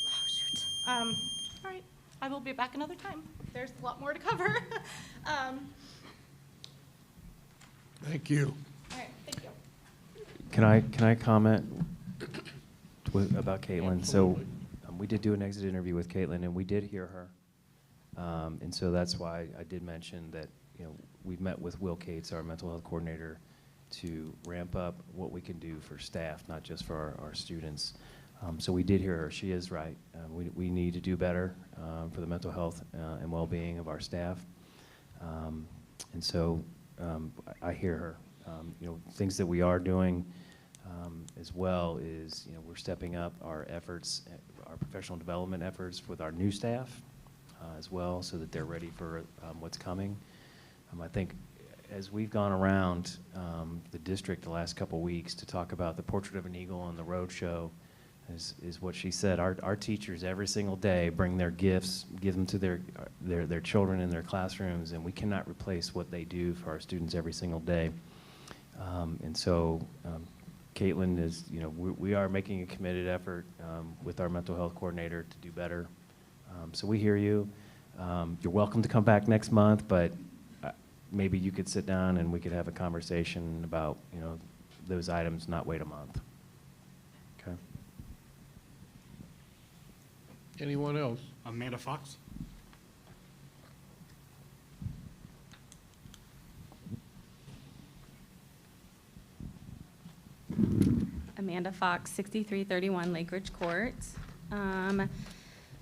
Oh, shoot. All right, I will be back another time. There's a lot more to cover. Thank you. All right, thank you. Can I comment about Caitlin? So we did do an exit interview with Caitlin, and we did hear her. And so that's why I did mention that, you know, we've met with Will Cates, our mental health coordinator, to ramp up what we can do for staff, not just for our students. So we did hear her. She is right. We need to do better for the mental health and well-being of our staff. And so I hear her. You know, things that we are doing as well is, you know, we're stepping up our efforts, our professional development efforts with our new staff as well, so that they're ready for what's coming. I think as we've gone around the district the last couple weeks to talk about the Portrait of an Eagle on the road show, is what she said. Our teachers every single day bring their gifts, give them to their children in their classrooms, and we cannot replace what they do for our students every single day. And so Caitlin is, you know, we are making a committed effort with our mental health coordinator to do better. So we hear you. You're welcome to come back next month, but maybe you could sit down and we could have a conversation about, you know, those items, not wait a month. Okay. Anyone else? Amanda Fox? Amanda Fox, 6331 Lake Ridge Court.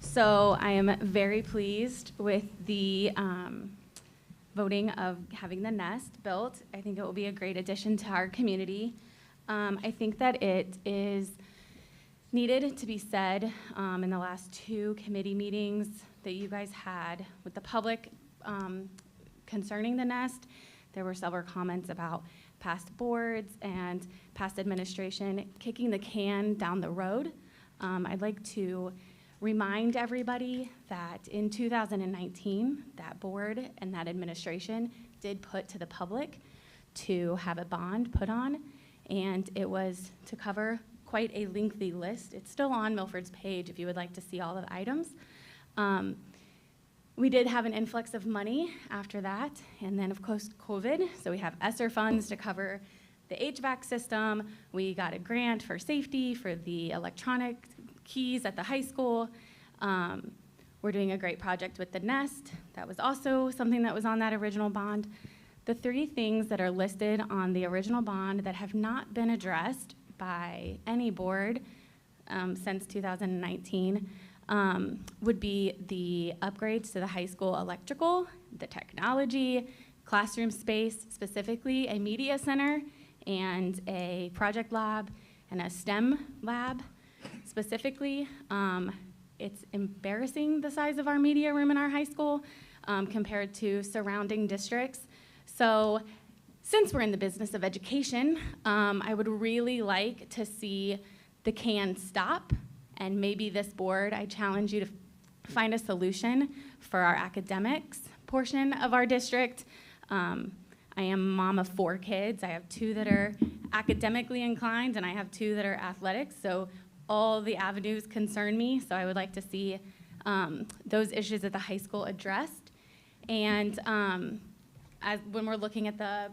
So I am very pleased with the voting of having the nest built. I think it will be a great addition to our community. I think that it is needed to be said in the last 2 committee meetings that you guys had with the public concerning the nest. There were several comments about past boards and past administration kicking the can down the road. I'd like to remind everybody that in 2019, that board and that administration did put to the public to have a bond put on, and it was to cover quite a lengthy list. It's still on Milford's page if you would like to see all of the items. We did have an influx of money after that, and then of course COVID, so we have ESSER funds to cover the HVAC system. We got a grant for safety for the electronic keys at the high school. We're doing a great project with the nest. That was also something that was on that original bond. The 3 things that are listed on the original bond that have not been addressed by any board since 2019 would be the upgrades to the high school electrical, the technology, classroom space, specifically a media center and a project lab and a STEM lab. Specifically, it's embarrassing the size of our media room in our high school compared to surrounding districts. So since we're in the business of education, I would really like to see the can stop, and maybe this board, I challenge you to find a solution for our academics portion of our district. I am mom of 4 kids. I have 2 that are academically inclined, and I have 2 that are athletics, so all the avenues concern me, so I would like to see those issues at the high school addressed. And when we're looking at the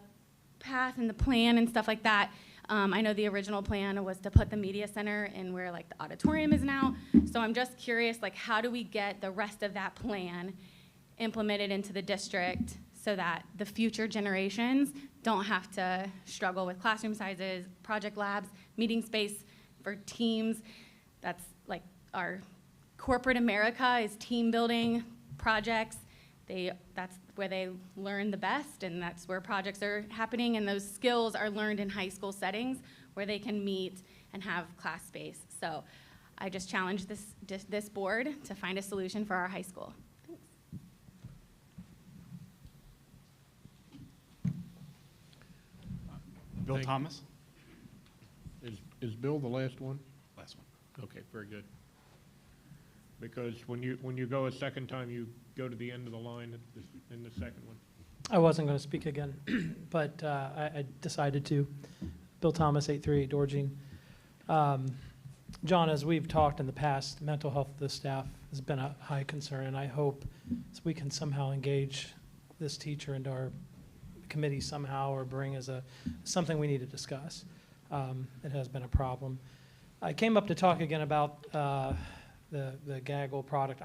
path and the plan and stuff like that, I know the original plan was to put the media center in where like the auditorium is now, so I'm just curious, like, how do we get the rest of that plan implemented into the district so that the future generations don't have to struggle with classroom sizes, project labs, meeting space for teams? That's like our corporate America is team building projects. That's where they learn the best, and that's where projects are happening, and those skills are learned in high school settings where they can meet and have class space. So I just challenge this board to find a solution for our high school. Thanks. Bill Thank- Thomas. Is Bill the last one? Last one. Okay, very good. Because when you go a second time, you go to the end of the line in the second one. I wasn't going to speak again, but I decided to. Bill Thomas, 838 Dorjean. John, as we've talked in the past, mental health of the staff has been a high concern, and I hope we can somehow engage this teacher into our committee somehow, or bring as something we need to discuss. It has been a problem. I came up to talk again about the Gaggle product.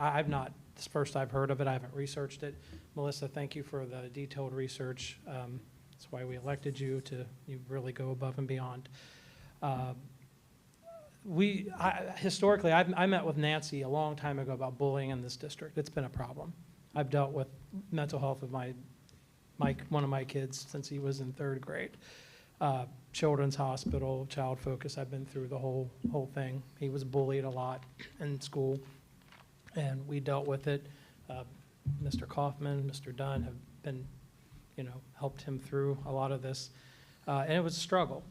This first I've heard of it. I haven't researched it. Melissa, thank you for the detailed research. That's why we elected you really go above and beyond. Historically, I met with Nancy a long time ago about bullying in this district. It's been a problem. I've dealt with mental health of one of my kids since he was in 3rd grade. Children's Hospital, Child Focus, I've been through the whole thing. He was bullied a lot in school, and we dealt with it. Mr. Kaufman, Mr. Dunn have been, helped him through a lot of this. And it was a struggle.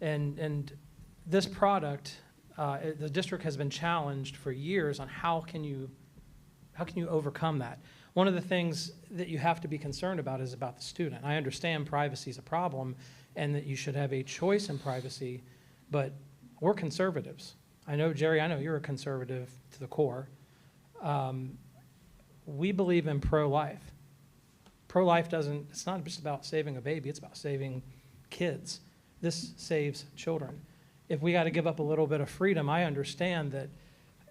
And this product, the district has been challenged for years on how can you overcome that. One of the things that you have to be concerned about is about the student. I understand privacy is a problem and that you should have a choice in privacy, but we're conservatives. I know, Jerry, I know you're a conservative to the core. We believe in pro-life. Pro-life it's not just about saving a baby, it's about saving kids. This saves children. If we got to give up a little bit of freedom, I understand that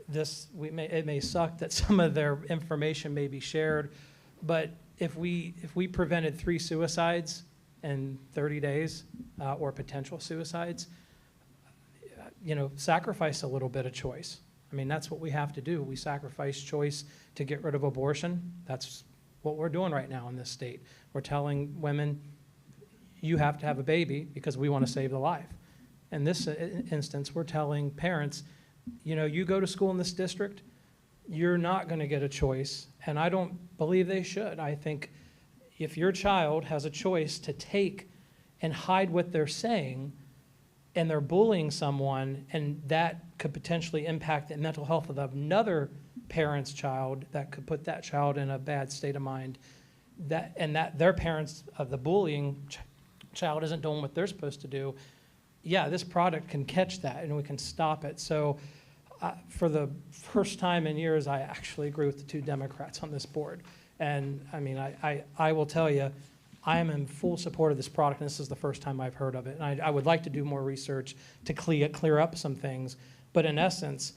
it may suck that some of their information may be shared, but if we prevented 3 suicides in 30 days, or potential suicides, sacrifice a little bit of choice. I mean, that's what we have to do. We sacrifice choice to get rid of abortion. That's what we're doing right now in this state. We're telling women, you have to have a baby because we want to save the life. In this instance, we're telling parents, you go to school in this district, you're not going to get a choice, and I don't believe they should. I think if your child has a choice to take and hide what they're saying, and they're bullying someone, and that could potentially impact the mental health of another parent's child, that could put that child in a bad state of mind, that their parents of the bullying child isn't doing what they're supposed to do, yeah, this product can catch that and we can stop it. So for the first time in years, I actually agree with the 2 Democrats on this board. And I mean, I will tell you, I am in full support of this product, and this is the first time I've heard of it. And I would like to do more research to clear up some things. But in essence,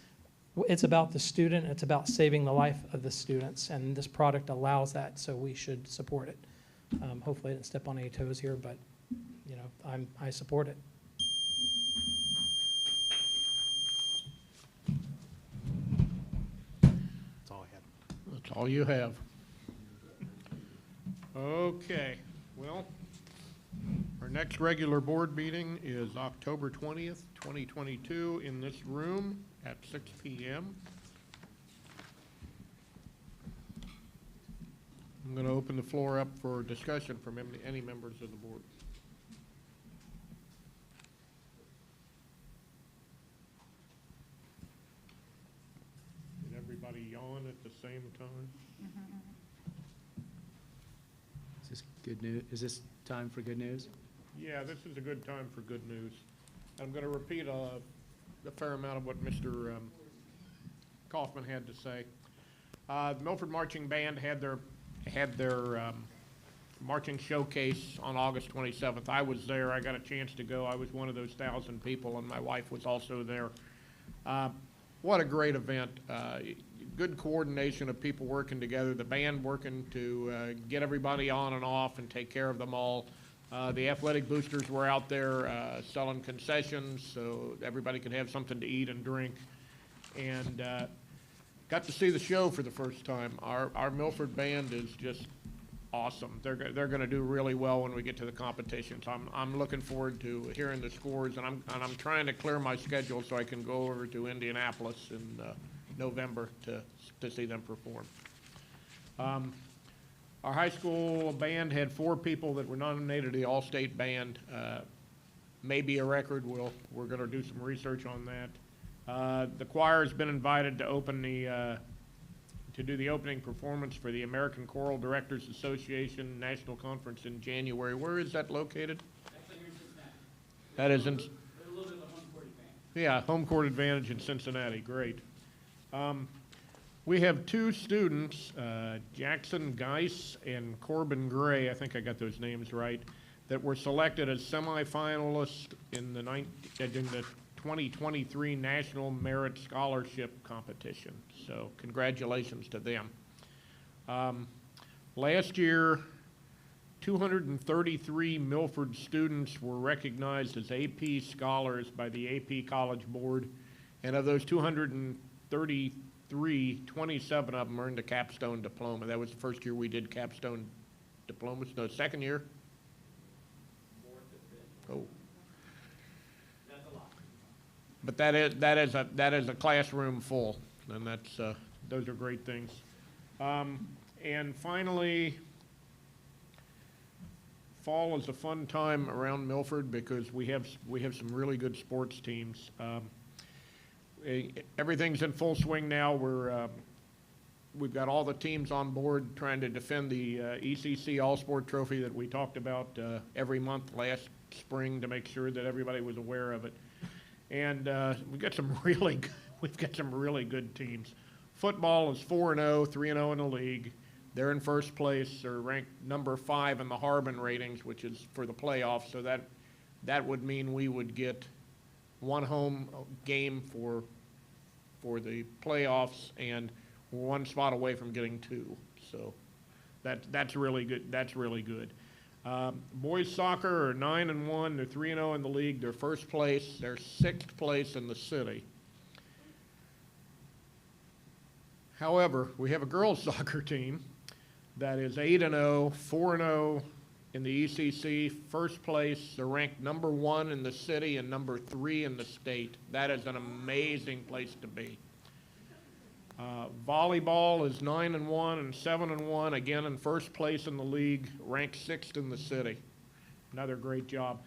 it's about the student, it's about saving the life of the students, and this product allows that, so we should support it. Hopefully I didn't step on any toes here, but I support it. That's all I had. That's all you have. Okay, well, our next regular board meeting is October 20th, 2022 in this room at 6 p.m. I'm going to open the floor up for discussion from any members of the board. Did everybody yawn at the same time? Is this good news? Is this time for good news? Yeah, this is a good time for good news. I'm going to repeat a fair amount of what Mr. Kaufman had to say. The Milford Marching Band had their marching showcase on August 27th. I was there. I got a chance to go. I was one of those 1,000 people, and my wife was also there. What a great event. Good coordination of people working together, the band working to get everybody on and off and take care of them all. The athletic boosters were out there selling concessions so everybody could have something to eat and drink. And got to see the show for the first time. Our Milford band is just awesome. They're going to do really well when we get to the competitions. I'm looking forward to hearing the scores, and I'm trying to clear my schedule so I can go over to Indianapolis in November to see them perform. Our high school band had 4 people that were nominated to the All-State Band. may be a record. We're going to do some research on that. The choir has been invited to open to do the opening performance for the American Choral Directors Association National Conference in January. Where is that located? That is in. Yeah, home court advantage in Cincinnati. Great. We have two students, Jackson Geis and Corbin Gray, I think I got those names right, that were selected as semifinalists in the 2023 National Merit Scholarship Competition. So congratulations to them. Last year, 233 Milford students were recognized as AP scholars by the AP College Board, and of those 233, 27 of them earned a capstone diploma. That was the first year we did capstone diplomas. No, second year? Oh. That's a lot. But that is a classroom full, and that's those are great things. And finally, fall is a fun time around Milford because we have some really good sports teams. Everything's in full swing now. We've got all the teams on board trying to defend the ECC All-Sport Trophy that we talked about every month last spring to make sure that everybody was aware of it. And we've got some really good teams. Football is 4-0, 3-0 in the league. They're in first place. They're ranked number 5 in the Harbin ratings, which is for the playoffs. So that would mean we would get one home game for the playoffs, and we're one spot away from getting 2. So that's really good. That's really good. Boys soccer are 9-1. They're 3-0 in the league. They're first place. They're 6th place in the city. However, we have a girls soccer team that is 8-0, 4-0 in the ECC, first place. They're ranked number 1 in the city and number 3 in the state. That is an amazing place to be. Volleyball is 9-1 and 7-1, again in first place in the league, ranked 6th in the city. Another great job.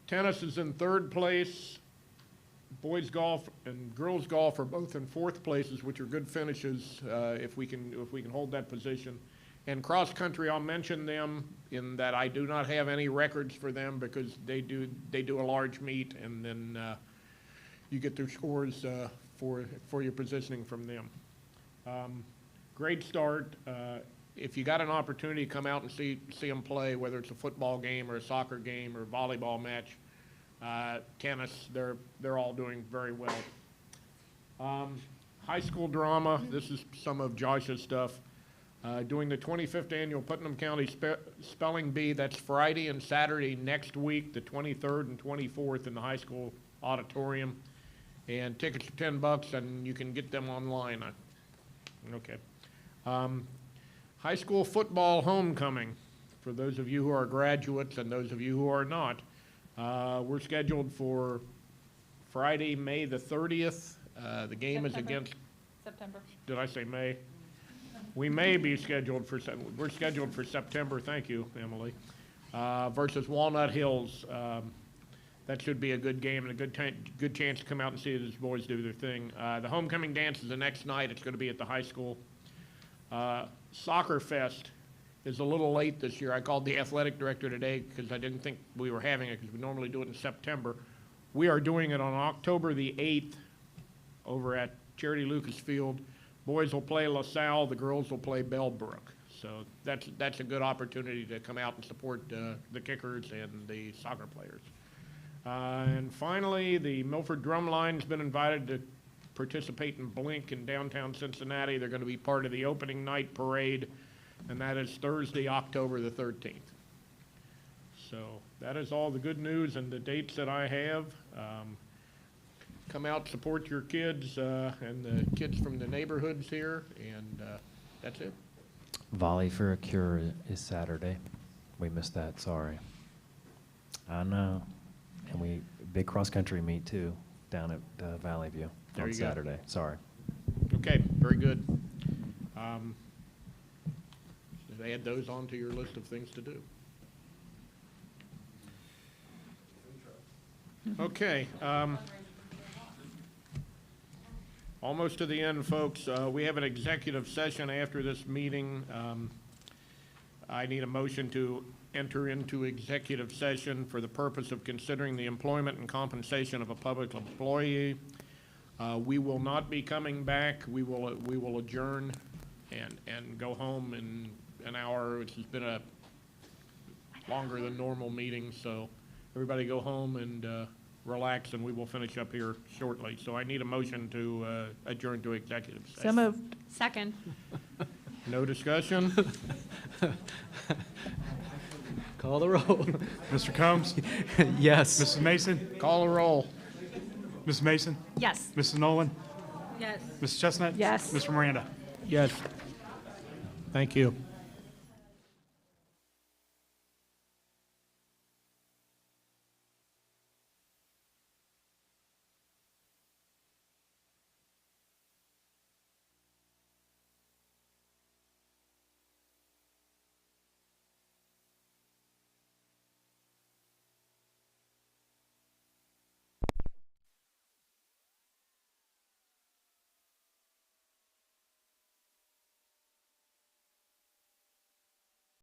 Tennis is in 3rd place. Boys golf and girls golf are both in 4th places, which are good finishes if we can hold that position. And cross country, I'll mention them in that I do not have any records for them because they do a large meet, and then you get their scores for your positioning from them. Great start. If you got an opportunity to come out and see them play, whether it's a football game or a soccer game or a volleyball match, tennis, they're all doing very well. High school drama, this is some of Josh's stuff. Doing the 25th annual Putnam County Spelling Bee. That's Friday and Saturday next week, the 23rd and 24th in the high school auditorium. And tickets are $10, and you can get them online. Okay. High school football homecoming. For those of you who are graduates and those of you who are not, we're scheduled for Friday, May the 30th. The game is against. September. Did I say May? We may be scheduled for, we're scheduled for September, thank you, Emily, versus Walnut Hills. That should be a good game and a good chance to come out and see these boys do their thing. The homecoming dance is the next night. It's going to be at the high school. Soccer Fest is a little late this year. I called the athletic director today because I didn't think we were having it because we normally do it in September. We are doing it on October the 8th over at Charity Lucas Field. Boys will play LaSalle, the girls will play Bellbrook. So that's a good opportunity to come out and support the kickers and the soccer players. And finally, the Milford Drumline's been invited to participate in Blink in downtown Cincinnati. They're going to be part of the opening night parade, and that is Thursday, October the 13th. So that is all the good news and the dates that I have. Come out, support your kids and the kids from the neighborhoods here, and that's it. Volley for a Cure is Saturday. We missed that, sorry. I know. And big cross-country meet, too, down at Valley View on Saturday. Sorry. Okay, very good. Add those onto your list of things to do. Okay. Almost to the end, folks. We have an executive session after this meeting. I need a motion to enter into executive session for the purpose of considering the employment and compensation of a public employee. We will not be coming back. We will adjourn and go home in an hour, which has been a longer than normal meeting. So everybody go home and relax, and we will finish up here shortly. So I need a motion to adjourn to executive session. So moved. Second. No discussion? Call the roll. Mr. Combs? Yes. Mrs. Mason? Call the roll. Mrs. Mason? Yes. Mrs. Nolan? Yes. Mrs. Chestnut? Yes. Mr. Miranda? Yes. Thank you.